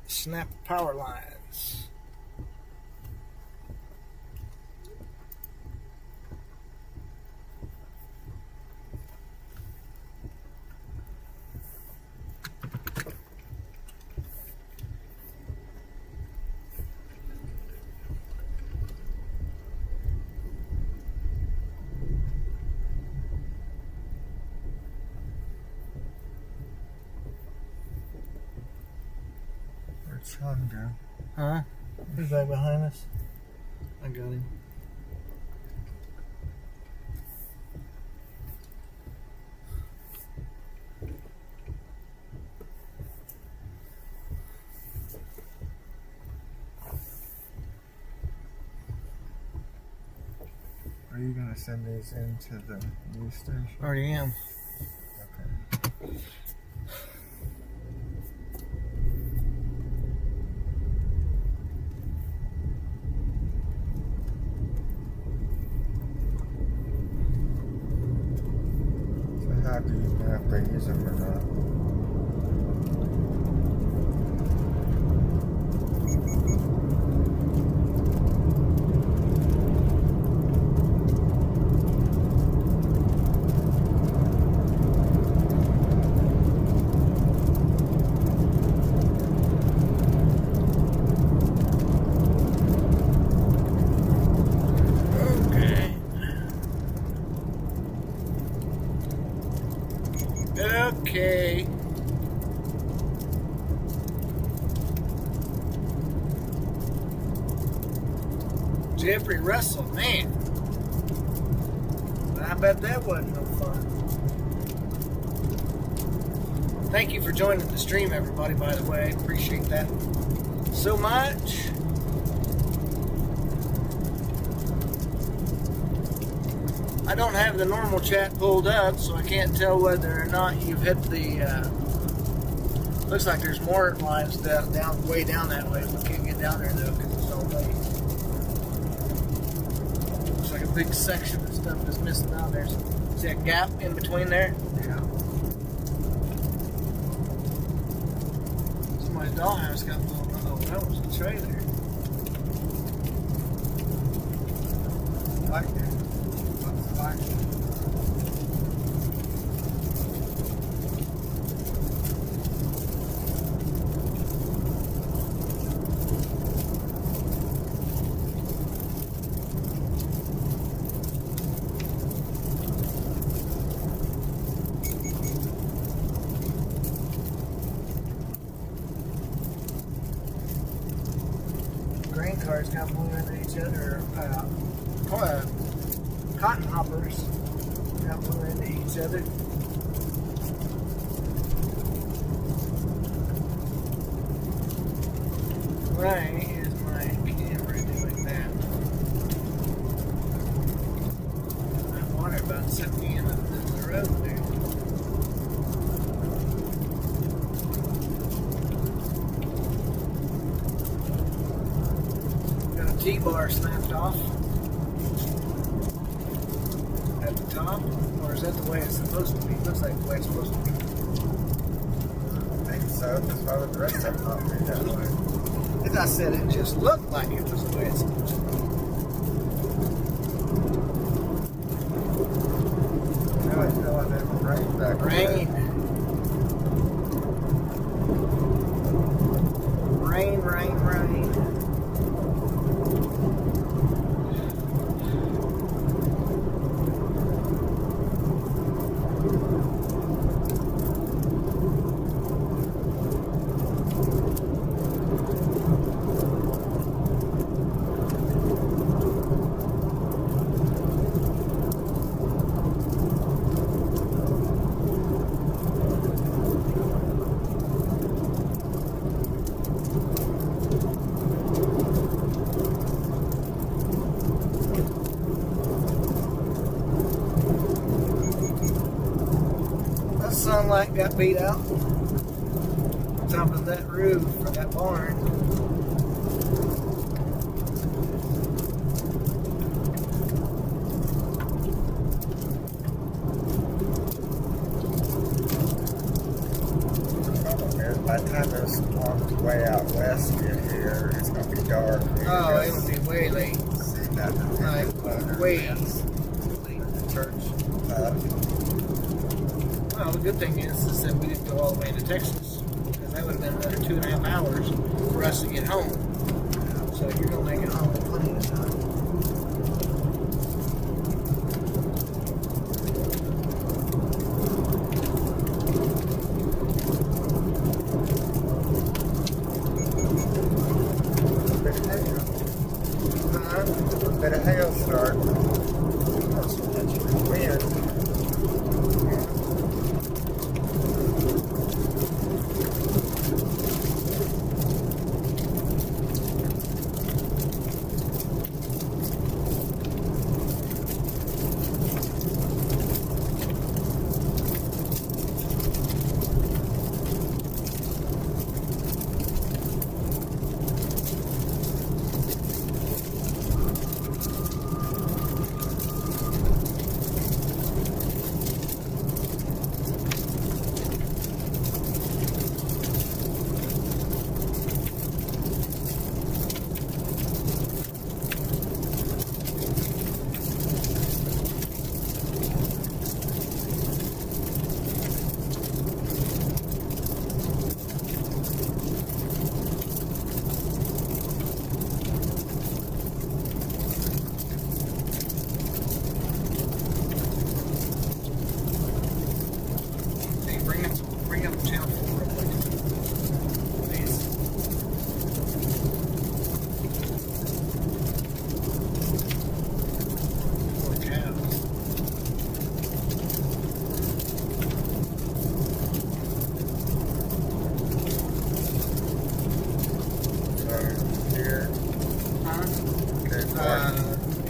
Snap power lines.
Where'd Sean go?
Huh? He's right behind us. I got him.
Are you gonna send these into the news station?
Already am.
Okay. So how do you know if they use them or not?
Okay. Jeffrey Russell, man. I bet that wasn't no fun. Thank you for joining the stream, everybody, by the way. Appreciate that so much. I don't have the normal chat pulled up, so I can't tell whether or not you've hit the, looks like there's more lines down way down that way. We can't get down there though because it's all late. Looks like a big section of stuff that's missing out there. See that gap in between there?
Yeah.
Somebody's dollhouse got blown up. Oh, that was a trailer.
Like it. Looks like it.
Grain cars got blown into each other. Cotton hoppers got blown into each other. Why is my camera doing that? That water about set me in the road there. Got a T-bar snapped off at the top, or is that the way it's supposed to be? Looks like the way it's supposed to be.
I think so. That's why would the rest of them not be that way?
As I said, it just looked like it was the way it's supposed to be.
Now I feel like there's rain back
Rain. Rain, rain, rain. The sunlight got beat out. Top of that roof or that barn.
By the time those storms way out west get here, it's going to be dark.
Oh, it'll be way late.
See nothing.
Like, way.
The church.
Well, the good thing is that we didn't go all the way into Texas. Because that would have been another 2.5 hours for us to get home. So you're going to make it home in plenty of time.
Bit of hail start. Wind. Bring up the town real quick. Please. Poor cows. Here.
Huh?
Okay,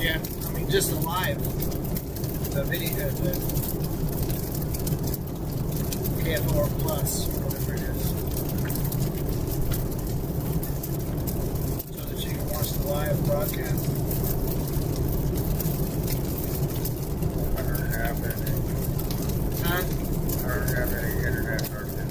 Yeah. I mean, just the live. The video, the KFR Plus, or whatever it is. So that you can watch the live broadcast.
I don't have any.
Huh?
I don't have any internet version.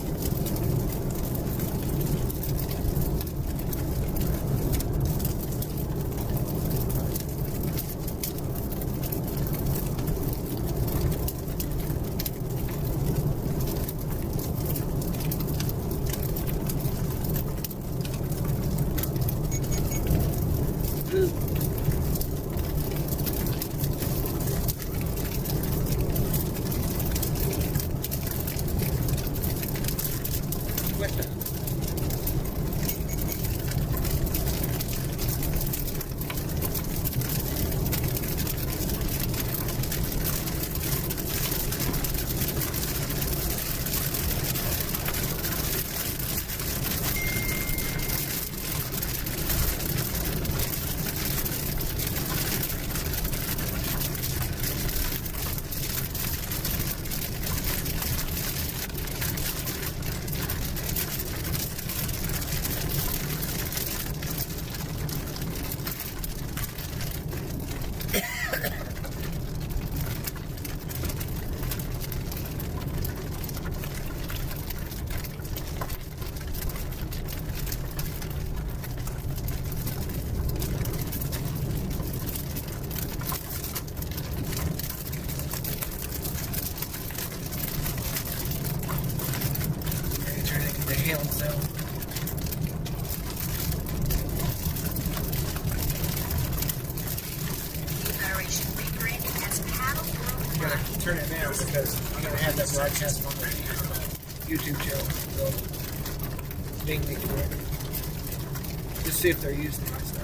Quit that. Turning into hail zone. I'm gonna turn it now because I'm gonna have that broadcast on the YouTube channel. So ding me for it. Just see if they're using my stuff.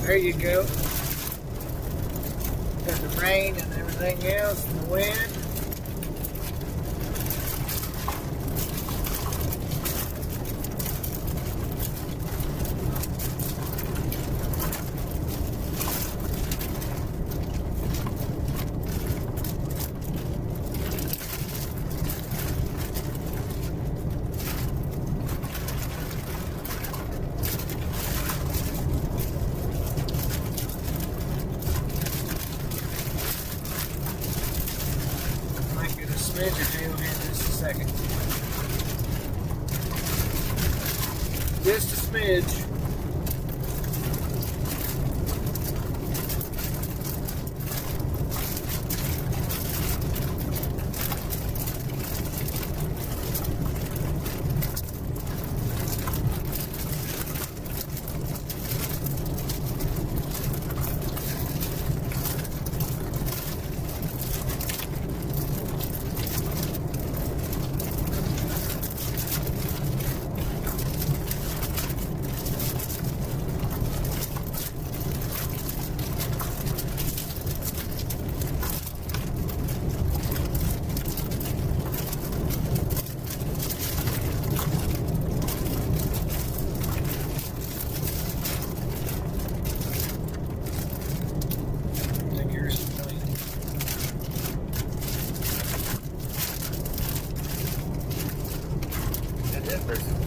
There you go. Got the rain and everything else, and the wind. Smidge or two here in just a second. Just a smidge.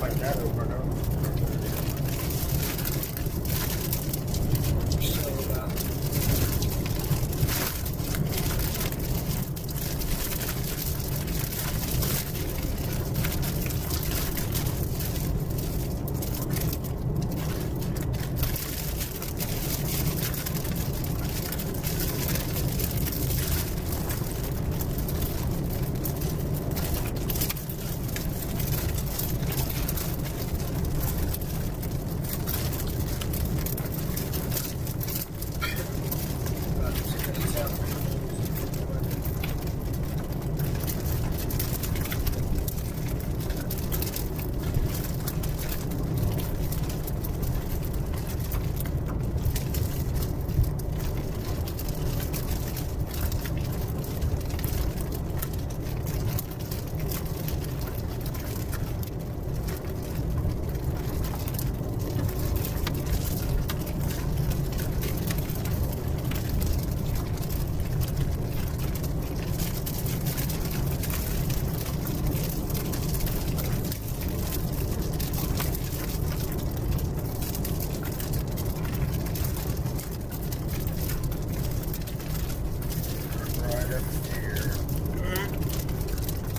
Like that over and over.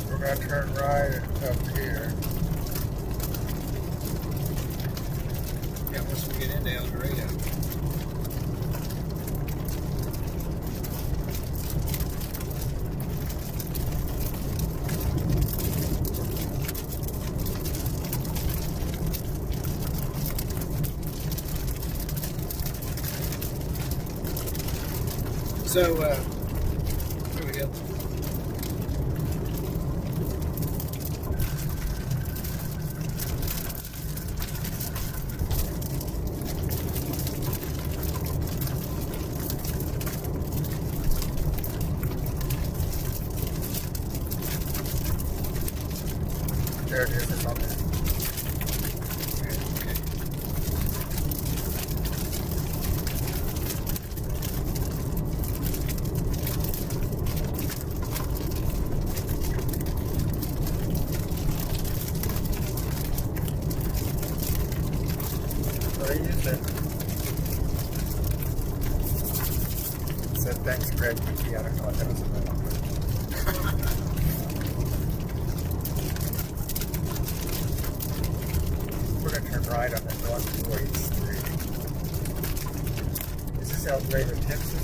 We're gonna turn right up here.
Yeah, once we get into El Dorado. So, here we go.
There it is, it's on there. We're going to turn right on that North Wade Street. Is this El Dorado, Texas?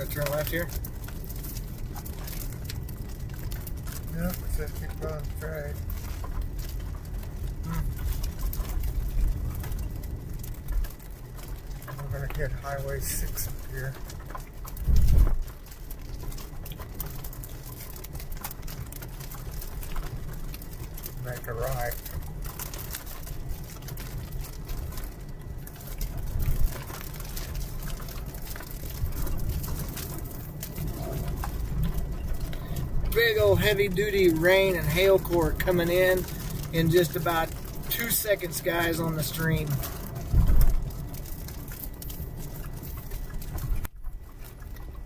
Turn left here.
Yep, it says keep going straight. We're going to hit Highway 6 up here. Make a right.
Big old heavy duty rain and hail core coming in just about 2 seconds, guys, on the stream.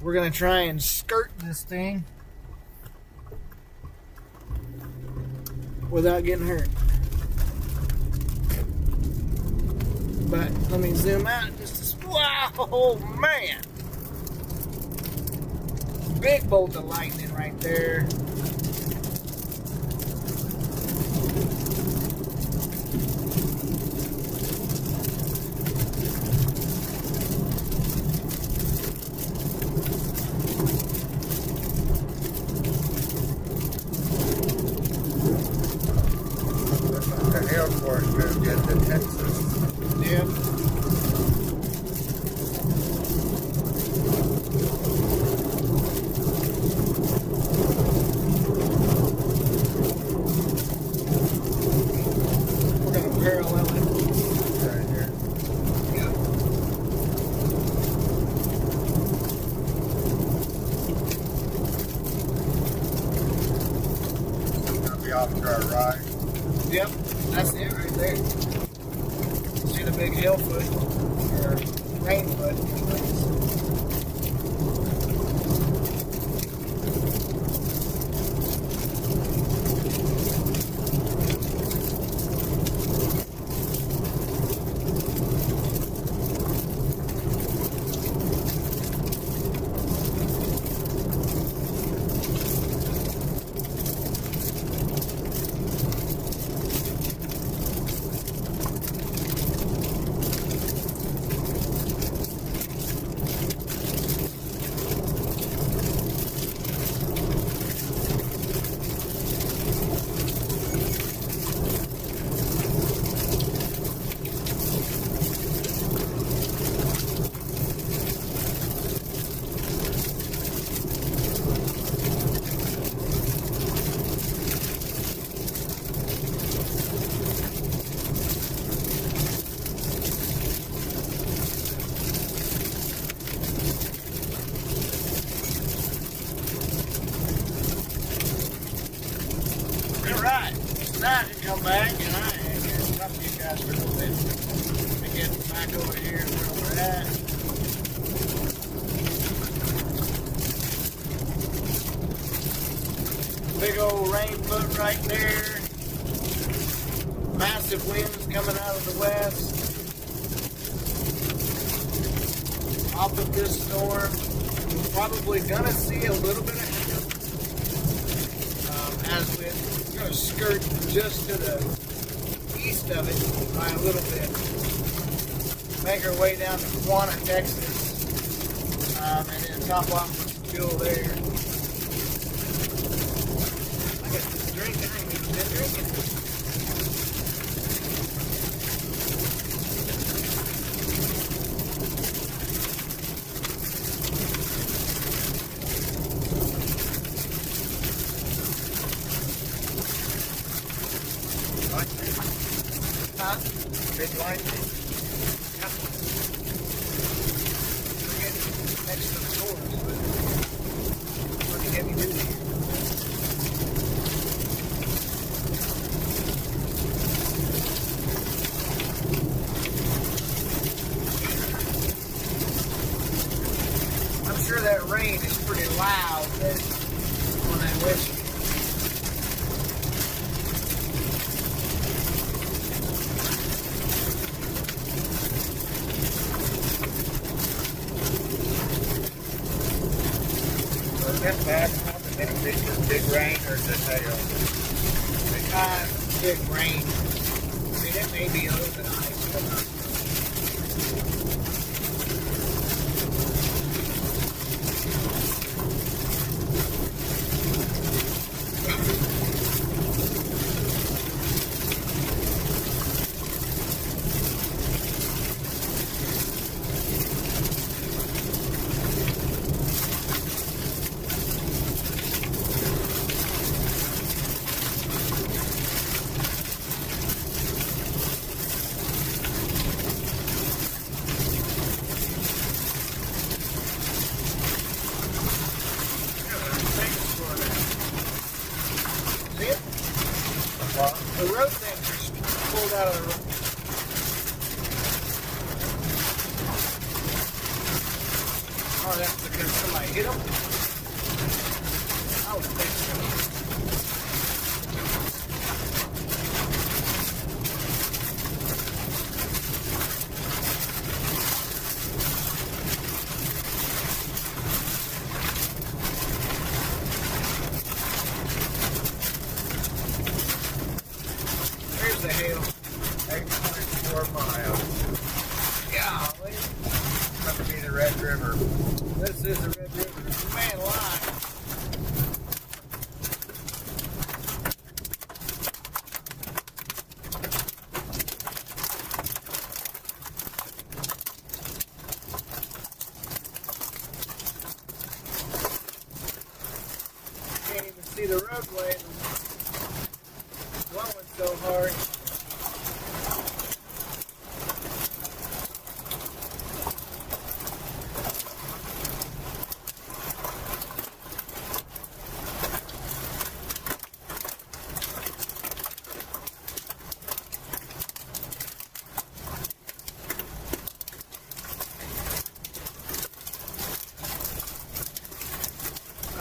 We're gonna try and skirt this thing without getting hurt. But let me zoom out just a, wow, oh man. Big bolt of lightning right there.
The hail core is going to get to Texas.
Yeah.
Off to our right.
Yep, that's it right there. See the big hail foot, or rain foot, anyways. Now I can come back and I can talk to you guys for a little bit. Let me get back over here where we're at. Big old rain foot right there. Massive winds coming out of the west. Off of this storm, we're probably gonna see a little bit of hail as we're gonna skirt just to the east of it by a little bit. Make our way down to Quanah, Texas, and then top off with some fuel there. I got this drink. I ain't even been drinking. Huh?
Big line.
Yep. We're getting next to the stores, but pretty heavy duty. I'm sure that rain is pretty loud on that whiskey.
Is that bad? Big rain or is it hail?
Big rain. I mean, it may be a little bit ice, but not. See it? The road things are pulled out of the road. Oh, that's because somebody hit them? I would think so. There's the hail.
8.4 miles.
Golly.
Must be the Red River.
This is the Red River. Man alive. Can't even see the roadway. It's blowing so hard.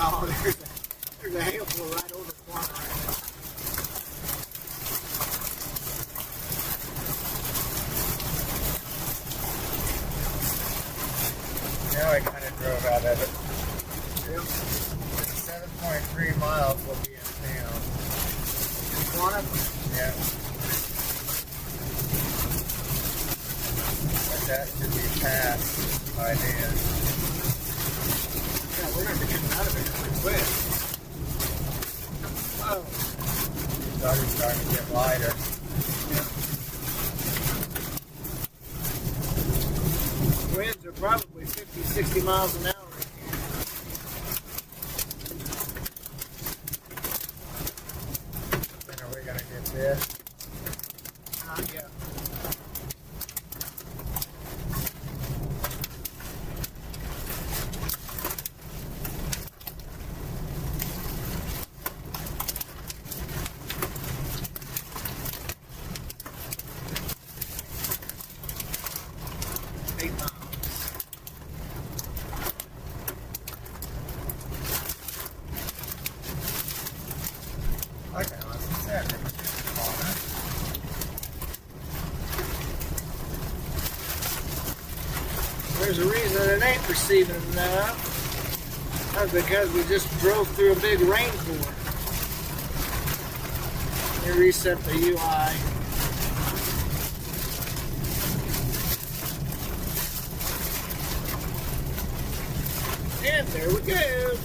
Oh, there's a hailful right over Quanah right now.
Now I kind of drove out of it.
Yep.
7.3 miles will be in town.
Quanah?
Yeah. But that should be passed by then.
Yeah, we're going to be getting out of here pretty quick. Oh,
It's already starting to get lighter.
winds are probably 50, 60 miles an hour in here.
When are we going to get this?
Yeah. 8 miles.
Okay, let's set it.
There's a reason it ain't receiving enough. That's because we just drove through a big rainfall. Let me reset the UI. And there we go.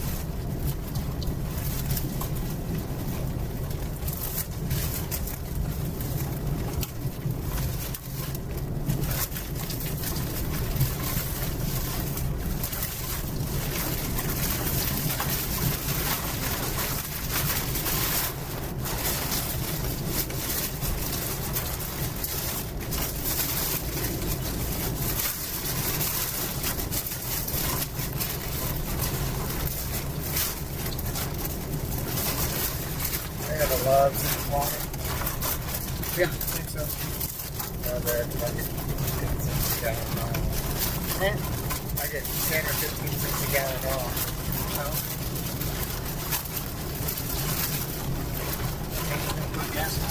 They have a loves in the water.
Yeah, I think so.
They're like 15 cents a gallon off.
And
I get 10 or 15 cents a gallon off.
put gas in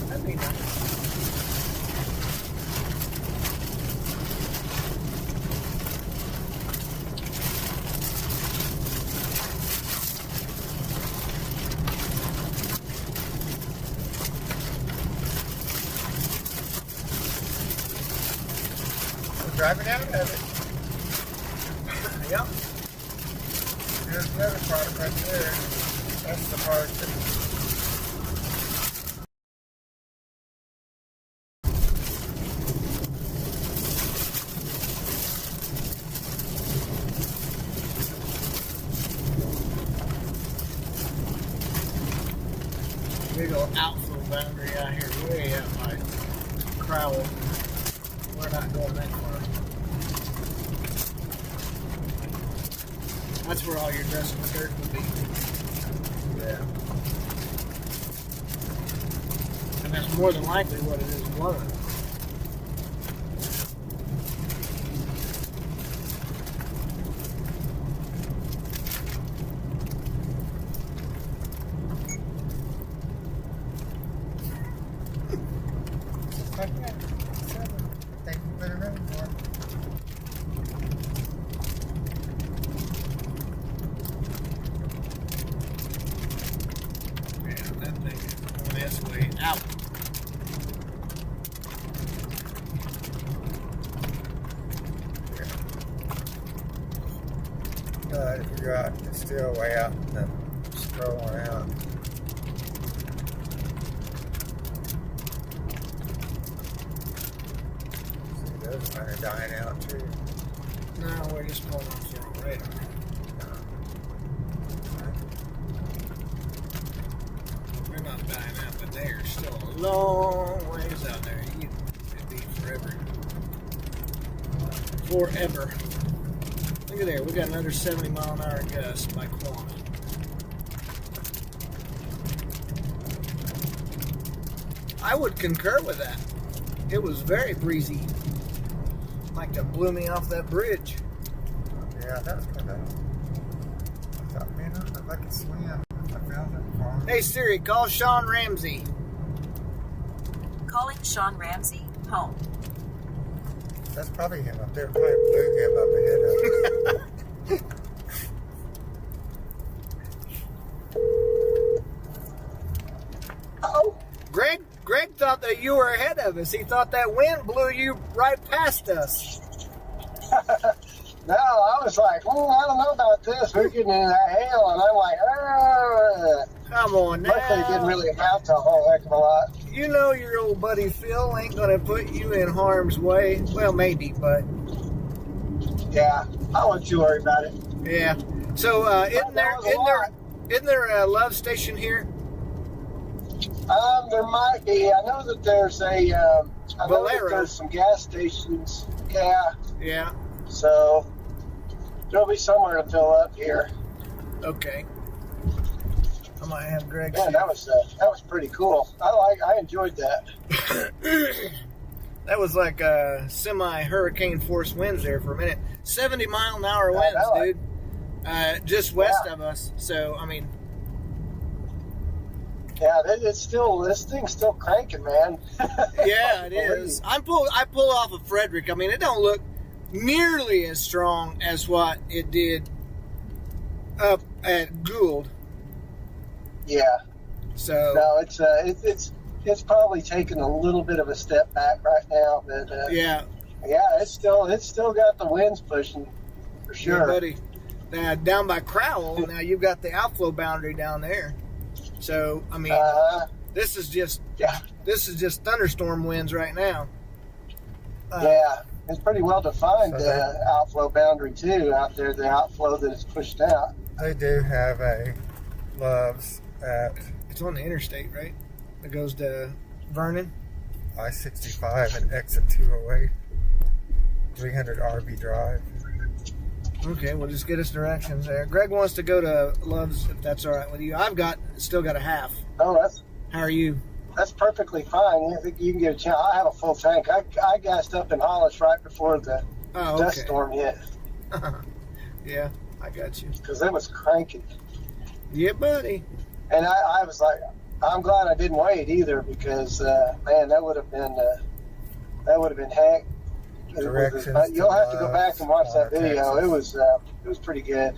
it. That'd be nice.
Driving out of it.
Yep.
There's the other part right there. That's the part that
big old outfield boundary out here, way out by Crowell. We're not going that far. That's where all your dust and dirt would be.
yeah.
And that's more than likely what it is blowing.
Okay. Thank you for the rainfall.
Yeah, that thing is going this way out.
If you go out, it's still way out and then throw one out. See, those mine are dying out too.
No, we're just pulling off the wrong radar. They're not dying out, but they are still a long ways out there. You could be forever. Forever. Look at there, we got another 70-mile-an-hour gust by Quanah. I would concur with that. It was very breezy. Like it blew me off that bridge.
Yeah, that was kind of. I thought, man, I could swim. I found it farm.
Hey Siri, call Sean Ramsey.
Calling Sean Ramsey home.
That's probably him up there. Probably blew him up ahead of us.
Oh,
Greg thought that you were ahead of us. He thought that wind blew you right past us.
no, I was like, I don't know about this. We're getting in that hail, and I'm like,
Come on now.
luckily it didn't really amount to a whole heck of a lot.
You know your old buddy Phil ain't gonna put you in harm's way. Well, maybe, but
Yeah, I wouldn't you worry about it.
yeah. So isn't there a love station here?
There might be. I know that there's a. I know
Valero.
that there's some gas stations. Yeah,
Yeah.
so there'll be somewhere to fill up here.
Okay. I might have Greg.
Man, that was pretty cool. I enjoyed that.
That was like semi-hurricane force winds there for a minute. 70-mile-an-hour
I
winds,
know it.
dude. Just west
Yeah.
of us. So I mean,
Yeah, this thing's still cranking, man.
yeah, it is. I pull off of Frederick. I mean, it don't look nearly as strong as what it did up at Gould.
Yeah.
So
No, it's probably taken a little bit of a step back right now, but
yeah,
Yeah, it's still got the winds pushing for sure.
Yeah, buddy. Now, down by Crowell, now you've got the outflow boundary down there. So, I mean, this is just thunderstorm winds right now.
Yeah, it's pretty well defined, the outflow boundary, too, out there, the outflow that is pushed out.
They do have a Love's at
It's on the interstate, right? It goes to Vernon.
I-65 and exit 208, 300 RV Drive.
Okay, well, just get us directions there. Greg wants to go to Love's, if that's all right with you. I've still got a half.
Oh,
How are you?
that's perfectly fine. I think you can get a chance. I have a full tank. I gassed up in Hollis right before the dust storm hit.
Yeah, I got you.
Because it was cranking.
Yeah, buddy.
And I was like, I'm glad I didn't wait either, because man, that would have been heck.
Directions
You'll have to
to
go back and watch that video.
Texas.
It was pretty good.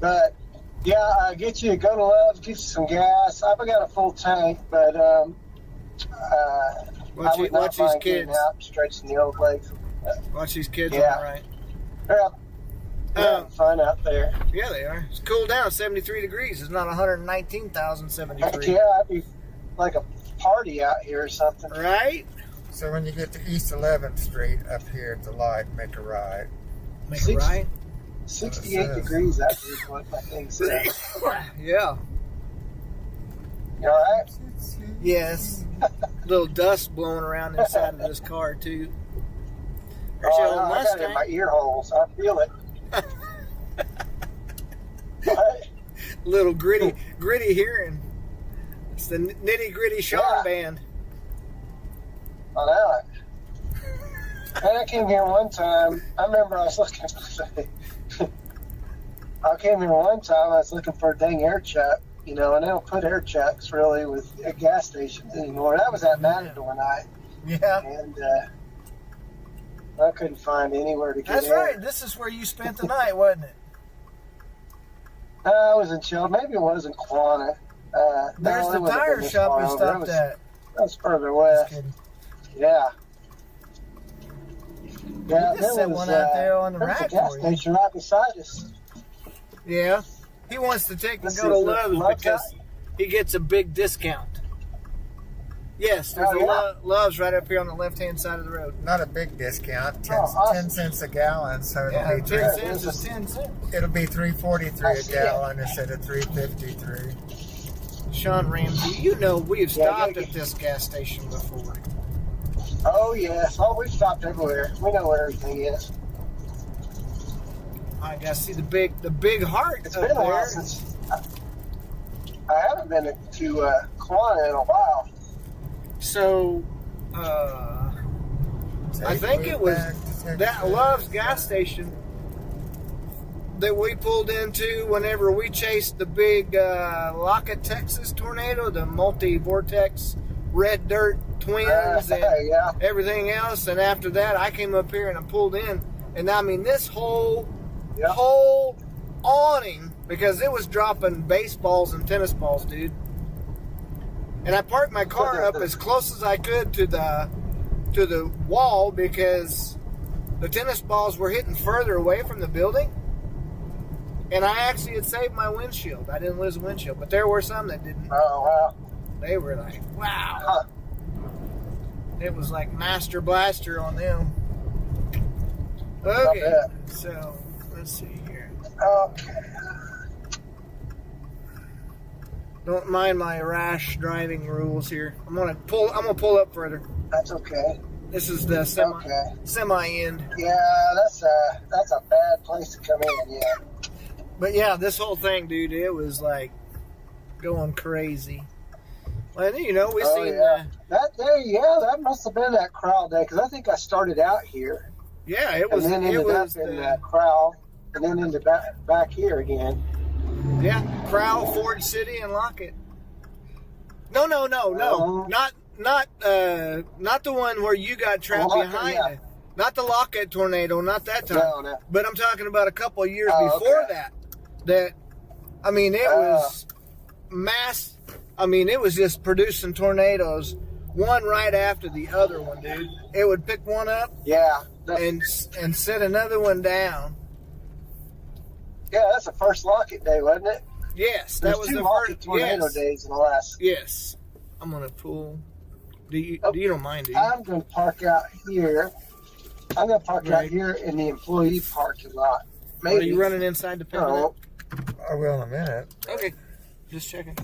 But yeah, get you go to Love's, get you some gas. I've got a full tank, but I would not
watch these
mind
kids.
getting out and stretching the old legs.
Watch these kids
Yeah.
on the right.
They're having fun out there.
Yeah, they are. It's cooled down, 73 degrees. It's not 119,073.
Heck yeah, I'd be like a party out here or something.
Right?
So when you get to East 11th Street up here at the light, make a right.
Make it right?
68 degrees out here is what my thing says.
Yeah.
You alright?
Yes. Little dust blowing around inside of this car, too. There's your old
I got it in
Mustang.
my ear holes. I feel it. What?
Little gritty hearing. It's the nitty gritty Sean band.
I know it. And I came here one time. I remember I was looking. I came here one time. I was looking for a dang air chuck, and they don't put air chucks really at gas stations anymore. That was at Matador night,
Yeah.
and I couldn't find anywhere to get
That's
in.
right. This is where you spent the night, wasn't it?
I was in Chilled. Maybe it was in Quanah.
There's
no,
the
it wouldn't have
tire
been this
shop
far
we
over.
stopped at.
That was further
Just
west.
kidding.
Yeah. Yeah,
You just set one out there on the
there was a
rack
gas
for you.
station right beside us.
Yeah. He wants to take and
This
go to
is the
Love's
Love's
because
out?
he gets a big discount. Yes, there's
Oh,
a
yeah?
Love's right up here on the left-hand side of the road.
Not a big discount, 10,
awesome.
10 cents a gallon, so
Yeah,
it'll be
10
three,
cents is 10 cents.
it'll be $3.43
I
a
see
gallon instead of $3.53.
Sean Ramsey, we've
Yeah,
stopped
yeah,
at this gas station before.
Oh, yes. Oh, we've stopped everywhere. We know where everything is.
I gotta see the big heart
It's
up
been a while
there.
since... I haven't been to Quanah in a while.
So, I think it was that Love's gas station that we pulled into whenever we chased the big Lockett, Texas tornado, the multi-vortex red dirt twins and
Yeah.
everything else. And after that, I came up here and I pulled in. And I mean, this whole awning, because it was dropping baseballs and tennis balls, dude. And I parked my car up as close as I could to the wall because the tennis balls were hitting further away from the building. And I actually had saved my windshield. I didn't lose a windshield, but there were some that didn't.
Oh, wow.
They were like, wow.
Huh.
It was like Master Blaster on them.
Not
Okay,
bad.
so let's see here.
Okay.
Don't mind my rash driving rules here. I'm gonna pull up further.
That's okay.
This is the semi end.
Yeah, that's a bad place to come in, yeah.
But yeah, this whole thing, dude, it was like going crazy. Well, we seen
that must have been that crowd day, because I think I started out here.
Yeah, it was.
And then ended up in that crowd, and then into back here again.
Yeah, Crowell, Ford City, and Lockett. No, not the one where you got trapped
Lockett,
behind
yeah.
it. Not the Lockett tornado, not that time.
No.
But I'm talking about a couple of years
Oh,
before
okay.
that. That, I mean, it was mass. I mean, it was just producing tornadoes one right after the other one, dude. It would pick one up
Yeah.
and set another one down.
Yeah, that's the first locket day, wasn't it?
Yes,
There's
that was
two
the
locket
first.
tornado
Yes,
days in the last.
yes. I'm gonna pull. Do you don't mind, do you?
I'm going to park out here. I'm going to park out here in the employee parking lot. Maybe.
Are you running inside to pick it
No.
up?
I will in a minute.
Okay, just checking.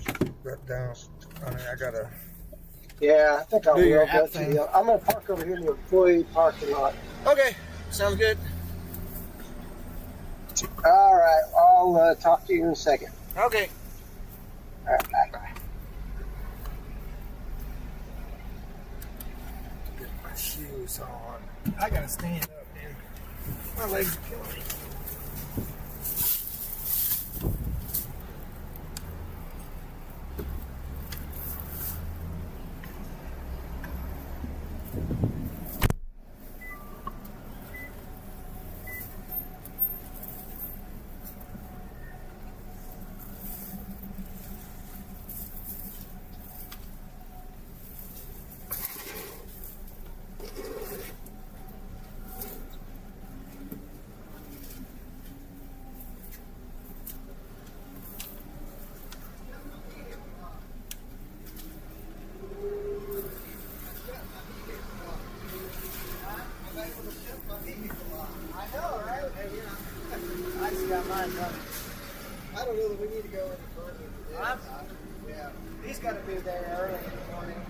But down, I mean, I gotta.
Yeah, I think I
Do your
will.
app
Go to
thing.
I'm going to park over here in the employee parking lot.
Okay, sounds good.
All right. I'll talk to you in a second.
Okay.
All right, bye.
Get my shoes on. I gotta stand up, man. My legs are killing me. I know, right? I just got mine running.
I don't know that we need to go any further.
Yeah. He's got to be there early in the morning.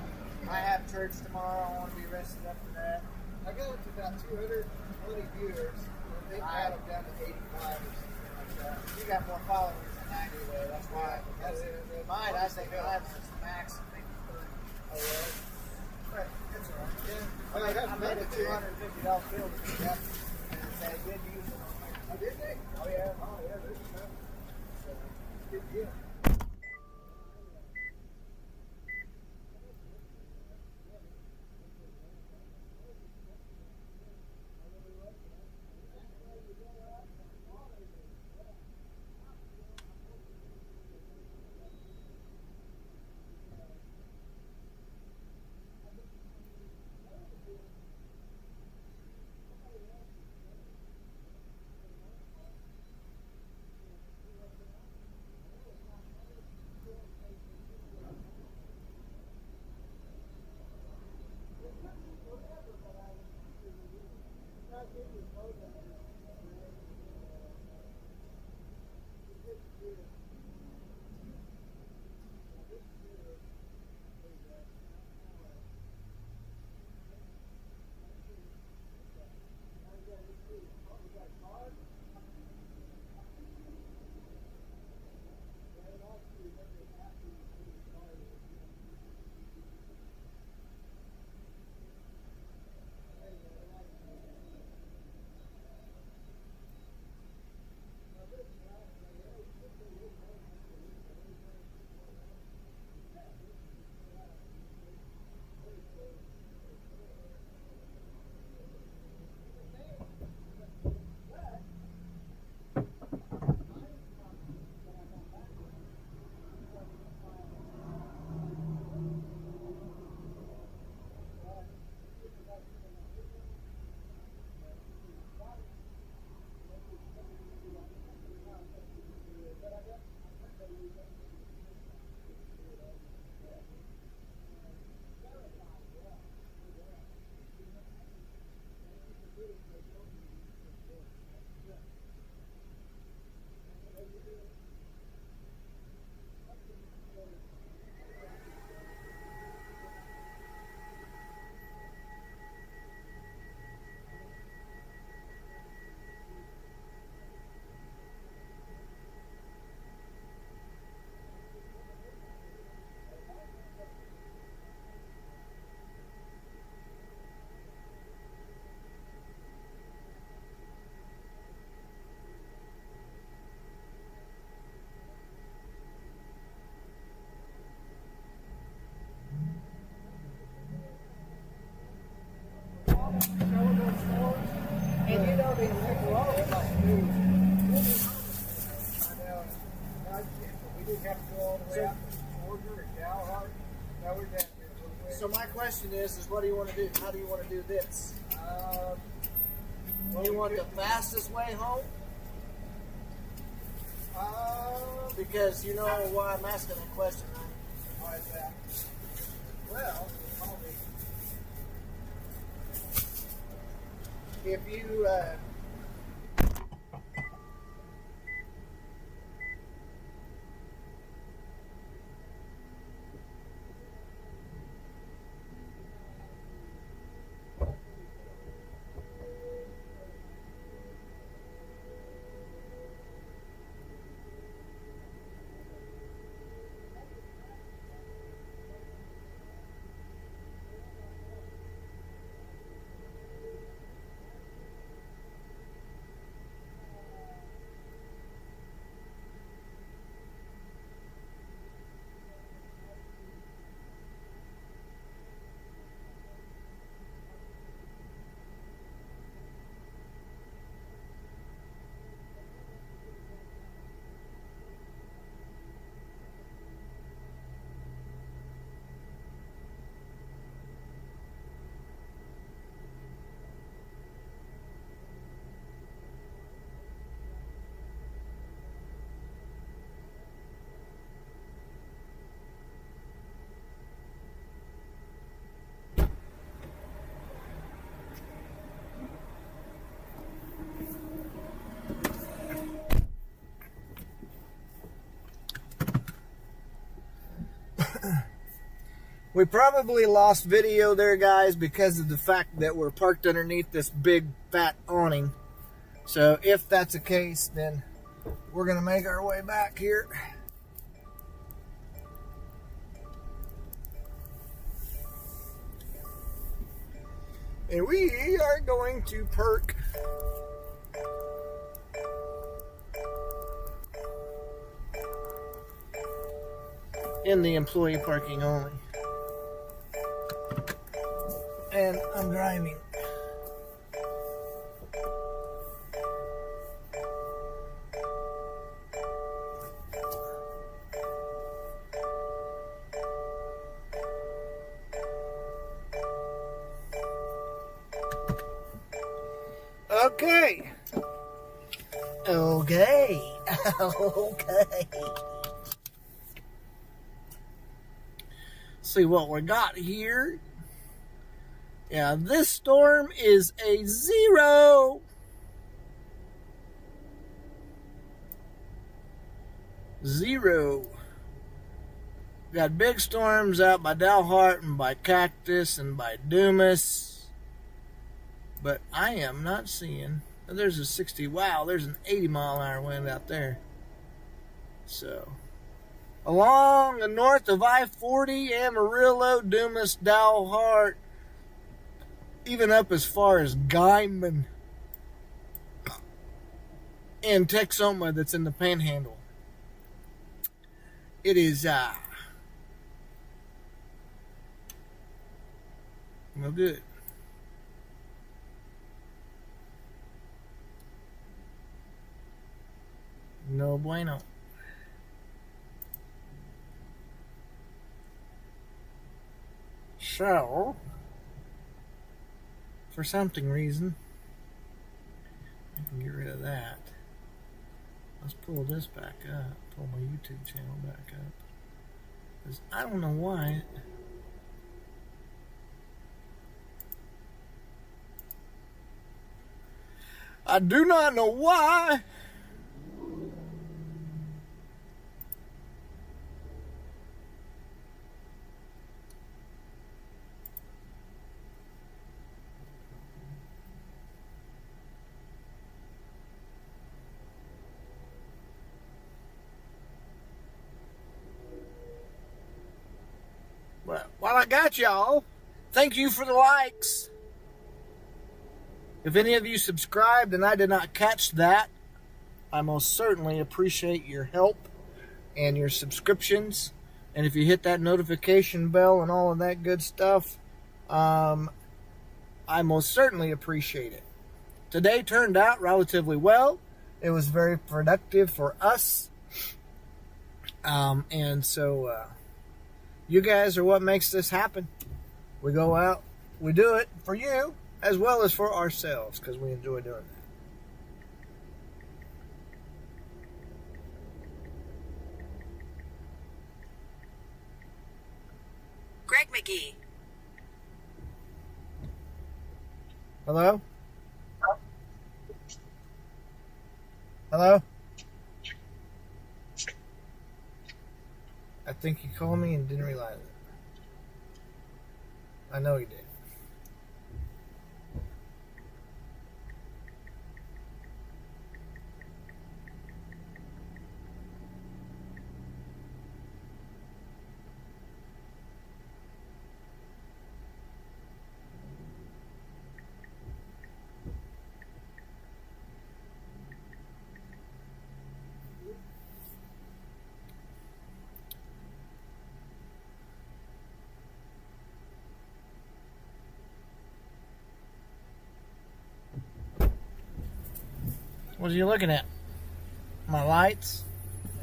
I have church tomorrow. I want to be rested up for that.
I got up to about 220 viewers. They got them down to 85 or something like that.
You got more followers than I do, though. That's why. Mine, I think mine was the max.
Oh, really? Right, that's all right. Yeah.
I made a $250 bill to pick up, and they did use it on there.
Oh, did they?
Oh, yeah.
Oh, yeah, there's enough. So, good deal. And you know, these people all like food. I know. We didn't have to go all the way out to Georgia or Galahad. No, we're down here.
So my question question is what do you want to do? How do you want to do this? Do you want the fastest way home? Because you know why I'm asking that question, right?
Why is that?
Well, if you we probably lost video there, guys, because of the fact that we're parked underneath this big fat awning. So if that's the case, then we're going to make our way back here. And we are going to park in the employee parking only. And I'm driving. Okay. Okay. Okay. See what we got here. Yeah, this storm is a 0. Got big storms out by Dalhart and by Cactus and by Dumas. But I am not seeing. There's a 60. Wow, there's an 80-mile-an-hour wind out there. So, along the north of I-40, Amarillo, Dumas, Dalhart, even up as far as Guyman and Texoma, that's in the Panhandle. It is no good. No bueno. So, for something reason, I can get rid of that. Let's pull this back up. Pull my YouTube channel back up. Because I don't know why. I do not know why. But while I got y'all, thank you for the likes. If any of you subscribed and I did not catch that, I most certainly appreciate your help and your subscriptions. And if you hit that notification bell and all of that good stuff, I most certainly appreciate it. Today turned out relatively well. It was very productive for us. And so you guys are what makes this happen. we go out, we do it for you as well as for ourselves because we enjoy doing that.
Greg McGee.
Hello? Hello? I think you called me and didn't realize it. I know you did. What are you looking at? My lights?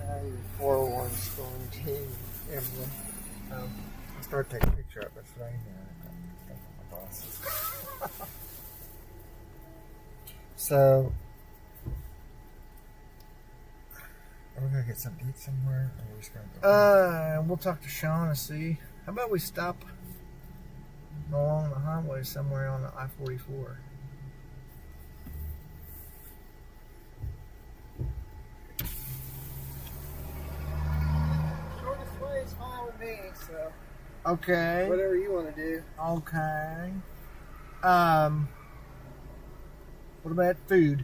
Your 401 storm team emblem. I started taking a picture of it. It's right here. My boss. So, are we gonna get something to eat somewhere, or are we just gonna go?
We'll talk to Sean and see. How about we stop along the highway somewhere on the I-44?
Shortest way is fine with me, so
Okay.
whatever you want to do.
Okay. What about food?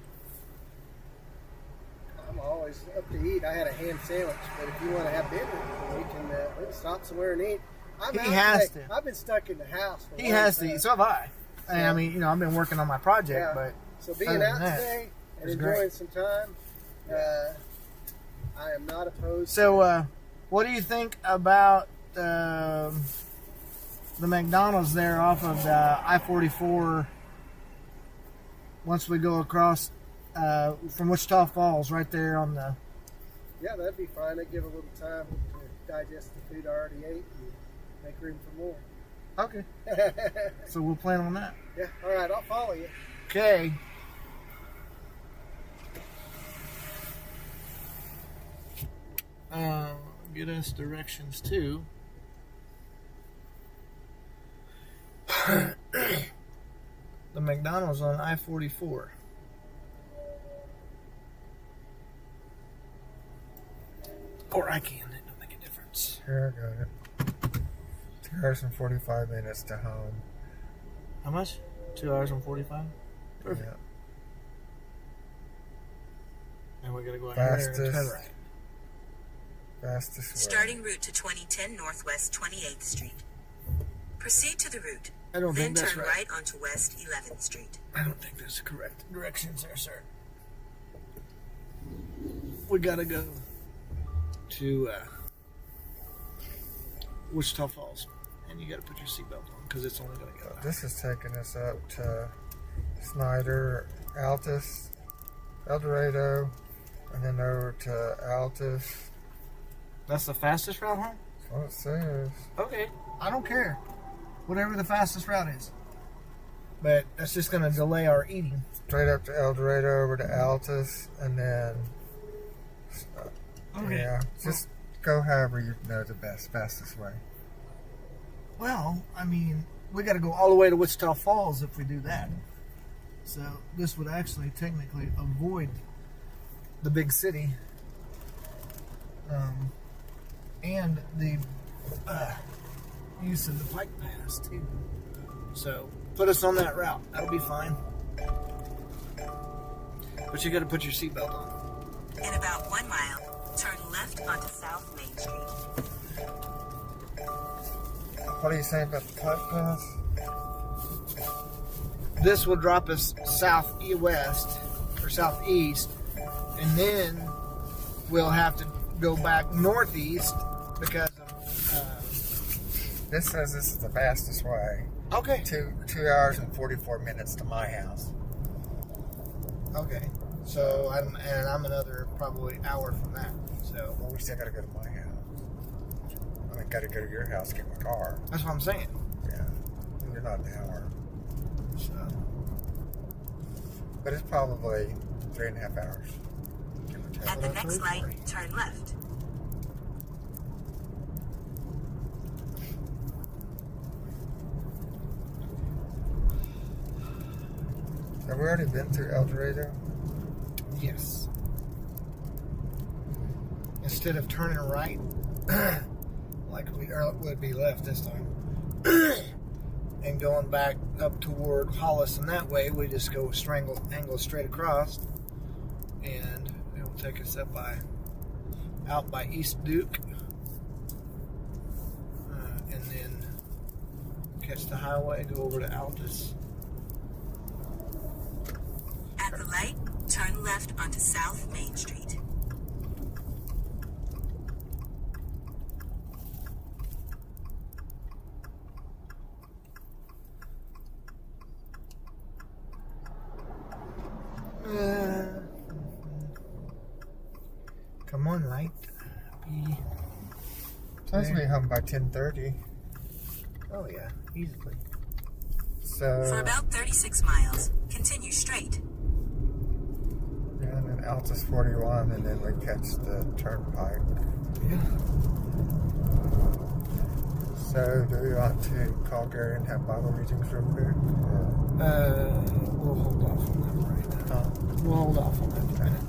I'm always up to eat. I had a ham sandwich, but if you want to have dinner, we can stop somewhere and eat.
He has to.
I've been stuck in the house. For a
He
long
has to
time.
eat. So have I. And, I mean, I've been working on my project,
Yeah.
but
So being
other
out
than that,
today and
it's
enjoying
great.
some time, I am not opposed.
So, what do you think about the McDonald's there off of the I-44? Once we go across from Wichita Falls, right there on the.
Yeah, that'd be fine. I'd give a little time to digest the food I already ate and make room for more.
Okay. So we'll plan on that.
Yeah, all right, I'll follow you.
Okay. Get us directions too. The McDonald's on I-44. Or I can. It don't make a difference.
Here, I got it. 2 hours and 45 minutes to home.
How much? 2 hours and 45? Perfect.
Yeah.
And we're going to go ahead and turn
Fastest.
right.
Fastest way.
Starting route to 2010 Northwest 28th Street. Proceed to the route.
I don't
Then
think that's
turn
right.
right onto West 11th Street.
I don't think that's the correct directions there, sir. We gotta go to Wichita Falls, and you gotta put your seatbelt on because it's only gonna go.
This is taking us up to Snyder, Altus, El Dorado, and then over to Altus.
That's the fastest route home?
That's what it says.
Okay, I don't care. Whatever the fastest route is. But that's just gonna delay our eating.
Straight up to El Dorado, over to Altus, and then
Okay.
yeah, just go however you know the fastest way.
Well, I mean, we got to go all the way to Wichita Falls if we do that. So this would actually technically avoid the big city and the use of the Pike Pass too. So put us on that route. That'll be fine. But you got to put your seatbelt on.
In about 1 mile, turn left onto South Main Street.
What do you say about the Pike Pass?
This will drop us southwest or southeast, and then we'll have to go back northeast because of.
This says this is the fastest way.
Okay.
2 hours and 44 minutes to my house.
Okay. So I'm another probably hour from that. So
Well, we still gotta go to my house. I mean, gotta go to your house, get my car.
that's what I'm saying.
Yeah. you're not an hour.
So,
But it's probably 3.5 hours. Give or take.
At the next light, turn left.
Have we already been through El Dorado?
yes. Instead of turning right, like we would be left this time, and going back up toward Hollis, and that way we just go angle straight across, and it will take us out by East Duke, and then catch the highway, go over to Altus.
At the light, turn left onto South Main Street.
Come on, light. Be
Supposed to be home by 10:30.
Oh yeah, easily.
So
For about 36 miles, continue straight.
yeah, and then Altus 41, and then we catch the turnpike.
Yeah.
So do we want to call Gary and have Bible readings real quick? Or,
We'll hold off on that right now. We'll hold off on that for a minute.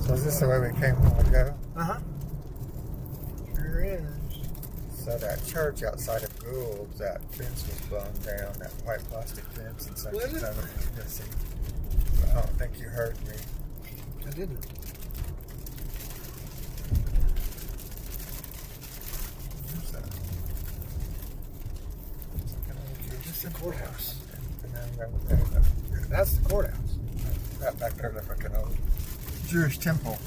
so is this the way we came a while ago?
Uh-huh. Sure is.
So that church outside of Gould's, that fence was blown down, that white plastic fence, and so
Was it?
I don't think you heard me.
I didn't.
Where's that?
It's the courthouse.
That
That's the courthouse.
back there looks like an old Jewish temple.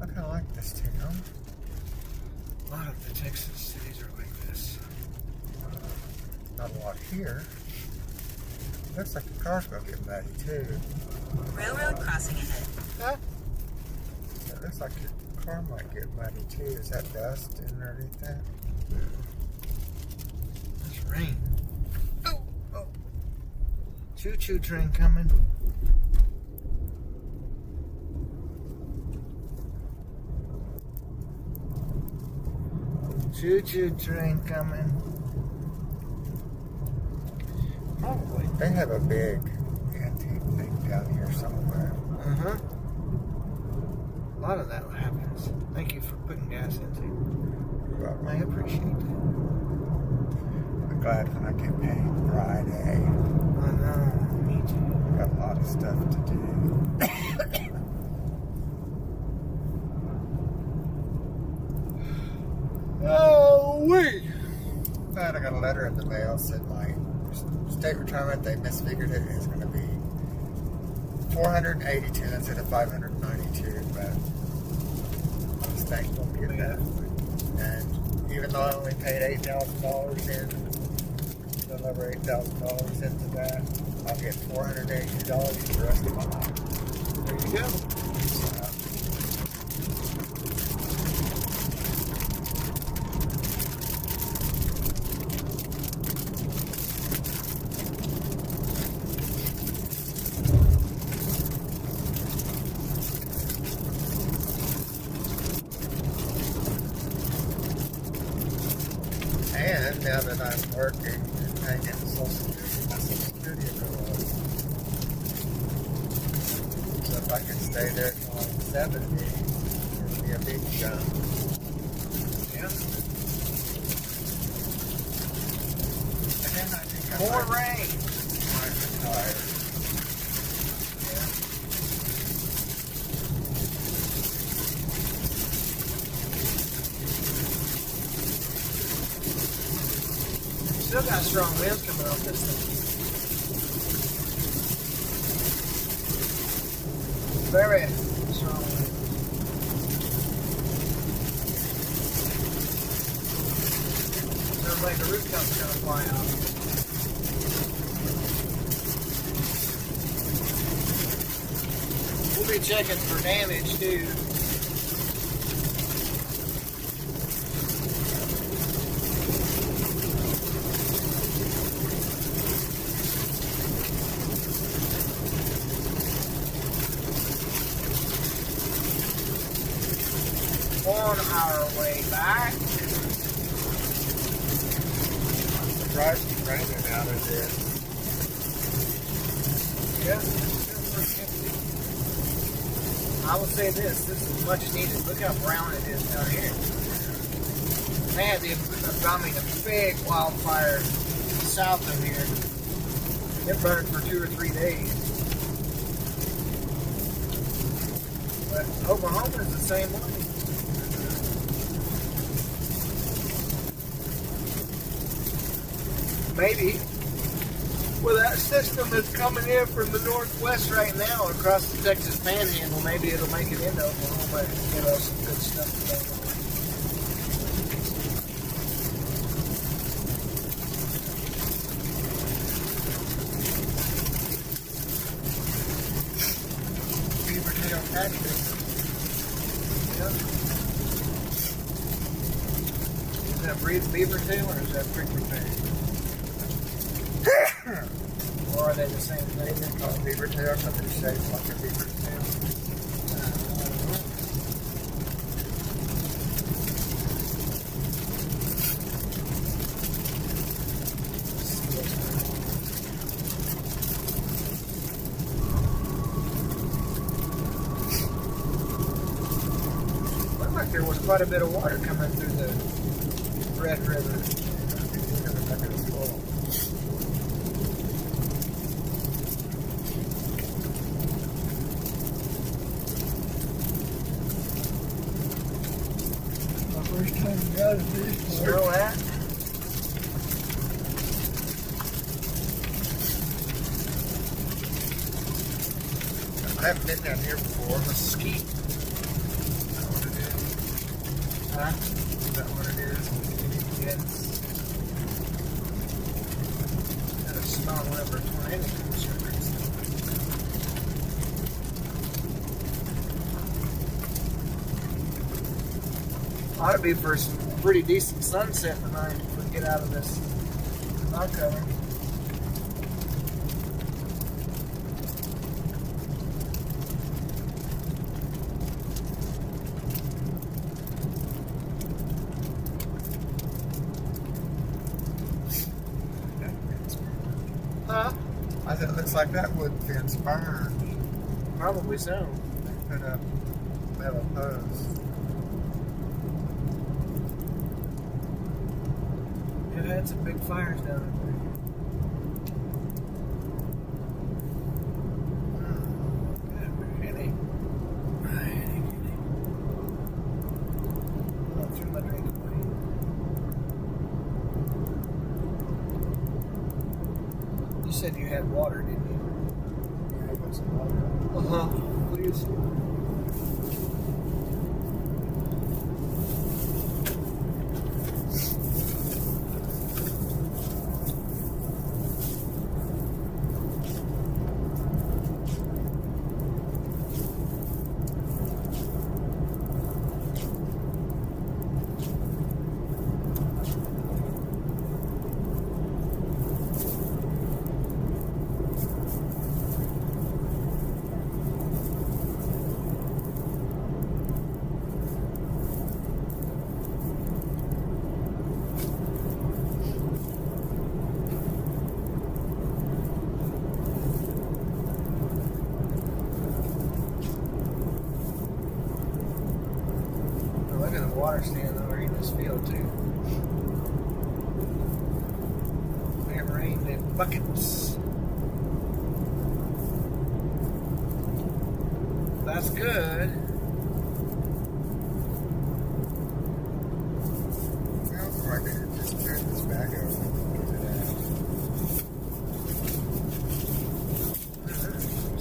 I kind of like this town.
A lot of the Texas cities are like this.
Not a lot here. Looks like the car's gonna get muddy too.
Railroad crossing ahead.
Huh?
It looks like your car might get muddy too. Is that dust underneath that?
It's rain. Oh, oh. Choo-choo train coming. Choo-choo train coming. Probably.
They have a big antique thing down here somewhere.
Uh-huh. A lot of that happens. Thank you for putting gas into. I appreciate it.
I'm glad when I get paid Friday.
I know, me too.
Got a lot of stuff to do.
Oh, wait.
But I got a letter in the mail said my state retirement, they misfigured it. It's going to be 482 instead of 592. But I was thankful to get that. And even though I only paid $8,000 in, a little over $8,000 into that, I'll get $482 for the rest of my life.
There you go.
And now that I'm working and paying into Social Security, my Social Security will go up. So if I can stay there till I'm 70, it'll be a big jump.
Yeah.
And then I think I
More
might
rain.
retire.
Still got strong winds coming off this thing. Very strong winds. Sounds like the rooftop's gonna fly off. We'll be checking for damage too. On our way back.
I'm surprised it's raining out of there.
Yeah. I will say this is much needed. Look how brown it is down here. They had a big wildfire south of here. It burned for 2 or 3 days. But Oklahoma is the same way. Maybe. Well, that system is coming in from the northwest right now across the Texas Panhandle. Maybe it'll make it into Oklahoma and give us some good stuff to go on. Beaver tail catfish. Yep. Is that breed beaver tail or is that prickly pear? Or are they the same thing?
They're called beaver tail, something shaped like a beaver tail.
Looked like there was quite a bit of water coming through the Red River.
First time you got it this
Smell that?
I haven't been down here before.
Mesquite.
Is that what it is?
Huh?
Is that what it is?
Yes. Gotta smell whenever a tornado comes through. Ought to be for some pretty decent sunset tonight if we get out of this cloud cover. Huh?
I said it looks like that would fence burned.
Probably so.
They put up metal posts.
It had some big fires down there. Through my drink. You said you had water, didn't you?
Yeah, I got some water.
Uh-huh. Please. Look at the water standing over in this field too. It rained in buckets. That's good.
Well, right there, just turn this back over and get it out.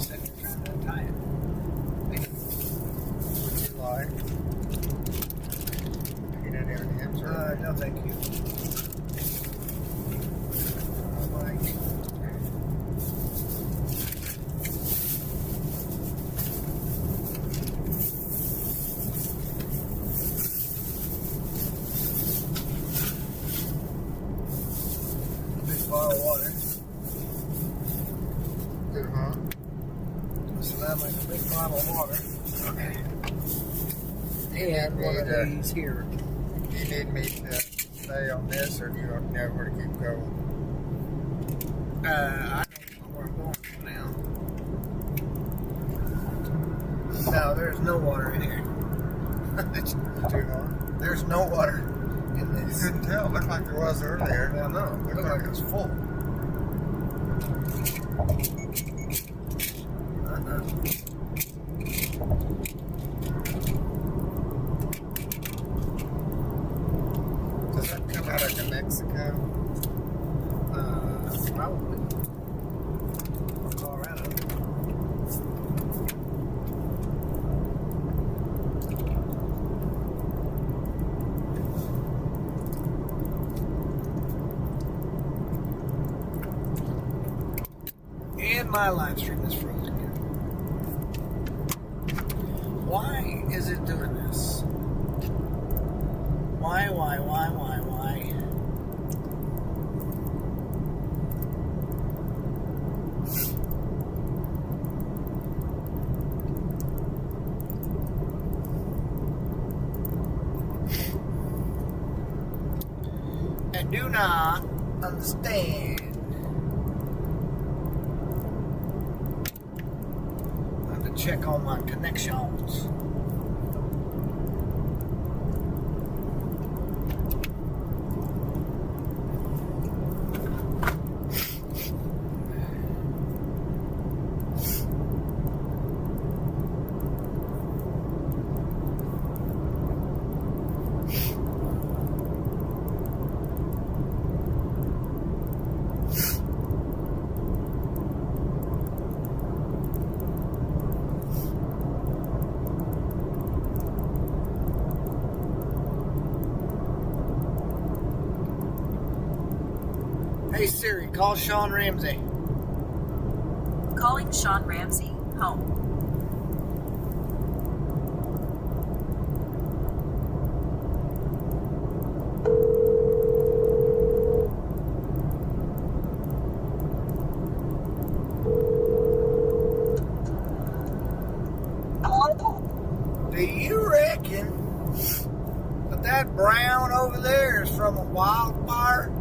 Second trying to tie it.
Would you like? Get it in the
No, thank you. bottle of water.
Uh-huh.
So that makes a big bottle of water. And one of these here.
Do you need me to stay on this, or do you know where to keep going?
I don't know where I'm going now. No, there's no water in here.
Too long?
There's no water in
You
this.
couldn't tell. It looked like there was earlier.
I know. It looked like it was full.
Does that come out of New Mexico?
Probably. Or Colorado. And my live stream is frozen here. Why is it doing this? Why? I do not understand. I have to check on my connections. Hey Siri, call Sean Ramsey.
Calling Sean Ramsey home.
Do you reckon that brown over there is from a wildfire?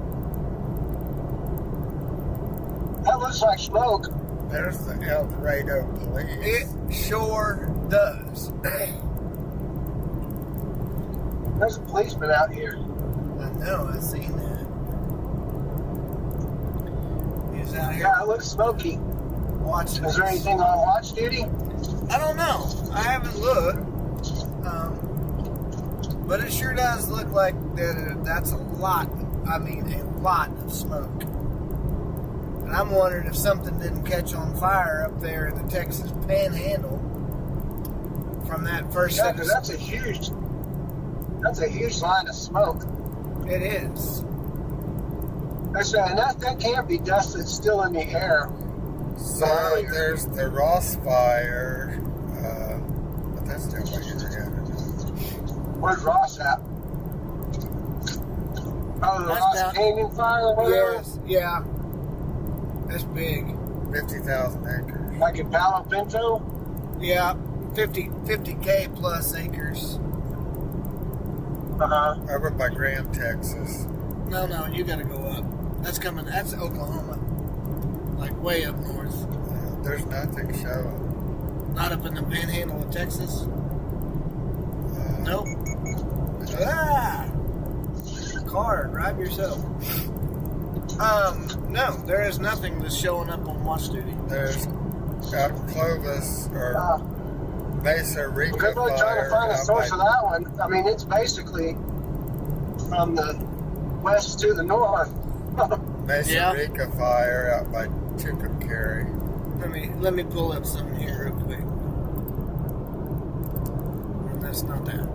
That looks like smoke.
There's the El Dorado police.
It sure does.
There's a policeman out here.
I know, I seen that. He's out here
Yeah, it looks smoky.
watching.
Is there anything on watch duty?
I don't know. I haven't looked. But it sure does look like that's a lot. I mean, a lot of smoke. And I'm wondering if something didn't catch on fire up there in the Texas Panhandle from that first
Yeah,
second.
because that's a huge line of smoke.
It is.
And that can't be dust that's still in the air.
So there's the Ross fire, but that's still way in the air.
Where's Ross at? Oh, the
That's
Ross
down-
Canyon fire or whatever?
Yes, yeah. That's big.
50,000 acres.
Like in Palo Pinto?
Yeah, 50K plus acres.
Uh-huh.
Over by Graham, Texas.
No, you gotta go up. That's Oklahoma. Like way up north.
There's nothing showing.
Not up in the Panhandle of Texas. Nope.
No.
Ah! Car, drive yourself. No, there is nothing that's showing up on watch duty.
There's out in Clovis or Mesa Rica
Good luck trying to find a
fire.
source of that one. I mean, it's basically from the west to the north.
Mesa
Yeah.
Rica fire out by Tucumcari.
Let me pull up something here real quick. That's not that.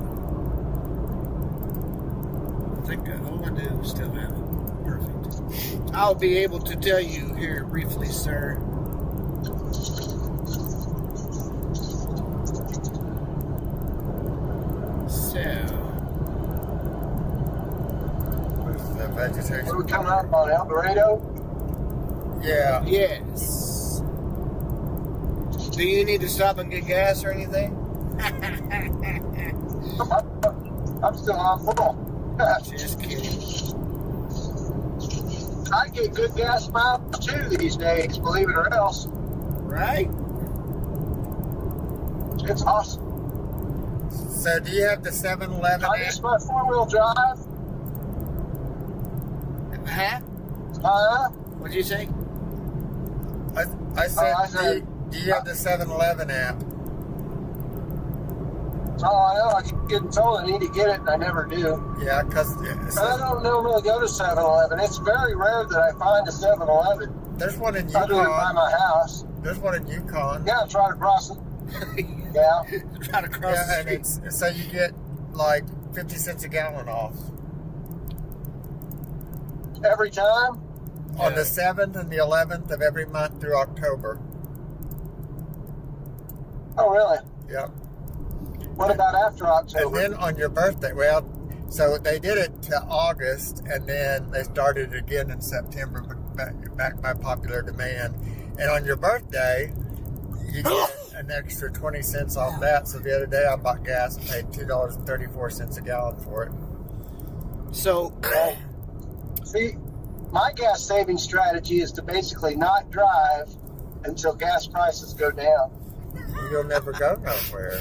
I think I do still have it. Perfect. I'll be able to tell you here briefly, sir. So,
There's the vegetation.
What are we coming up on El Dorado?
Yeah.
Yes. Do you need to stop and get gas or anything?
I'm still on full.
Just kidding.
I get good gas miles too these days, believe it or else.
Right?
It's awesome.
So do you have the 7-Eleven
I use my 4-wheel drive.
Huh? What'd you say?
I said,
I said,
do you have the 7-Eleven app?
Oh, I know. I keep getting told I need to get it, and I never do.
Yeah, because
But I don't normally go to 7-Eleven. It's very rare that I find a 7-Eleven
there's one in
other than by
Yukon.
my house.
There's one in Yukon.
Yeah, I try to cross it. Yeah.
Try to cross
Yeah,
the
and
street.
it's so you get like 50 cents a gallon off
Every time.
on the 7th and the 11th of every month through October.
Oh, really?
Yep.
What about after
And
October?
then on your birthday, well, so they did it to August, and then they started it again in September, back by popular demand. And on your birthday, you get an extra 20 cents off that. So the other day I bought gas and paid $2.34 a gallon for it.
So,
See, my gas saving strategy is to basically not drive until gas prices go down.
You'll never go nowhere.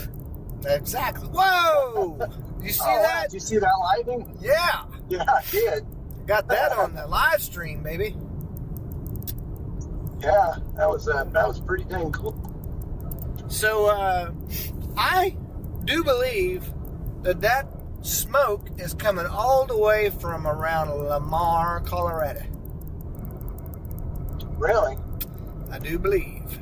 exactly. Whoa! You see that?
Did you see that lightning?
Yeah.
Yeah, I did.
Got that on the live stream, baby.
Yeah, that was pretty dang cool.
So, I do believe that smoke is coming all the way from around Lamar, Colorado.
Really?
I do believe.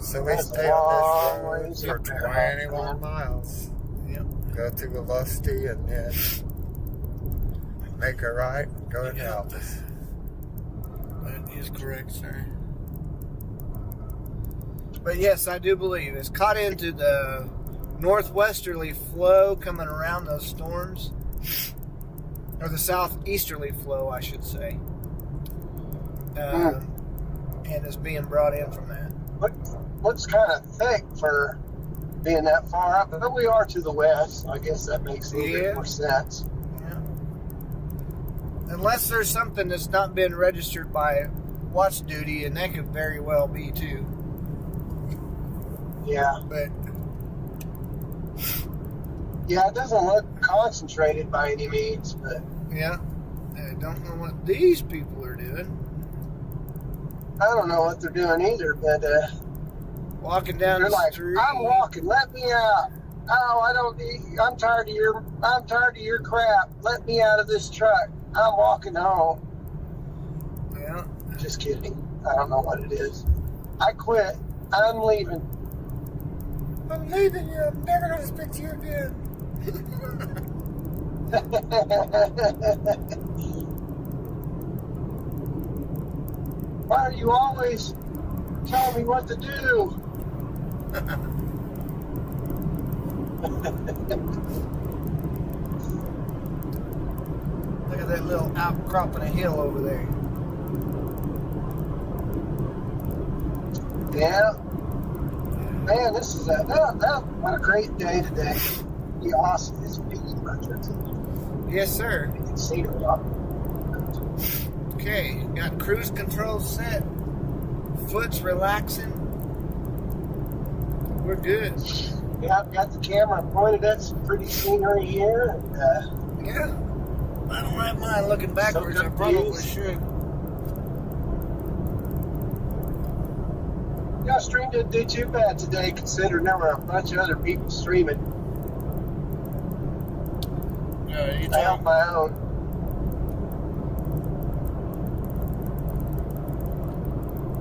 So we
That's
stay
a
on
long
this
ways
road
up
for
there,
21
man.
miles.
Yep.
Go through Velocity and then make a right and go into
Yeah.
Altus.
That is correct, sir. But yes, I do believe it's caught into the northwesterly flow coming around those storms, or the southeasterly flow, I should say, and is being brought in from that.
Looks kind of thick for being that far up, but we are to the west. I guess that makes a little bit more sense.
Yeah. Unless there's something that's not been registered by watch duty, and that could very well be too.
Yeah.
But
Yeah, it doesn't look concentrated by any means, but
yeah, I don't know what these people are doing.
I don't know what they're doing either. But
Walking down
they're
the
like,
street.
"I'm walking. Let me out. Oh, I don't need. I'm tired of your crap. Let me out of this truck. I'm walking home."
Yeah.
Just kidding. I don't know what it is. I quit. I'm leaving.
I'm leaving you. I'm never going to speak to you again.
Why are you always telling me what to do?
Look at that little outcropping of hill over there.
Yeah. Man, this is what a great day today. Be awesome. It's beautiful.
Yes, sir.
You can see it a lot.
Okay, got cruise control set. Foot's relaxing. We're good.
Yeah, I've got the camera pointed at some pretty scenery here. And,
Yeah. I don't have mine looking backwards. I
good
probably
views.
should.
yeah, stream didn't do too bad today, considering there were a bunch of other people streaming.
You
I held my own.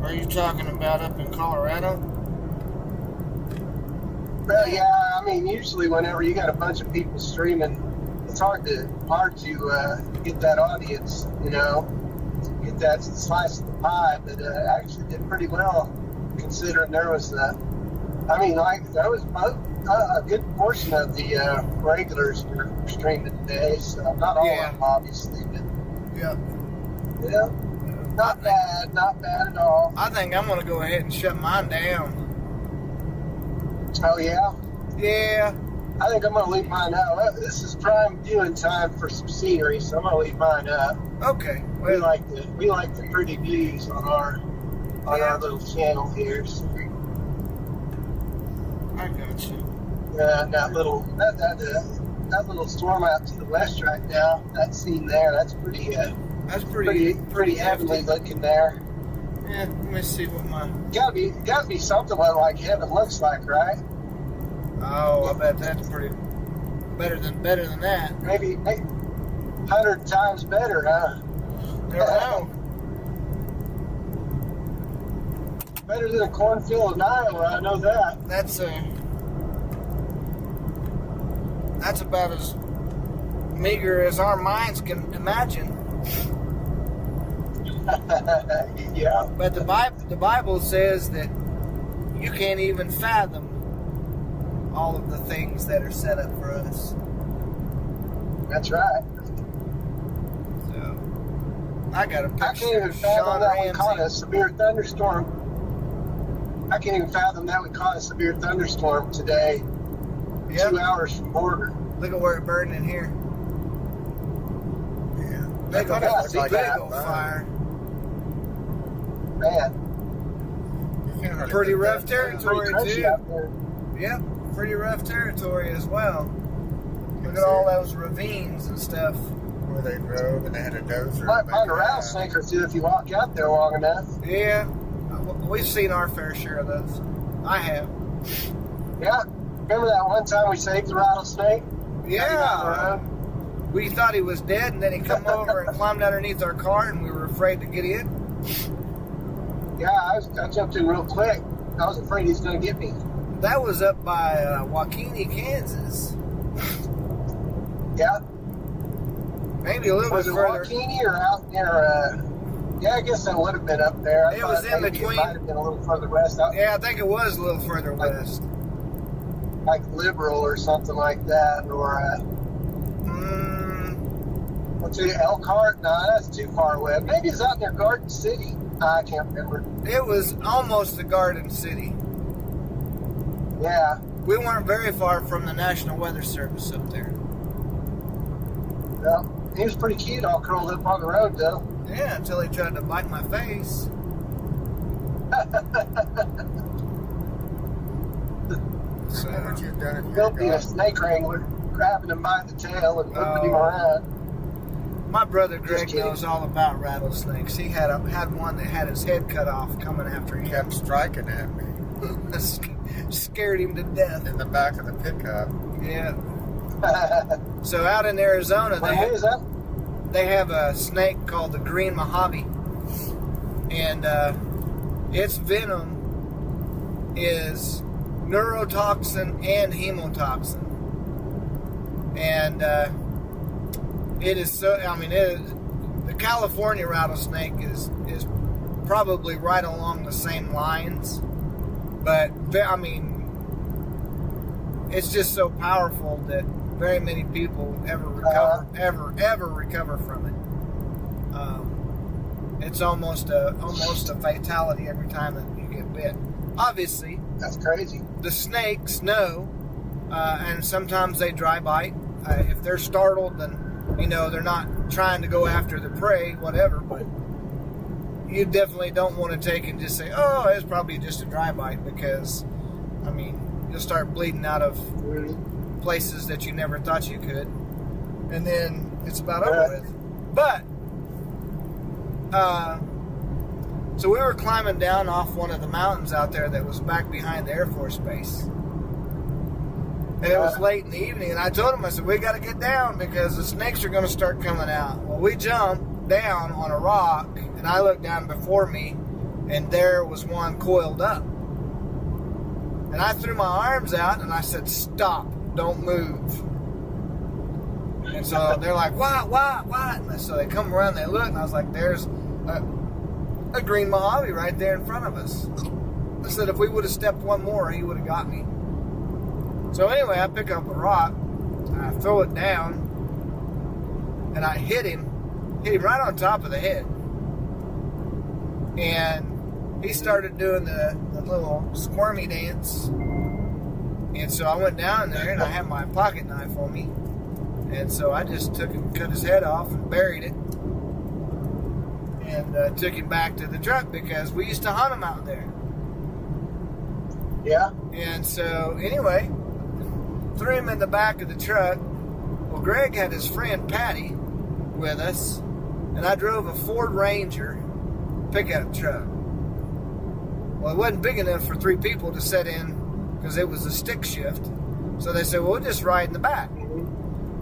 Are you talking about up in Colorado?
Well, yeah, I mean, usually whenever you got a bunch of people streaming, it's hard to get that audience, get that slice of the pie. But actually did pretty well, considering there was there was a good portion of the regulars were streaming today. So not all of them, obviously, but
Yeah.
yeah. Not bad at all.
I think I'm gonna go ahead and shut mine down.
Oh yeah?
Yeah.
I think I'm gonna leave mine out. This is prime viewing time for some scenery, so I'm gonna leave mine up.
Okay.
We
Well,
like the pretty views on our little channel here. So,
I got you.
that little storm out to the west right now, that scene there, that's pretty
That's
pretty heavenly looking there.
Yeah. Let me see what my.
Gotta be something like heaven looks like, right?
Oh, I bet that's pretty better than that.
Maybe 100 times better, huh?
Never know.
Better than a cornfield in Iowa, I know that.
That's about as meager as our minds can imagine.
Yeah.
But the Bible says that you can't even fathom all of the things that are set up for us.
That's right.
So I got a
I can't
picture
even
of
fathom
Sean
that we caught a
Ramsey.
severe thunderstorm. I can't even fathom that we caught a severe thunderstorm today,
Yep.
2 hours from border.
Look at where it burned in here.
Yeah.
Big
That
old,
looks like
big
that,
old
right?
fire.
Man,
You can't hardly
Pretty
get
rough
that.
pretty
territory
crunchy
too.
out there.
Yep, pretty rough territory as well. Look at all those ravines and stuff.
Where they drove and they had a dozer.
Might find a rattlesnake or two if you walk out there long enough.
Yeah, we've seen our fair share of those. I have.
Yeah. Remember that one time we saved the rattlesnake?
Yeah. We thought he was dead, and then he come over and climbed underneath our car, and we were afraid to get in.
Yeah, I jumped in real quick. I was afraid he's going to get me.
That was up by Waukene, Kansas.
Yeah.
Maybe a little
Was
bit
it
further.
Waukene or out near, yeah, I guess that would have been up there. I
It
thought
was in
maybe
between.
It might have been a little further west. Out,
Yeah, I think it was a little further west.
like Liberal or something like that. Or, what's it, Elkhart? No, that's too far away. Maybe it's out near Garden City. I can't remember.
It was almost the Garden City.
Yeah.
We weren't very far from the National Weather Service up there.
Well, he was pretty cute all curled up on the road, though.
Yeah, until he tried to bite my face. So,
What would you have done if you
He'll
had
be a
gone?
snake wrangler, grabbing him by the tail and whipping him
Oh.
around.
my brother Greg
kidding.
knows all about rattlesnakes. He had one that had his head cut off coming after
He
him.
kept striking at me
Scared him to death.
in the back of the pickup.
Yeah. So out in Arizona,
What is that?
they have a snake called the green Mojave, and its venom is neurotoxin and hemotoxin, and it is so. I mean, the California rattlesnake is probably right along the same lines, but I mean, it's just so powerful that very many people ever recover from it. It's almost a fatality every time that you get bit. Obviously,
That's crazy.
the snakes know, and sometimes they dry bite. If they're startled, then they're not trying to go after the prey, whatever. But you definitely don't want to take and just say, "Oh, it's probably just a dry bite," because I mean, you'll start bleeding out of places that you never thought you could, and then it's about over with. But so we were climbing down off one of the mountains out there that was back behind the Air Force Base, and it was late in the evening, and I told him, I said, we got to get down because the snakes are going to start coming out. Well, we jumped down on a rock, and I looked down before me, and there was one coiled up. And I threw my arms out, and I said, stop, don't move. And so they're like, what? And so they come around, they look, and I was like, there's a green Mojave right there in front of us. I said, if we would have stepped one more, he would have got me. So anyway, I pick up a rock, I throw it down, and I hit him right on top of the head. and he started doing the little squirmy dance. And so I went down there, and I had my pocket knife on me. And so I just took and cut his head off and buried it. And took him back to the truck because we used to hunt him out there.
Yeah.
And so, anyway, threw him in the back of the truck. Well, Greg had his friend Patty with us, and I drove a Ford Ranger pickup truck. Well, it wasn't big enough for 3 people to sit in because it was a stick shift. So they said, well, we'll just ride in the back.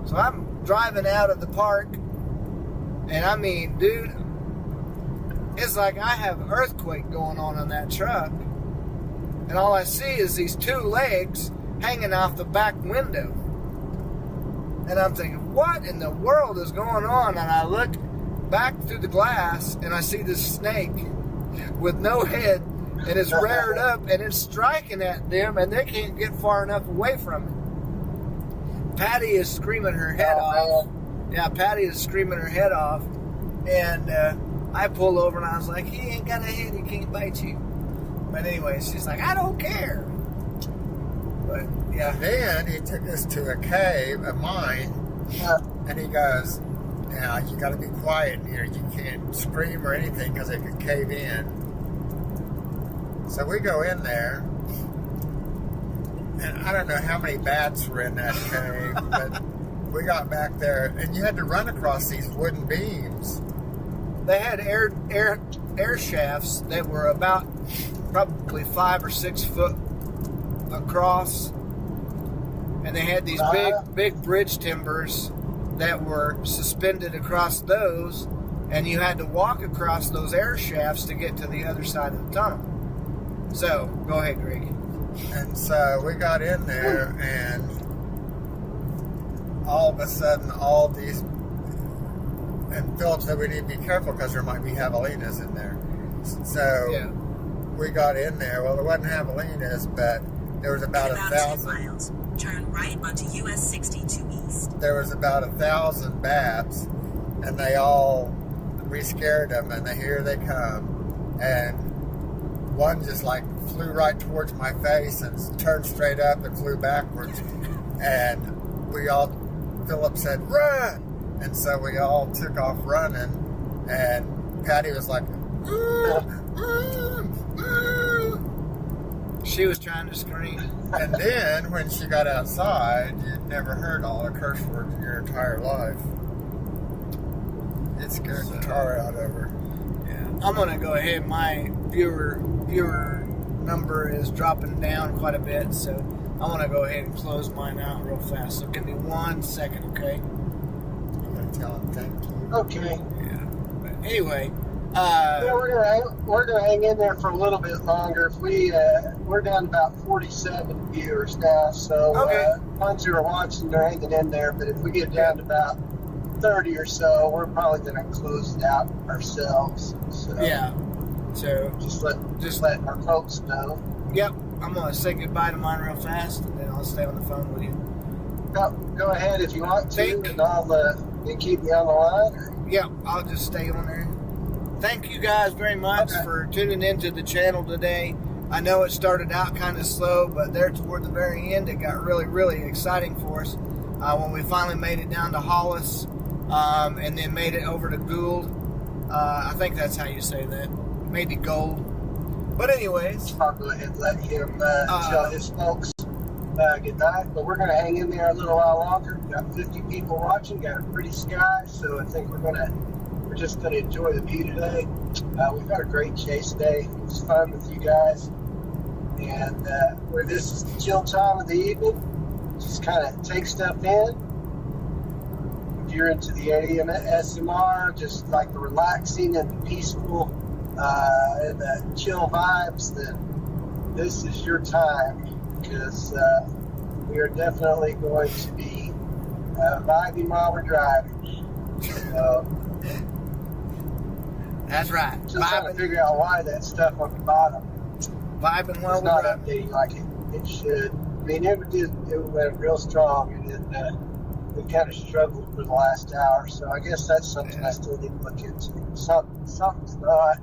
So I'm driving out of the park, and I mean, dude, it's like I have an earthquake going on that truck. And all I see is these 2 legs hanging off the back window. And I'm thinking, what in the world is going on? And I look back through the glass, and I see this snake with no head, and it's reared up, and it's striking at them, and they can't get far enough away from it. Patty is screaming her head off. Yeah, Patty is screaming her head off. And I pull over, and I was like, he ain't got a head, he can't bite you. But anyway, she's like, I don't care. But, yeah.
Then he took us to a cave, a mine, and he goes, now you got to be quiet in here. You can't scream or anything because it could cave in. So we go in there, and I don't know how many bats were in that cave, but we got back there, and you had to run across these wooden beams.
They had air shafts that were about probably 5 or 6 foot across, and they had these big bridge timbers that were suspended across those, and you had to walk across those air shafts to get to the other side of the tunnel. So, go ahead, Greg.
And so we got in there, and all of a sudden, all these, and Philip said we need to be careful because there might be javelinas in there. So
Yeah.
we got in there. Well, there wasn't javelinas, but there was about 1,000.
10 miles, turn right onto US 62 East.
There was about 1,000 bats, and we scared them, and here they come, and one just like flew right towards my face and turned straight up and flew backwards, and Philip said, run! And so we all took off running, and Patty was like,
She was trying to scream.
and then when she got outside, you'd never heard all the curse words in your entire life. It scared the tar out of her.
Yeah. I'm gonna go ahead. My viewer number is dropping down quite a bit, so I want to go ahead and close mine out real fast. So give me 1 second, okay?
I'm going to tell him thank you.
Okay.
Yeah. But anyway,
Yeah, we're gonna hang in there for a little bit longer. If we're down to about 47 viewers now, so
Okay.
ones who are watching, they're hanging in there. But if we get down to about 30 or so, we're probably gonna close it out ourselves. So
yeah. So
just let our folks know.
Yep. I'm gonna say goodbye to mine real fast, and then I'll stay on the phone with you.
Go ahead if you want to,
Thank-
and you keep me on the line. Or?
Yeah, I'll just stay on there. Thank you guys very much for tuning into the channel today. I know it started out kind of slow, but there toward the very end, it got really, really exciting for us when we finally made it down to Hollis, and then made it over to Gould. I think that's how you say that. Maybe Gold. But anyways,
I'll go ahead and let him tell his folks good night. But we're going to hang in there a little while longer. We've got 50 people watching. Got a pretty sky, so I think we're just going to enjoy the view today. We've had a great chase day. It was fun with you guys. And this is the chill time of the evening. Just kind of take stuff in. If you're into the ASMR, just like the relaxing and the peaceful and the chill vibes, then this is your time, because we are definitely going to be vibing while we're driving.
that's right.
Just trying to figure out why that stuff on the bottom
Vibing while
is
we're
not
driving.
updating like it should. I mean, it went real strong, and then we kind of struggled for the last hour. So I guess that's something I still need to look into. Something's not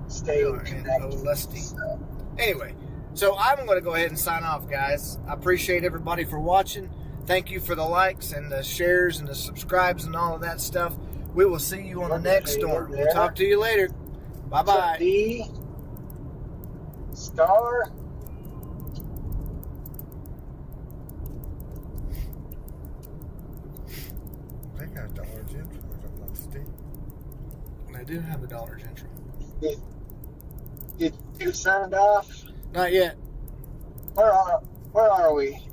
staying
And
connected.
lusty.
So,
Anyway, so I'm going to go ahead and sign off, guys. I appreciate everybody for watching. Thank you for the likes and the shares and the subscribes and all of that stuff. We will see you on the next storm. We'll talk to you later. Bye-bye.
D star.
They got Dollar General at Lusty.
They do have a Dollar General.
Did you signed off?
Not yet.
Where are we?